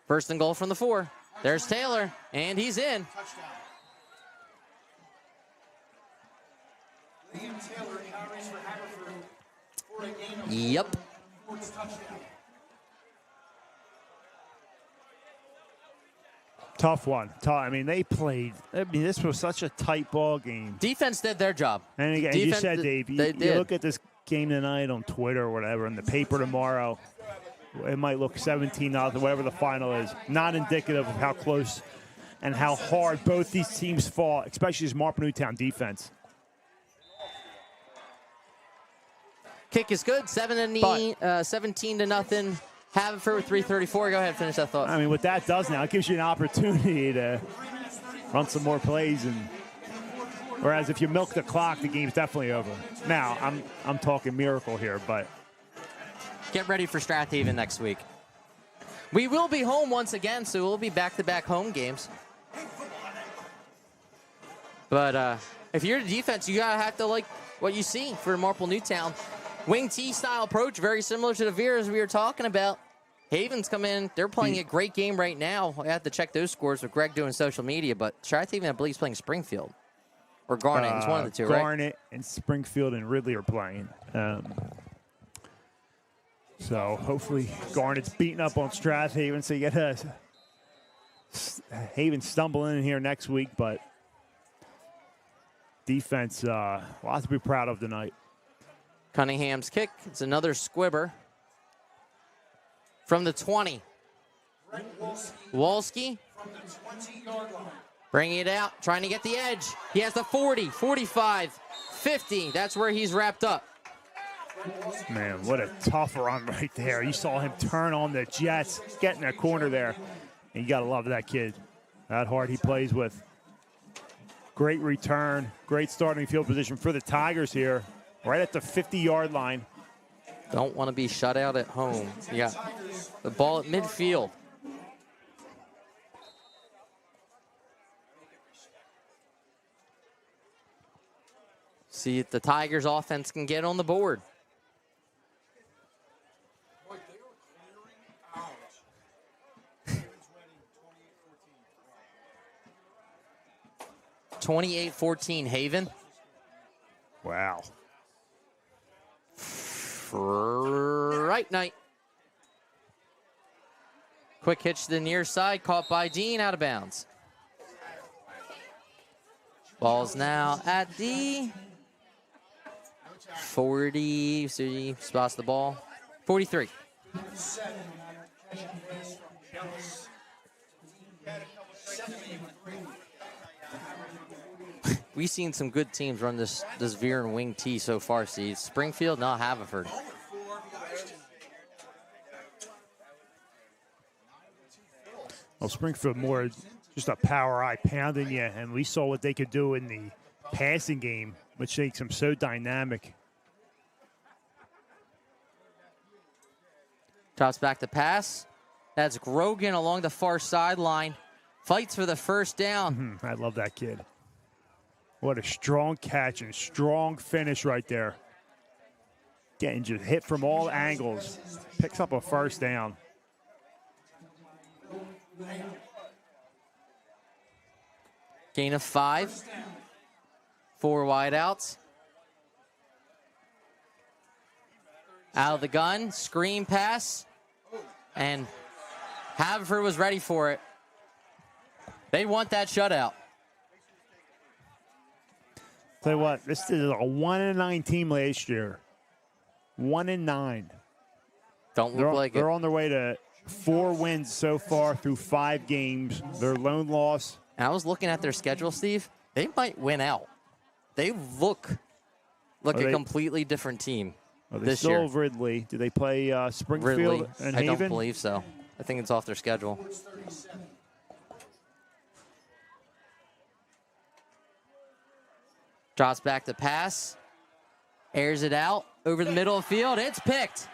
First and goal from the 4. There's Taylor, and he's in. Yep. Tough one. I mean, they played. I mean, this was such a tight ball game. Defense did their job. And again, you said, Dave, you look at this game tonight on Twitter or whatever, in the paper tomorrow, it might look 17-0, whatever the final is. Not indicative of how close and how hard both these teams fought, especially this Marple Newtown defense. Kick is good. 17-0. Haverford with 3:34. Go ahead, finish that thought. I mean, what that does now, it gives you an opportunity to run some more plays, and whereas if you milk the clock, the game's definitely over. Now, I'm talking miracle here, but get ready for Strathaven next week. We will be home once again, so we'll be back-to-back home games. But if you're the defense, you gotta have to like what you see for Marple Newtown. Wing T style approach, very similar to the Veers we were talking about. Haven's come in. They're playing a great game right now. I have to check those scores with Greg doing social media, but Strathaven, I believe, is playing Springfield. Or Garnet. It's one of the two, right? Garnet and Springfield and Ridley are playing. So hopefully Garnet's beating up on Strathaven, so you get Haven stumbling in here next week, but defense, a lot to be proud of tonight. Cunningham's kick. It's another squibber. From the 20. Wolski. Bringing it out. Trying to get the edge. He has the 40, 45, 50. That's where he's wrapped up. Man, what a tough run right there. You saw him turn on the Jets, get in that corner there. And you got to love that kid. That hard he plays with. Great return. Great starting field position for the Tigers here. Right at the 50-yard line. Don't want to be shut out at home. You got the ball at midfield. See if the Tigers offense can get on the board. (28-14) Haven. Wow. Right night. Quick hitch to the near side, caught by Dean, out of bounds. Ball's now at the 40. So he spots the ball. 43. We've seen some good teams run this Veer and Wing T so far, Steve. Springfield, not Haverford. Well, Springfield more just a power eye pounding you, and we saw what they could do in the passing game, which makes them so dynamic. Toss back to pass. That's Grogan along the far sideline. Fights for the first down. I love that kid. What a strong catch and strong finish right there. Getting just hit from all angles. Picks up a first down. Gain of 5. 4 wideouts. Out of the gun. Screen pass. And Haverford was ready for it. They want that shutout. Tell you what, this is a 1-9 team last year. 1-9. Don't look like it. They're on their way to 4 wins so far through 5 games. Their lone loss. And I was looking at their schedule, Steve. They might win out. They look like a completely different team this year. Still Ridley. Do they play Springfield Ridley. and I Haven? don't believe so. I think it's off their schedule. Drops back to pass. Airs it out over the middle of the field. It's picked.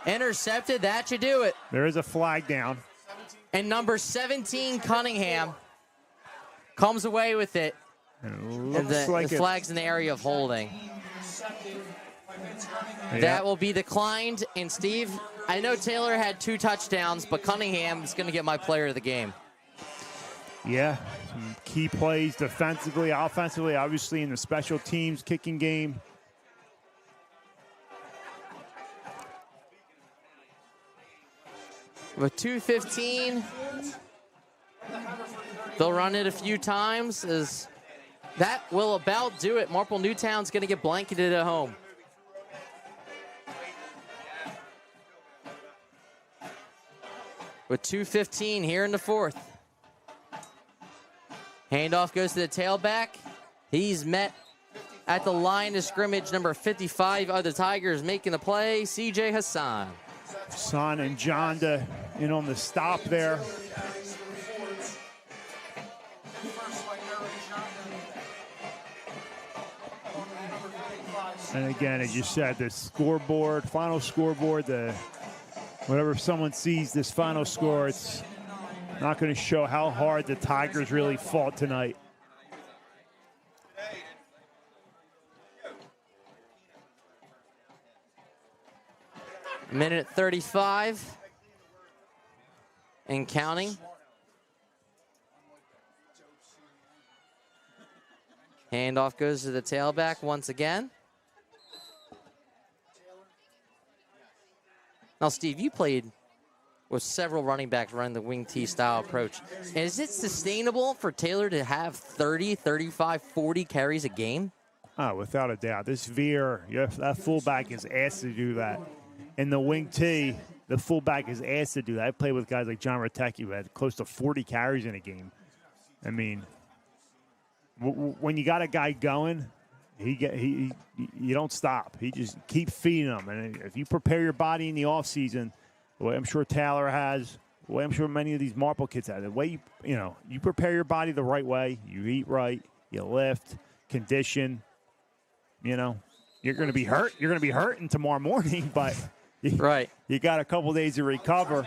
Intercepted. That should do it. There is a flag down. And number 17, Cunningham, comes away with it. And it looks like the flag's in the area of holding. That will be declined. And Steve, I know Taylor had 2 touchdowns, but Cunningham is going to get my player of the game. Yeah, some key plays defensively, offensively, obviously in the special teams kicking game. With 2:15, they'll run it a few times. That will about do it. Marple Newtown's going to get blanketed at home. With 2:15 here in the 4th. Handoff goes to the tailback. He's met at the line of scrimmage. Number 55 of the Tigers making the play, C.J. Hassan. Hassan and Jonda in on the stop there. And again, as you said, the scoreboard, final scoreboard, whenever someone sees this final score, it's not going to show how hard the Tigers really fought tonight. Minute 35 and counting. Handoff goes to the tailback once again. Now, Steve, you played with several running backs running the wing T style approach. Is it sustainable for Taylor to have 30, 35, 40 carries a game? Oh, without a doubt. This veer, that fullback is asked to do that. In the wing T, the fullback is asked to do that. I played with guys like John Ratecki who had close to 40 carries in a game. I mean, when you got a guy going, you don't stop. He just keep feeding him. And if you prepare your body in the offseason, the way I'm sure Taylor has, the way I'm sure many of these Marple kids have, the way you prepare your body the right way, you eat right, you lift, condition, you're going to be hurt. You're going to be hurting tomorrow morning, but you got a couple days to recover.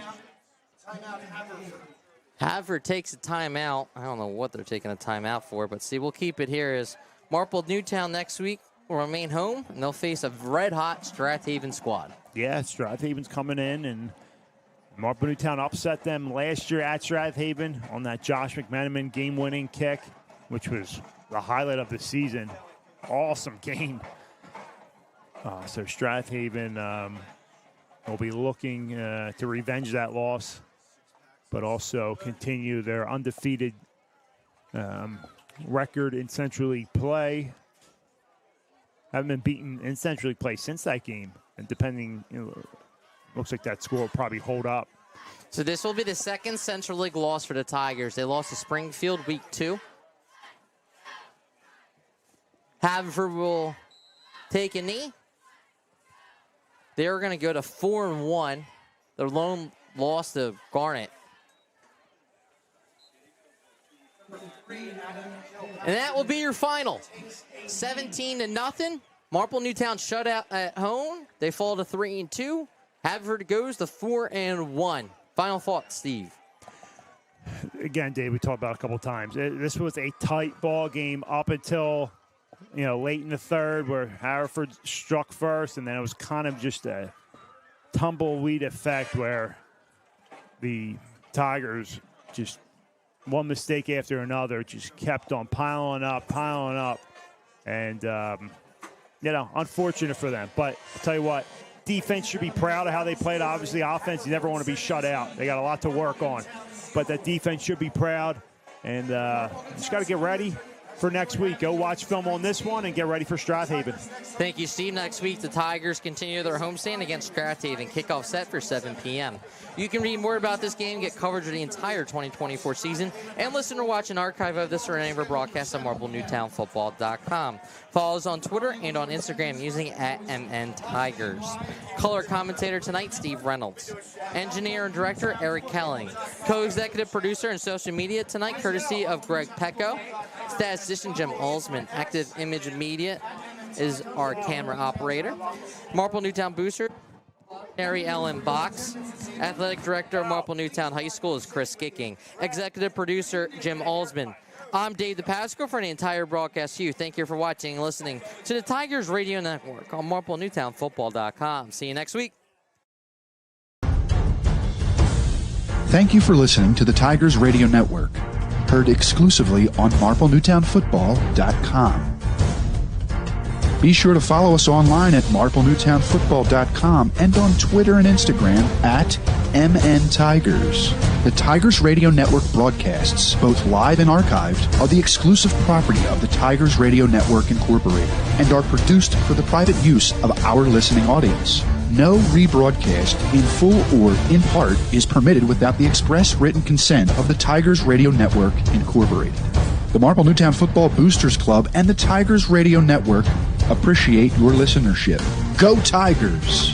Haverford takes a timeout. I don't know what they're taking a timeout for, but see, we'll keep it here as Marple Newtown next week will remain home, and they'll face a red-hot Strathaven squad. Yeah, Strathaven's coming in, and Marple Newtown upset them last year at Strathaven on that Josh McMenamin game-winning kick, which was the highlight of the season. Awesome game. So Strathaven will be looking to revenge that loss, but also continue their undefeated record in Central League play. Haven't been beaten in Central League play since that game, and depending, looks like that score will probably hold up. So this will be the second Central League loss for the Tigers. They lost to Springfield week 2. Haverford will take a knee. They're going to go to 4-1. Their lone loss to Garnet. And that will be your final. 17-0. Marple Newtown shut out at home. They fall to 3-2. Haverford goes to 4-1. Final thoughts, Steve. Again, Dave, we talked about it a couple times. This was a tight ball game up until late in the third, where Haverford struck first, and then it was kind of just a tumbleweed effect where the Tigers just one mistake after another just kept on piling up. And, unfortunate for them. But I'll tell you what, defense should be proud of how they played. Obviously, offense, you never want to be shut out. They got a lot to work on. But that defense should be proud. And just got to get ready for next week. Go watch film on this one and get ready for Strathaven. Thank you, Steve. Next week, the Tigers continue their homestand against Strathaven. Kickoff set for 7 p.m. You can read more about this game, get coverage of the entire 2024 season, and listen or watch an archive of this or any of our broadcasts on MarpleNewtownFootball.com. Follow us on Twitter and on Instagram using @MNTigers. Color commentator tonight, Steve Reynolds. Engineer and director, Eric Kelling. Co-executive producer and social media tonight, courtesy of Greg Pecco. Statistician Jim Olsman. Active Image Media is our camera operator. Marple Newtown Booster Mary Ellen Box. Athletic Director of Marple Newtown High School is Chris Skicking. Executive Producer Jim Alsman. I'm Dave DePasco for the entire broadcast to you. Thank you for watching and listening to the Tigers Radio Network on MarpleNewtownFootball.com. See you next week. Thank you for listening to the Tigers Radio Network, heard exclusively on MarpleNewtownFootball.com. Be sure to follow us online at MarpleNewtownFootball.com and on Twitter and Instagram at MNTigers. The Tigers Radio Network broadcasts, both live and archived, are the exclusive property of the Tigers Radio Network Incorporated and are produced for the private use of our listening audience. No rebroadcast, in full or in part, is permitted without the express written consent of the Tigers Radio Network Incorporated. The Marple Newtown Football Boosters Club and the Tigers Radio Network appreciate your listenership. Go Tigers!